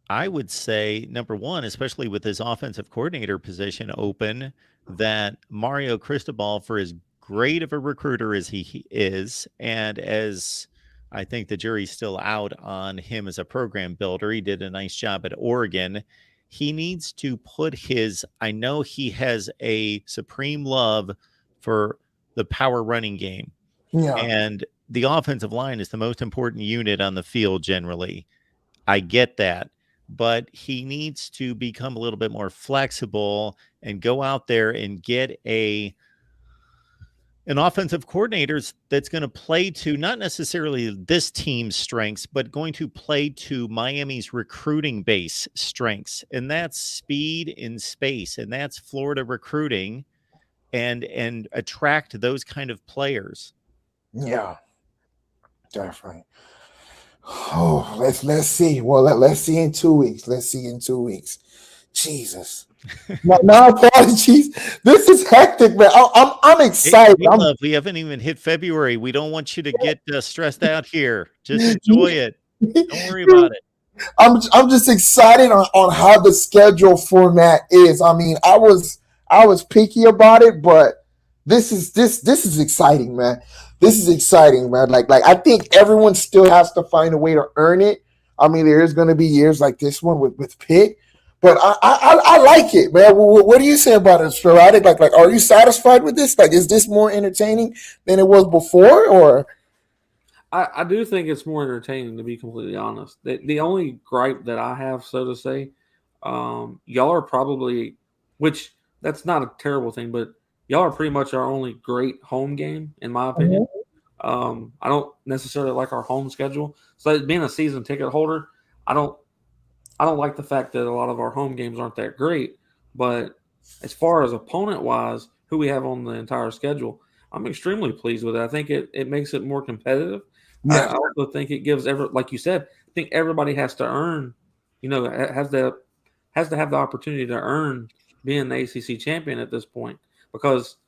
I would say, number one, especially with this offensive coordinator position open, that Mario Cristobal, for as great of a recruiter as he is, and as I think the jury's still out on him as a program builder, he did a nice job at Oregon. He needs to put I know he has a supreme love for the power running game. Yeah. And the offensive line is the most important unit on the field generally. I get that. But he needs to become a little bit more flexible and go out there and get an offensive coordinator that's going to play to not necessarily this team's strengths, but going to play to Miami's recruiting base strengths. And that's speed in space. And that's Florida recruiting. and attract those kind of players. Yeah, definitely. Oh, let's see. Well, let's see in 2 weeks. Let's see in 2 weeks. Jesus. My apologies. This is hectic, man. I'm excited. Hey, love, we haven't even hit February. We don't want you to get stressed out here. Just enjoy it. Don't worry about it. I'm just excited on how the schedule format is. I mean, I was picky about it, but this is exciting, man. This is exciting, man. Like I think everyone still has to find a way to earn it. I mean, there is going to be years like this one with Pitt, but I like it, man. What do you say about it, Sporadic? Like, are you satisfied with this? Like, is this more entertaining than it was before, or? I do think it's more entertaining, to be completely honest. The only gripe that I have, so to say, y'all are probably, which that's not a terrible thing, but y'all are pretty much our only great home game, in my opinion. I don't necessarily like our home schedule. So being a season ticket holder, I don't like the fact that a lot of our home games aren't that great. But as far as opponent-wise, who we have on the entire schedule, I'm extremely pleased with it. I think it makes it more competitive. Yeah. I also think it gives like you said, I think everybody has to earn, has to have the opportunity to earn being the ACC champion at this point, because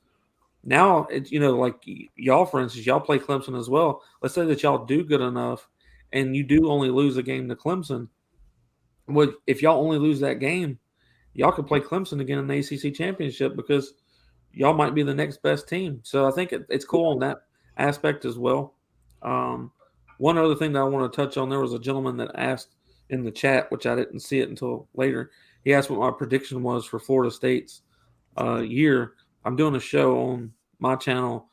now it's, like y'all, for instance, y'all play Clemson as well. Let's say that y'all do good enough and you do only lose a game to Clemson. Well, if y'all only lose that game, y'all could play Clemson again in the ACC Championship, because y'all might be the next best team. So I think it's cool on that aspect as well. One other thing that I want to touch on, there was a gentleman that asked in the chat, which I didn't see it until later. He asked what my prediction was for Florida State's year. I'm doing a show on my channel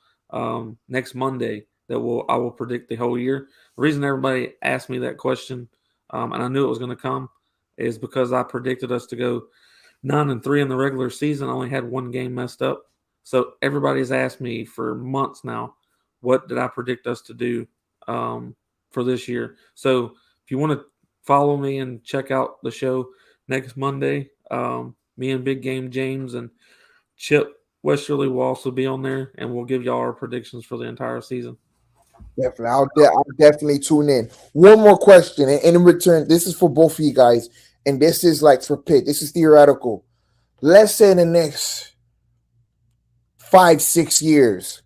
next Monday that I will predict the whole year. The reason everybody asked me that question, and I knew it was going to come, is because I predicted us to go 9-3 in the regular season. I only had one game messed up. So everybody's asked me for months now, what did I predict us to do for this year? So if you want to follow me and check out the show next Monday, me and Big Game James and Chip Westerly will also be on there, and we'll give y'all our predictions for the entire season. Definitely. I'll definitely tune in. One more question, and in return, this is for both of you guys, and this is like for Pitt. This is theoretical. Let's say in the next 5-6 years,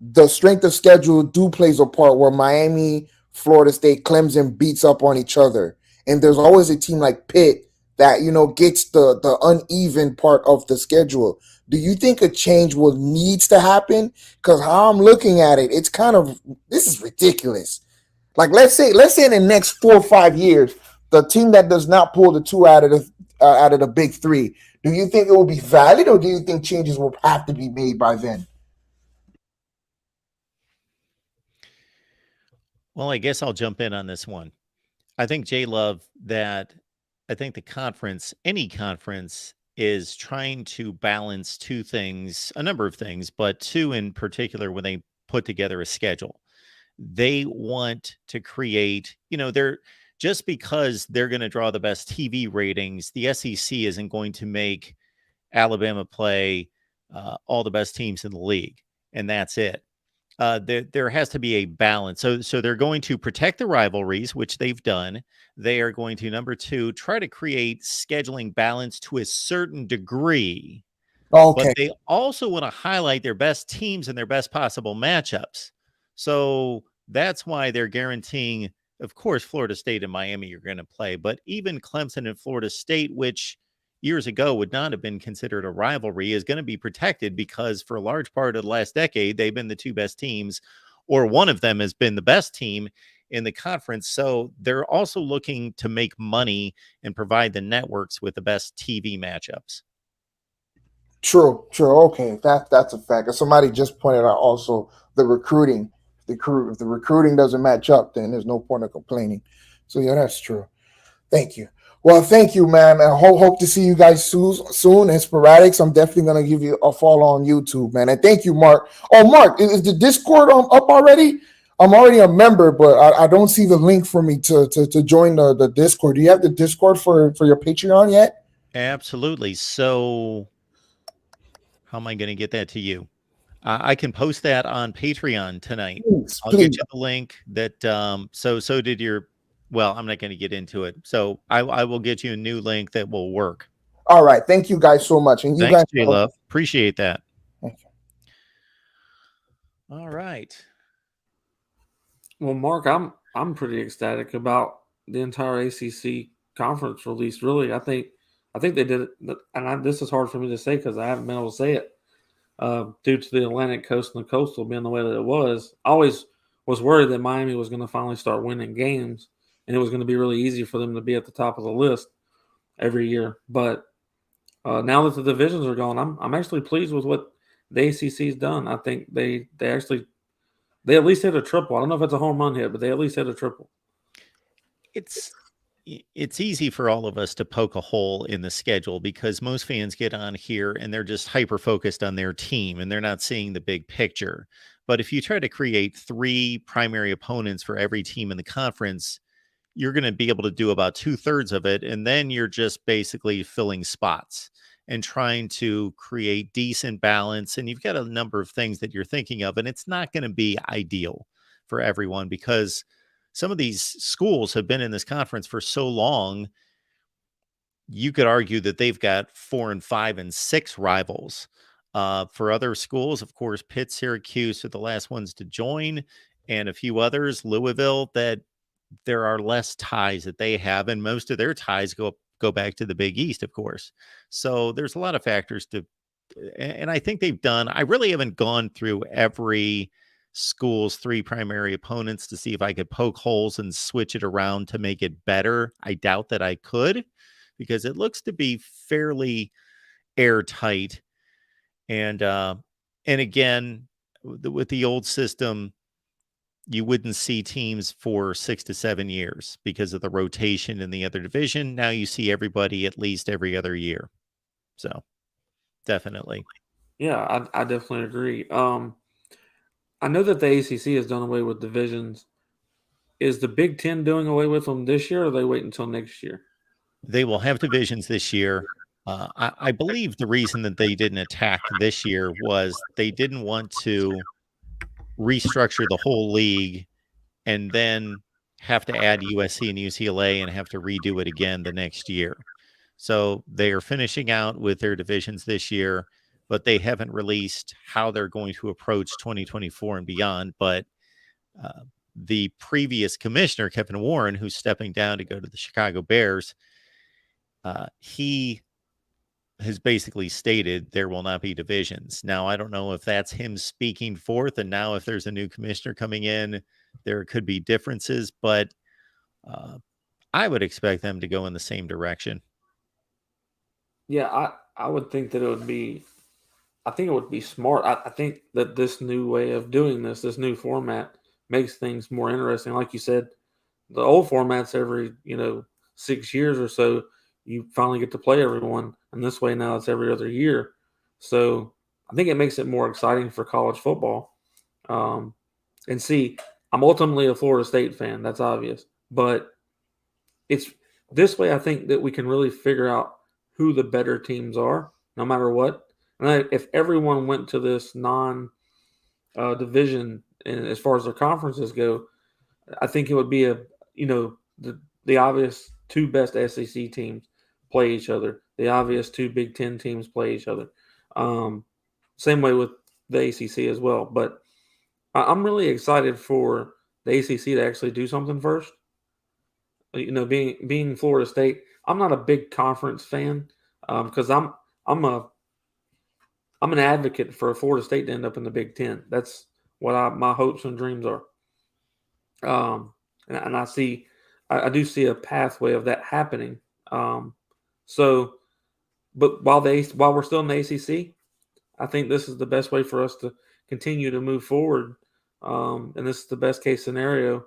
the strength of schedule plays a part where Miami, Florida State, Clemson beats up on each other, and there's always a team like Pitt that gets the uneven part of the schedule. Do you think a change needs to happen? Because how I'm looking at it, it's this is ridiculous. Like let's say in the next 4 or 5 years, the team that does not pull the two out of the big three, do you think it will be valid, or do you think changes will have to be made by then? Well, I guess I'll jump in on this one. I think, Jay Love, that I think any conference is trying to balance two things, a number of things, but two in particular when they put together a schedule. They want to create, just because they're going to draw the best TV ratings, the SEC isn't going to make Alabama play all the best teams in the league, and that's it. There has to be a balance. So they're going to protect the rivalries, which they've done. They are going to, number two, try to create scheduling balance to a certain degree. Okay. But they also want to highlight their best teams and their best possible matchups. So that's why they're guaranteeing, of course, Florida State and Miami are going to play, but even Clemson and Florida State, which years ago would not have been considered a rivalry, is going to be protected, because for a large part of the last decade, they've been the two best teams, or one of them has been the best team in the conference. So they're also looking to make money and provide the networks with the best TV matchups. True. Okay, that's a fact. And somebody just pointed out also the recruiting. If the recruiting doesn't match up, then there's no point of complaining. So yeah, that's true. Thank you. Well, thank you, man. I hope to see you guys soon. And Sporadics, I'm definitely going to give you a follow on YouTube, man. And thank you, Mark. Oh, Mark, is the Discord up already? I'm already a member, but I don't see the link for me to join the Discord. Do you have the Discord for your Patreon yet? Absolutely. So How am I going to get that to you? I can post that on Patreon tonight. Please, I'll please. get you the link that, so did your, well, I'm not going to get into it. So I will get you a new link that will work. All right. Thank you guys so much. And you Thanks, guys, J-Love. Appreciate that. Okay. All right. Well, Mark, I'm pretty ecstatic about the entire ACC conference release. Really, I think they did it, and this is hard for me to say because I haven't been able to say it due to the Atlantic Coast and the Coastal being the way that it was. I always was worried that Miami was going to finally start winning games, and it was going to be really easy for them to be at the top of the list every year. But now that the divisions are gone, I'm actually pleased with what the ACC's done. I think they at least hit a triple. I don't know if it's a home run hit, but they at least hit a triple. It's easy for all of us to poke a hole in the schedule because most fans get on here and they're just hyper focused on their team and they're not seeing the big picture. But if you try to create 3 primary opponents for every team in the conference, you're going to be able to do about 2/3 of it. And then you're just basically filling spots and trying to create decent balance. And you've got a number of things that you're thinking of, and it's not going to be ideal for everyone because some of these schools have been in this conference for so long. You could argue that they've got 4 and 5 and 6 rivals. For other schools, of course, Pitt, Syracuse are the last ones to join, and a few others, Louisville, that there are less ties that they have, and most of their ties go back to the Big East, of course. So there's a lot of factors and I think they've done. I really haven't gone through every school's 3 primary opponents to see if I could poke holes and switch it around to make it better. I doubt that I could because it looks to be fairly airtight. And again, with the old system, you wouldn't see teams for 6 to 7 years because of the rotation in the other division. Now you see everybody at least every other year. So definitely. Yeah, I definitely agree. I know that the ACC has done away with divisions. Is the Big Ten doing away with them this year, or are they wait until next year? They will have divisions this year. I believe the reason that they didn't attack this year was they didn't want to restructure the whole league and then have to add USC and UCLA and have to redo it again the next year. So they are finishing out with their divisions this year, but they haven't released how they're going to approach 2024 and beyond. But the previous commissioner, Kevin Warren, who's stepping down to go to the Chicago Bears, he has basically stated there will not be divisions. Now, I don't know if that's him speaking forth, and now if there's a new commissioner coming in, there could be differences, but I would expect them to go in the same direction. Yeah, I would think that it would be smart. I think that this new way of doing this new format makes things more interesting. Like you said, the old formats every, 6 years or so, you finally get to play everyone. And this way now it's every other year. So I think it makes it more exciting for college football. And see, I'm ultimately a Florida State fan. That's obvious. But it's this way I think that we can really figure out who the better teams are, no matter what. And if everyone went to this non-division, and as far as their conferences go, I think it would be the obvious 2 best SEC teams play each other. The obvious 2 Big Ten teams play each other. Same way with the ACC as well. But I'm really excited for the ACC to actually do something first. Being Florida State, I'm not a big conference fan because I'm an advocate for Florida State to end up in the Big Ten. That's what my hopes and dreams are. And I do see a pathway of that happening. But while we're still in the ACC, I think this is the best way for us to continue to move forward. And this is the best case scenario.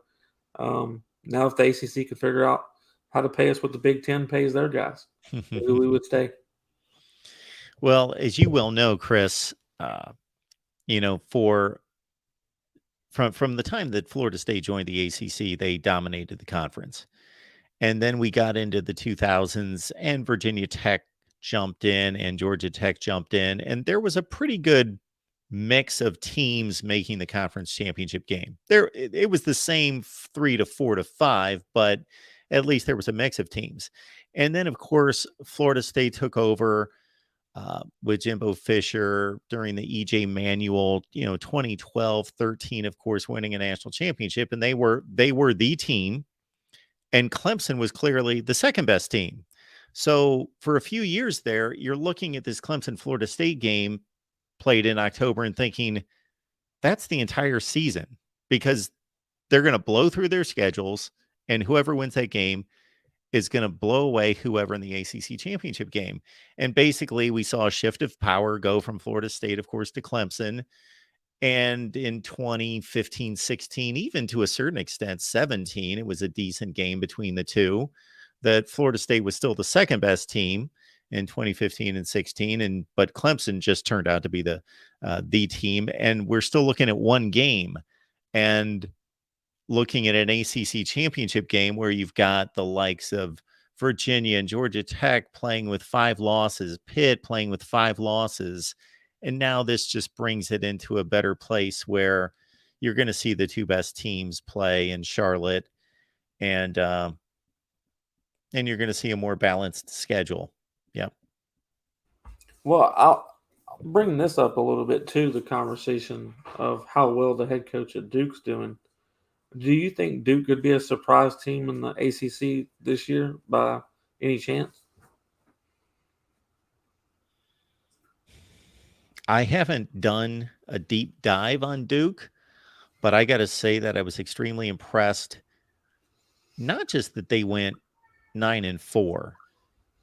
Now, if the ACC could figure out how to pay us what the Big Ten pays their guys, maybe we would stay. Well, as you well know, Chris, from the time that Florida State joined the ACC, they dominated the conference. And then we got into the 2000s and Virginia Tech jumped in and Georgia Tech jumped in, and there was a pretty good mix of teams making the conference championship game. It was the same 3 to 4 to 5, but at least there was a mix of teams. And then, of course, Florida State took over with Jimbo Fisher during the EJ Manuel, 2012, 13, of course, winning a national championship. And they were the team. And Clemson was clearly the second best team. So for a few years there, you're looking at this Clemson Florida State game played in October and thinking that's the entire season, because they're going to blow through their schedules, and whoever wins that game is going to blow away whoever in the ACC championship game. And basically we saw a shift of power go from Florida State, of course, to Clemson. And in 2015, 16, even to a certain extent, 17, it was a decent game between the two. That Florida State was still the second best team in 2015 and 16, but Clemson just turned out to be the team. And we're still looking at one game and looking at an ACC championship game where you've got the likes of Virginia and Georgia Tech playing with 5 losses, Pitt playing with 5 losses. And now this just brings it into a better place where you're going to see the 2 best teams play in Charlotte, and you're going to see a more balanced schedule. Yeah. Well, I'll bring this up a little bit too, the conversation of how well the head coach at Duke's doing. Do you think Duke could be a surprise team in the ACC this year by any chance? I haven't done a deep dive on Duke, but I got to say that I was extremely impressed. Not just that they went 9-4,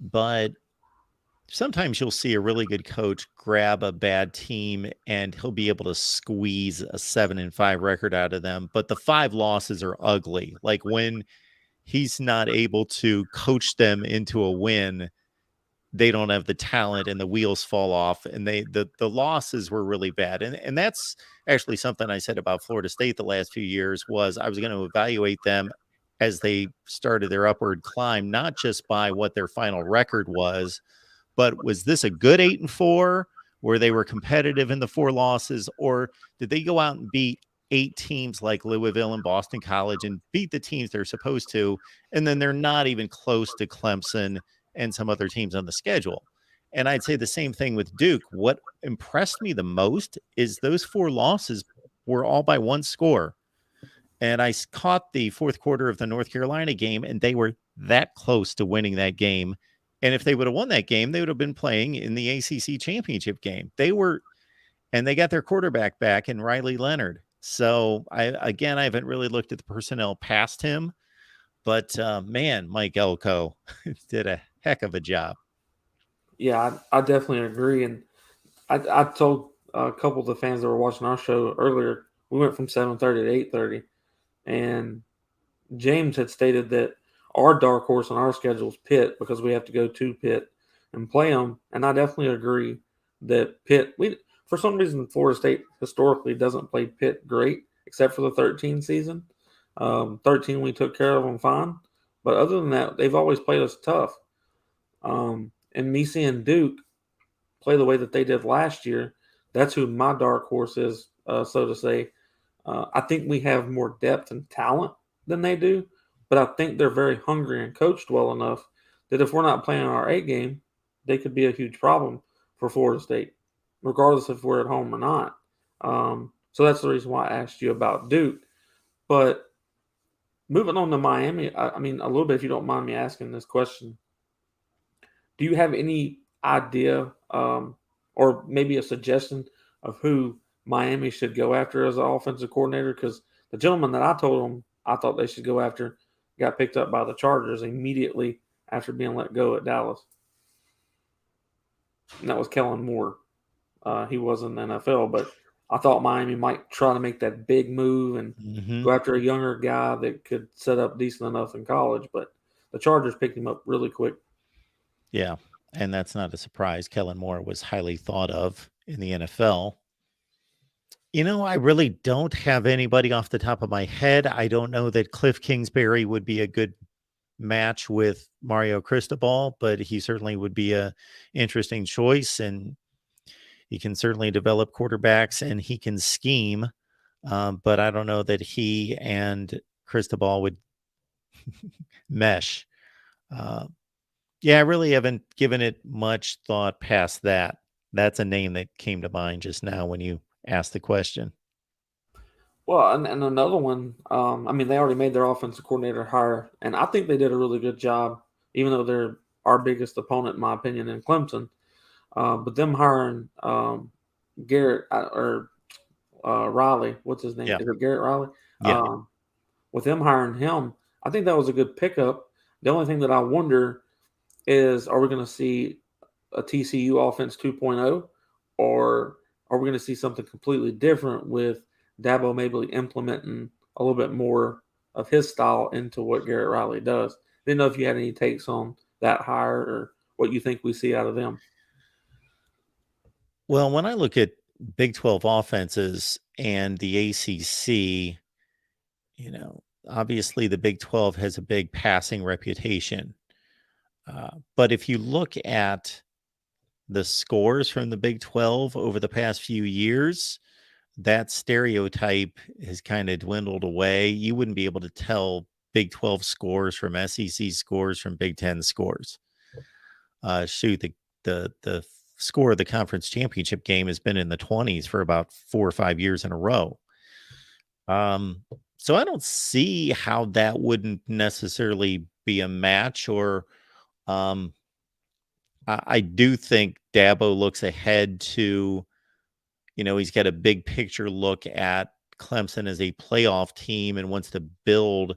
but sometimes you'll see a really good coach grab a bad team and he'll be able to squeeze a 7-5 record out of them. But the 5 losses are ugly. Like when he's not able to coach them into a win, they don't have the talent and the wheels fall off, and the losses were really bad. And that's actually something I said about Florida State the last few years, was I was going to evaluate them as they started their upward climb, not just by what their final record was, but was this a good 8-4 where they were competitive in the 4 losses, or did they go out and beat 8 teams like Louisville and Boston College and beat the teams they're supposed to, and then they're not even close to Clemson and some other teams on the schedule? And I'd say the same thing with Duke. What impressed me the most is those 4 losses were all by 1 score. And I caught the fourth quarter of the North Carolina game, and they were that close to winning that game. And if they would have won that game, they would have been playing in the ACC championship game. And they got their quarterback back in Riley Leonard. So I haven't really looked at the personnel past him, but man, Mike Elko did a heck of a job. Yeah, I definitely agree. And I told a couple of the fans that were watching our show earlier, we went from 7:30 to 8:30, and James had stated that our dark horse on our schedule is Pitt, because we have to go to Pitt and play them. And I definitely agree that Pitt, for some reason, Florida State historically doesn't play Pitt great, except for the 13 season. 13, we took care of them fine. But other than that, they've always played us tough. And me seeing Duke play the way that they did last year, that's who my dark horse is, so to say. I think we have more depth and talent than they do, but I think they're very hungry and coached well enough that if we're not playing our A game, they could be a huge problem for Florida State, regardless if we're at home or not. So that's the reason why I asked you about Duke. But moving on to Miami, I mean, a little bit, if you don't mind me asking this question, do you have any idea or maybe a suggestion of who Miami should go after as an offensive coordinator? Because the gentleman that I told them I thought they should go after got picked up by the Chargers immediately after being let go at Dallas. And that was Kellen Moore. He was in the NFL, but I thought Miami might try to make that big move and go after a younger guy that could set up decent enough in college. But the Chargers picked him up really quick. Yeah, and that's not a surprise. Kellen Moore was highly thought of in the NFL. I really don't have anybody off the top of my head. I don't know that Cliff Kingsbury would be a good match with Mario Cristobal, but he certainly would be a interesting choice, and he can certainly develop quarterbacks and he can scheme. But I don't know that he and Cristobal would mesh. Yeah, I really haven't given it much thought past that. That's a name that came to mind just now when you asked the question. Well, and another one, I mean, they already made their offensive coordinator hire, and I think they did a really good job, even though they're our biggest opponent, in my opinion, in Clemson. But them hiring Garrett or Riley, what's his name? Yeah. Is it Garrett Riley? Yeah. With them hiring him, I think that was a good pickup. The only thing that I wonder is, are we going to see a TCU offense 2.0, or are we going to see something completely different with Dabo maybe implementing a little bit more of his style into what Garrett Riley does? Didn't know if you had any takes on that hire or what you think we see out of them. Well, when I look at Big 12 offenses and the ACC, obviously the Big 12 has a big passing reputation. But if you look at the scores from the Big 12 over the past few years, that stereotype has kind of dwindled away. You wouldn't be able to tell Big 12 scores from SEC scores from Big 10 scores. The score of the conference championship game has been in the 20s for about 4 or 5 years in a row. So I don't see how that wouldn't necessarily be a match, or I do think Dabo looks ahead to, he's got a big picture look at Clemson as a playoff team and wants to build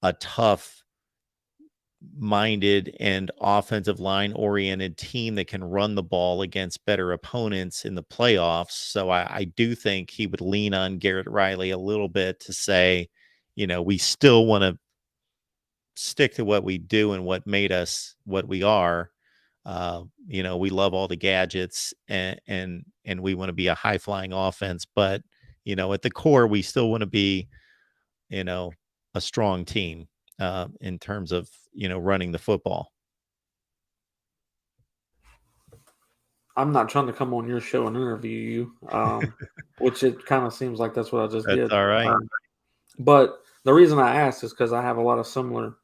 a tough minded and offensive line oriented team that can run the ball against better opponents in the playoffs. So I do think he would lean on Garrett Riley a little bit to say, we still want to stick to what we do and what made us what we are. We love all the gadgets and we want to be a high flying offense, but at the core, we still want to be, a strong team in terms of, running the football. I'm not trying to come on your show and interview you, which it kind of seems like that's what I just did. That's all right. But the reason I asked is because I have a lot of similar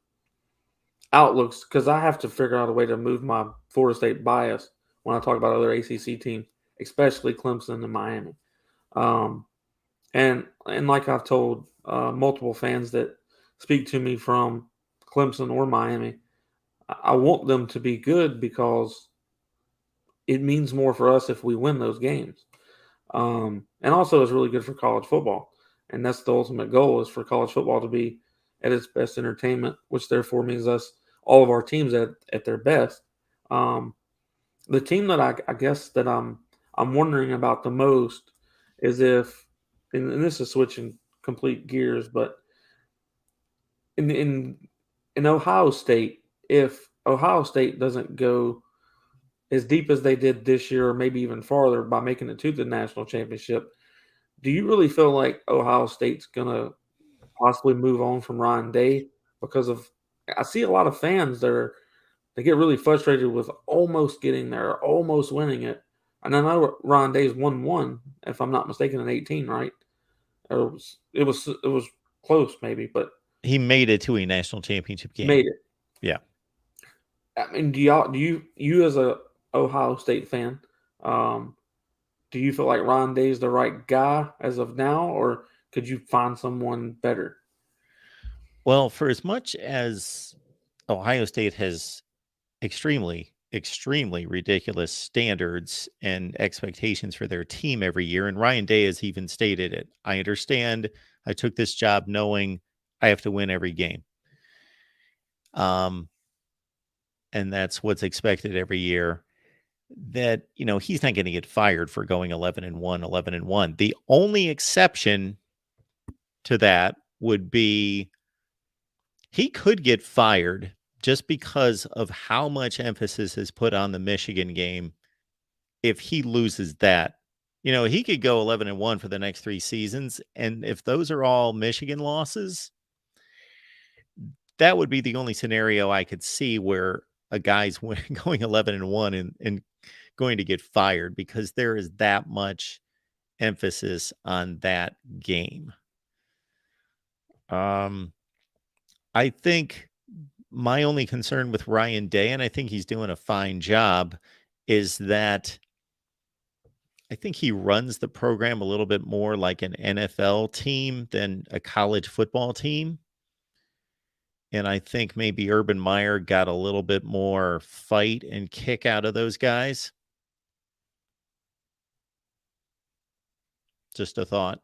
outlooks, because I have to figure out a way to move my Florida State bias when I talk about other ACC teams, especially Clemson and Miami. And like I've told multiple fans that speak to me from Clemson or Miami, I want them to be good because it means more for us if we win those games. And also it's really good for college football. And that's the ultimate goal, is for college football to be at its best entertainment, which therefore means all of our teams at their best. The team that I guess that I'm wondering about the most is if, and this is switching complete gears, but in Ohio State, if Ohio State doesn't go as deep as they did this year, or maybe even farther by making it to the national championship, do you really feel like Ohio State's going to possibly move on from Ryan Day? Because I see a lot of fans they get really frustrated with almost getting there, almost winning it. And I know Ryan Day's won one, if I'm not mistaken, in 18, right? It was close maybe, but he made it to a national championship game. Made it. Yeah. I mean, do you as a Ohio State fan, do you feel like Ryan Day is the right guy as of now, or could you find someone better? Well, for as much as Ohio State has extremely ridiculous standards and expectations for their team every year, and Ryan Day has even stated it, I understand I took this job knowing I have to win every game. And that's what's expected every year. That, he's not going to get fired for going 11-1. The only exception to that would be he could get fired just because of how much emphasis is put on the Michigan game. If he loses that, he could go 11-1 for the next 3 seasons. And if those are all Michigan losses, that would be the only scenario I could see where a guy's going 11-1 and going to get fired, because there is that much emphasis on that game. I think my only concern with Ryan Day, and I think he's doing a fine job, is that I think he runs the program a little bit more like an NFL team than a college football team. And I think maybe Urban Meyer got a little bit more fight and kick out of those guys. Just a thought.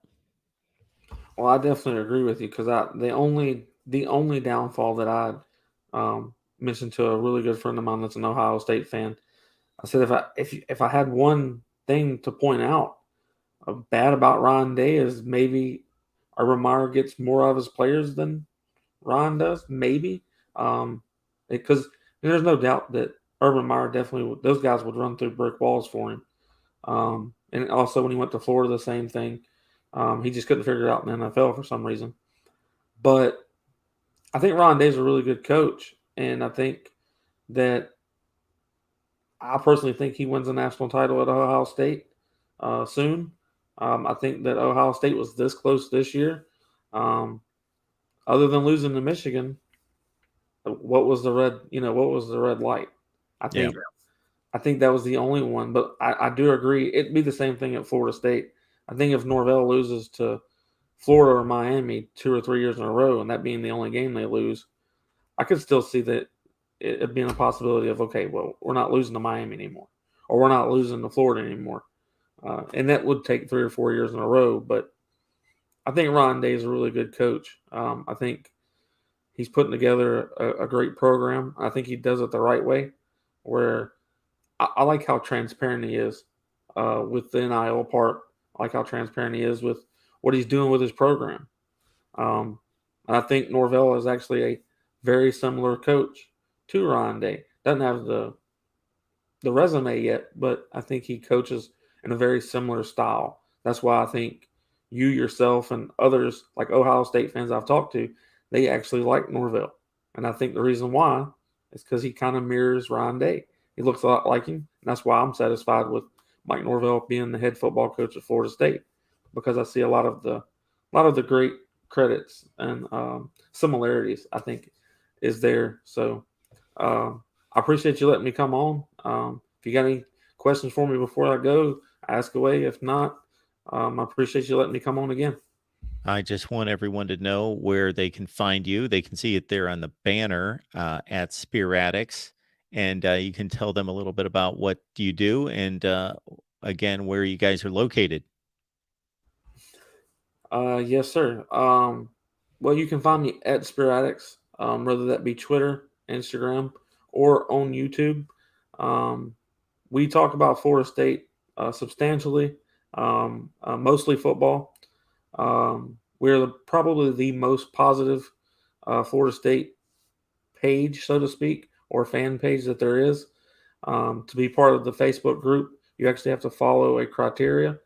Well, I definitely agree with you, because the only downfall that I mentioned to a really good friend of mine that's an Ohio State fan, I said if I had one thing to point out bad about Ryan Day is maybe Urban Meyer gets more out of his players than Ryan does, maybe, because there's no doubt that Urban Meyer definitely, those guys would run through brick walls for him. And also when he went to Florida, the same thing. He just couldn't figure it out in the NFL for some reason. But I think Ryan Day's a really good coach, and I think that I personally think he wins a national title at Ohio State soon. I think that Ohio State was this close this year. Other than losing to Michigan, what was the red light? I think that was the only one. But I do agree it'd be the same thing at Florida State. I think if Norvell loses to Florida or Miami 2 or 3 years in a row, and that being the only game they lose, I could still see that it being a possibility of, okay, well, we're not losing to Miami anymore, or we're not losing to Florida anymore. And that would take 3 or 4 years in a row. But I think Ryan Day is a really good coach. I think he's putting together a great program. I think he does it the right way, where I like how transparent he is with the NIL part. I like how transparent he is with what he's doing with his program. And I think Norvell is actually a very similar coach to Ryan Day. Doesn't have the resume yet, but I think he coaches in a very similar style. That's why I think you yourself and others, like Ohio State fans I've talked to, they actually like Norvell. And I think the reason why is because he kind of mirrors Ryan Day. He looks a lot like him. And that's why I'm satisfied with Mike Norvell being the head football coach at Florida State, because I see a lot of the great credits and similarities, I think, is there. So I appreciate you letting me come on. If you got any questions for me before I go, ask away. If not, I appreciate you letting me come on again. I just want everyone to know where they can find you. They can see it there on the banner at Spear Addicts, and you can tell them a little bit about what you do and, again, where you guys are located. Yes, sir. Well, you can find me at Spear Addicts, whether that be Twitter, Instagram, or on YouTube. We talk about Florida State substantially, mostly football. We're probably the most positive Florida State page, so to speak, or fan page that there is. To be part of the Facebook group, you actually have to follow a criteria.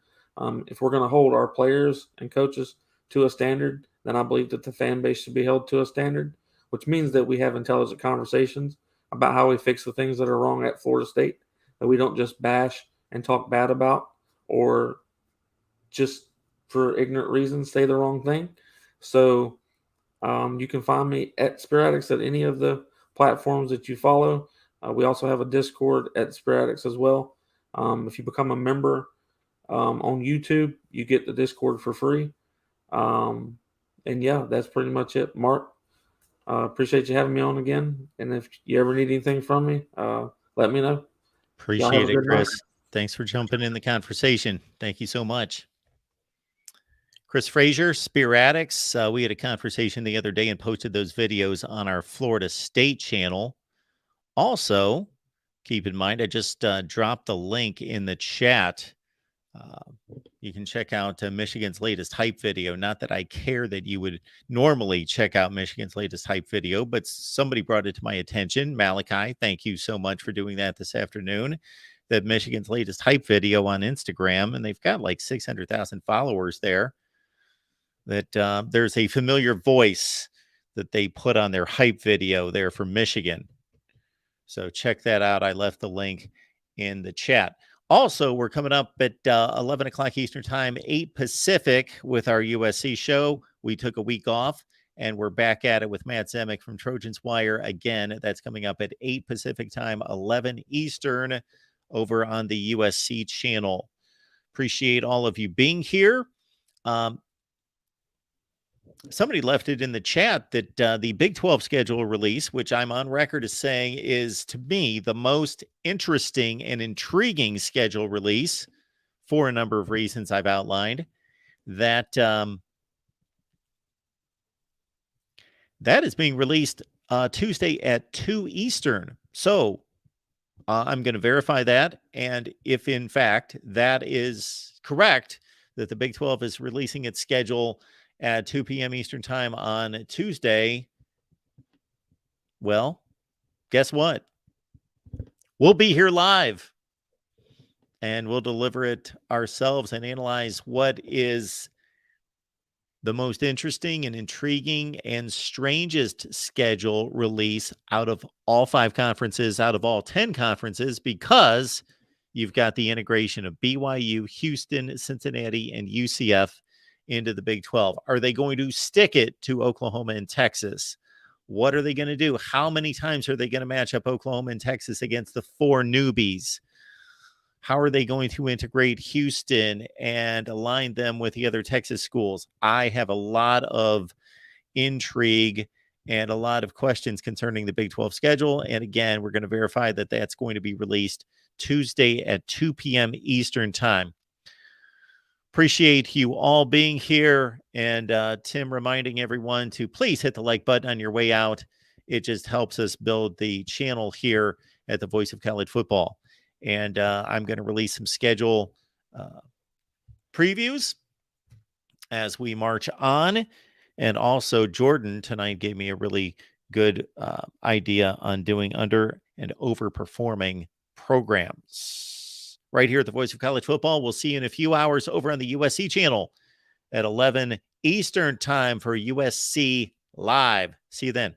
If we're going to hold our players and coaches to a standard, then I believe that the fan base should be held to a standard, which means that we have intelligent conversations about how we fix the things that are wrong at Florida State, that we don't just bash and talk bad about, or just for ignorant reasons say the wrong thing. So you can find me at Spear Addicts at any of the platforms that you follow. We also have a Discord at Spear Addicts as well. If you become a member on YouTube, you get the Discord for free. And yeah, that's pretty much it. Mark, appreciate you having me on again. And if you ever need anything from me, let me know. Appreciate it, Chris. Night. Thanks for jumping in the conversation. Thank you so much. Chris Frazier, Spear Addicts. We had a conversation the other day and posted those videos on our Florida State channel. Also, keep in mind, I just dropped the link in the chat. You can check out Michigan's latest hype video. Not that I care that you would normally check out Michigan's latest hype video, but somebody brought it to my attention. Malachi, thank you so much for doing that this afternoon. That Michigan's latest hype video on Instagram, and they've got like 600,000 followers there. That there's a familiar voice that they put on their hype video there for Michigan. So check that out. I left the link in the chat. Also, we're coming up at 11 o'clock Eastern Time, 8 Pacific with our USC show. We took a week off, and we're back at it with Matt Zemek from Trojans Wire again. That's coming up at 8 Pacific Time, 11 Eastern over on the USC channel. Appreciate all of you being here. Somebody left it in the chat that the Big 12 schedule release, which I'm on record as saying is, to me, the most interesting and intriguing schedule release for a number of reasons I've outlined, that that is being released Tuesday at 2 Eastern. So I'm going to verify that. And if, in fact, that is correct, that the Big 12 is releasing its schedule at 2 p.m. Eastern Time on Tuesday, well, guess what? We'll be here live, and we'll deliver it ourselves and analyze what is the most interesting and intriguing and strangest schedule release out of all 5 conferences, out of all 10 conferences, because you've got the integration of BYU, Houston, Cincinnati, and UCF into the Big 12. Are they going to stick it to Oklahoma and Texas? What are they going to do? How many times are they going to match up Oklahoma and Texas against the 4 newbies? How are they going to integrate Houston and align them with the other Texas schools? I have a lot of intrigue and a lot of questions concerning the Big 12 schedule. And again, we're going to verify that that's going to be released Tuesday at 2 p.m. Eastern Time. Appreciate you all being here. And Tim reminding everyone to please hit the like button on your way out. It just helps us build the channel here at the Voice of College Football. And I'm going to release some schedule previews as we march on. And also, Jordan tonight gave me a really good idea on doing under and overperforming programs. Right here at the Voice of College Football. We'll see you in a few hours over on the USC channel at 11 Eastern Time for USC Live. See you then.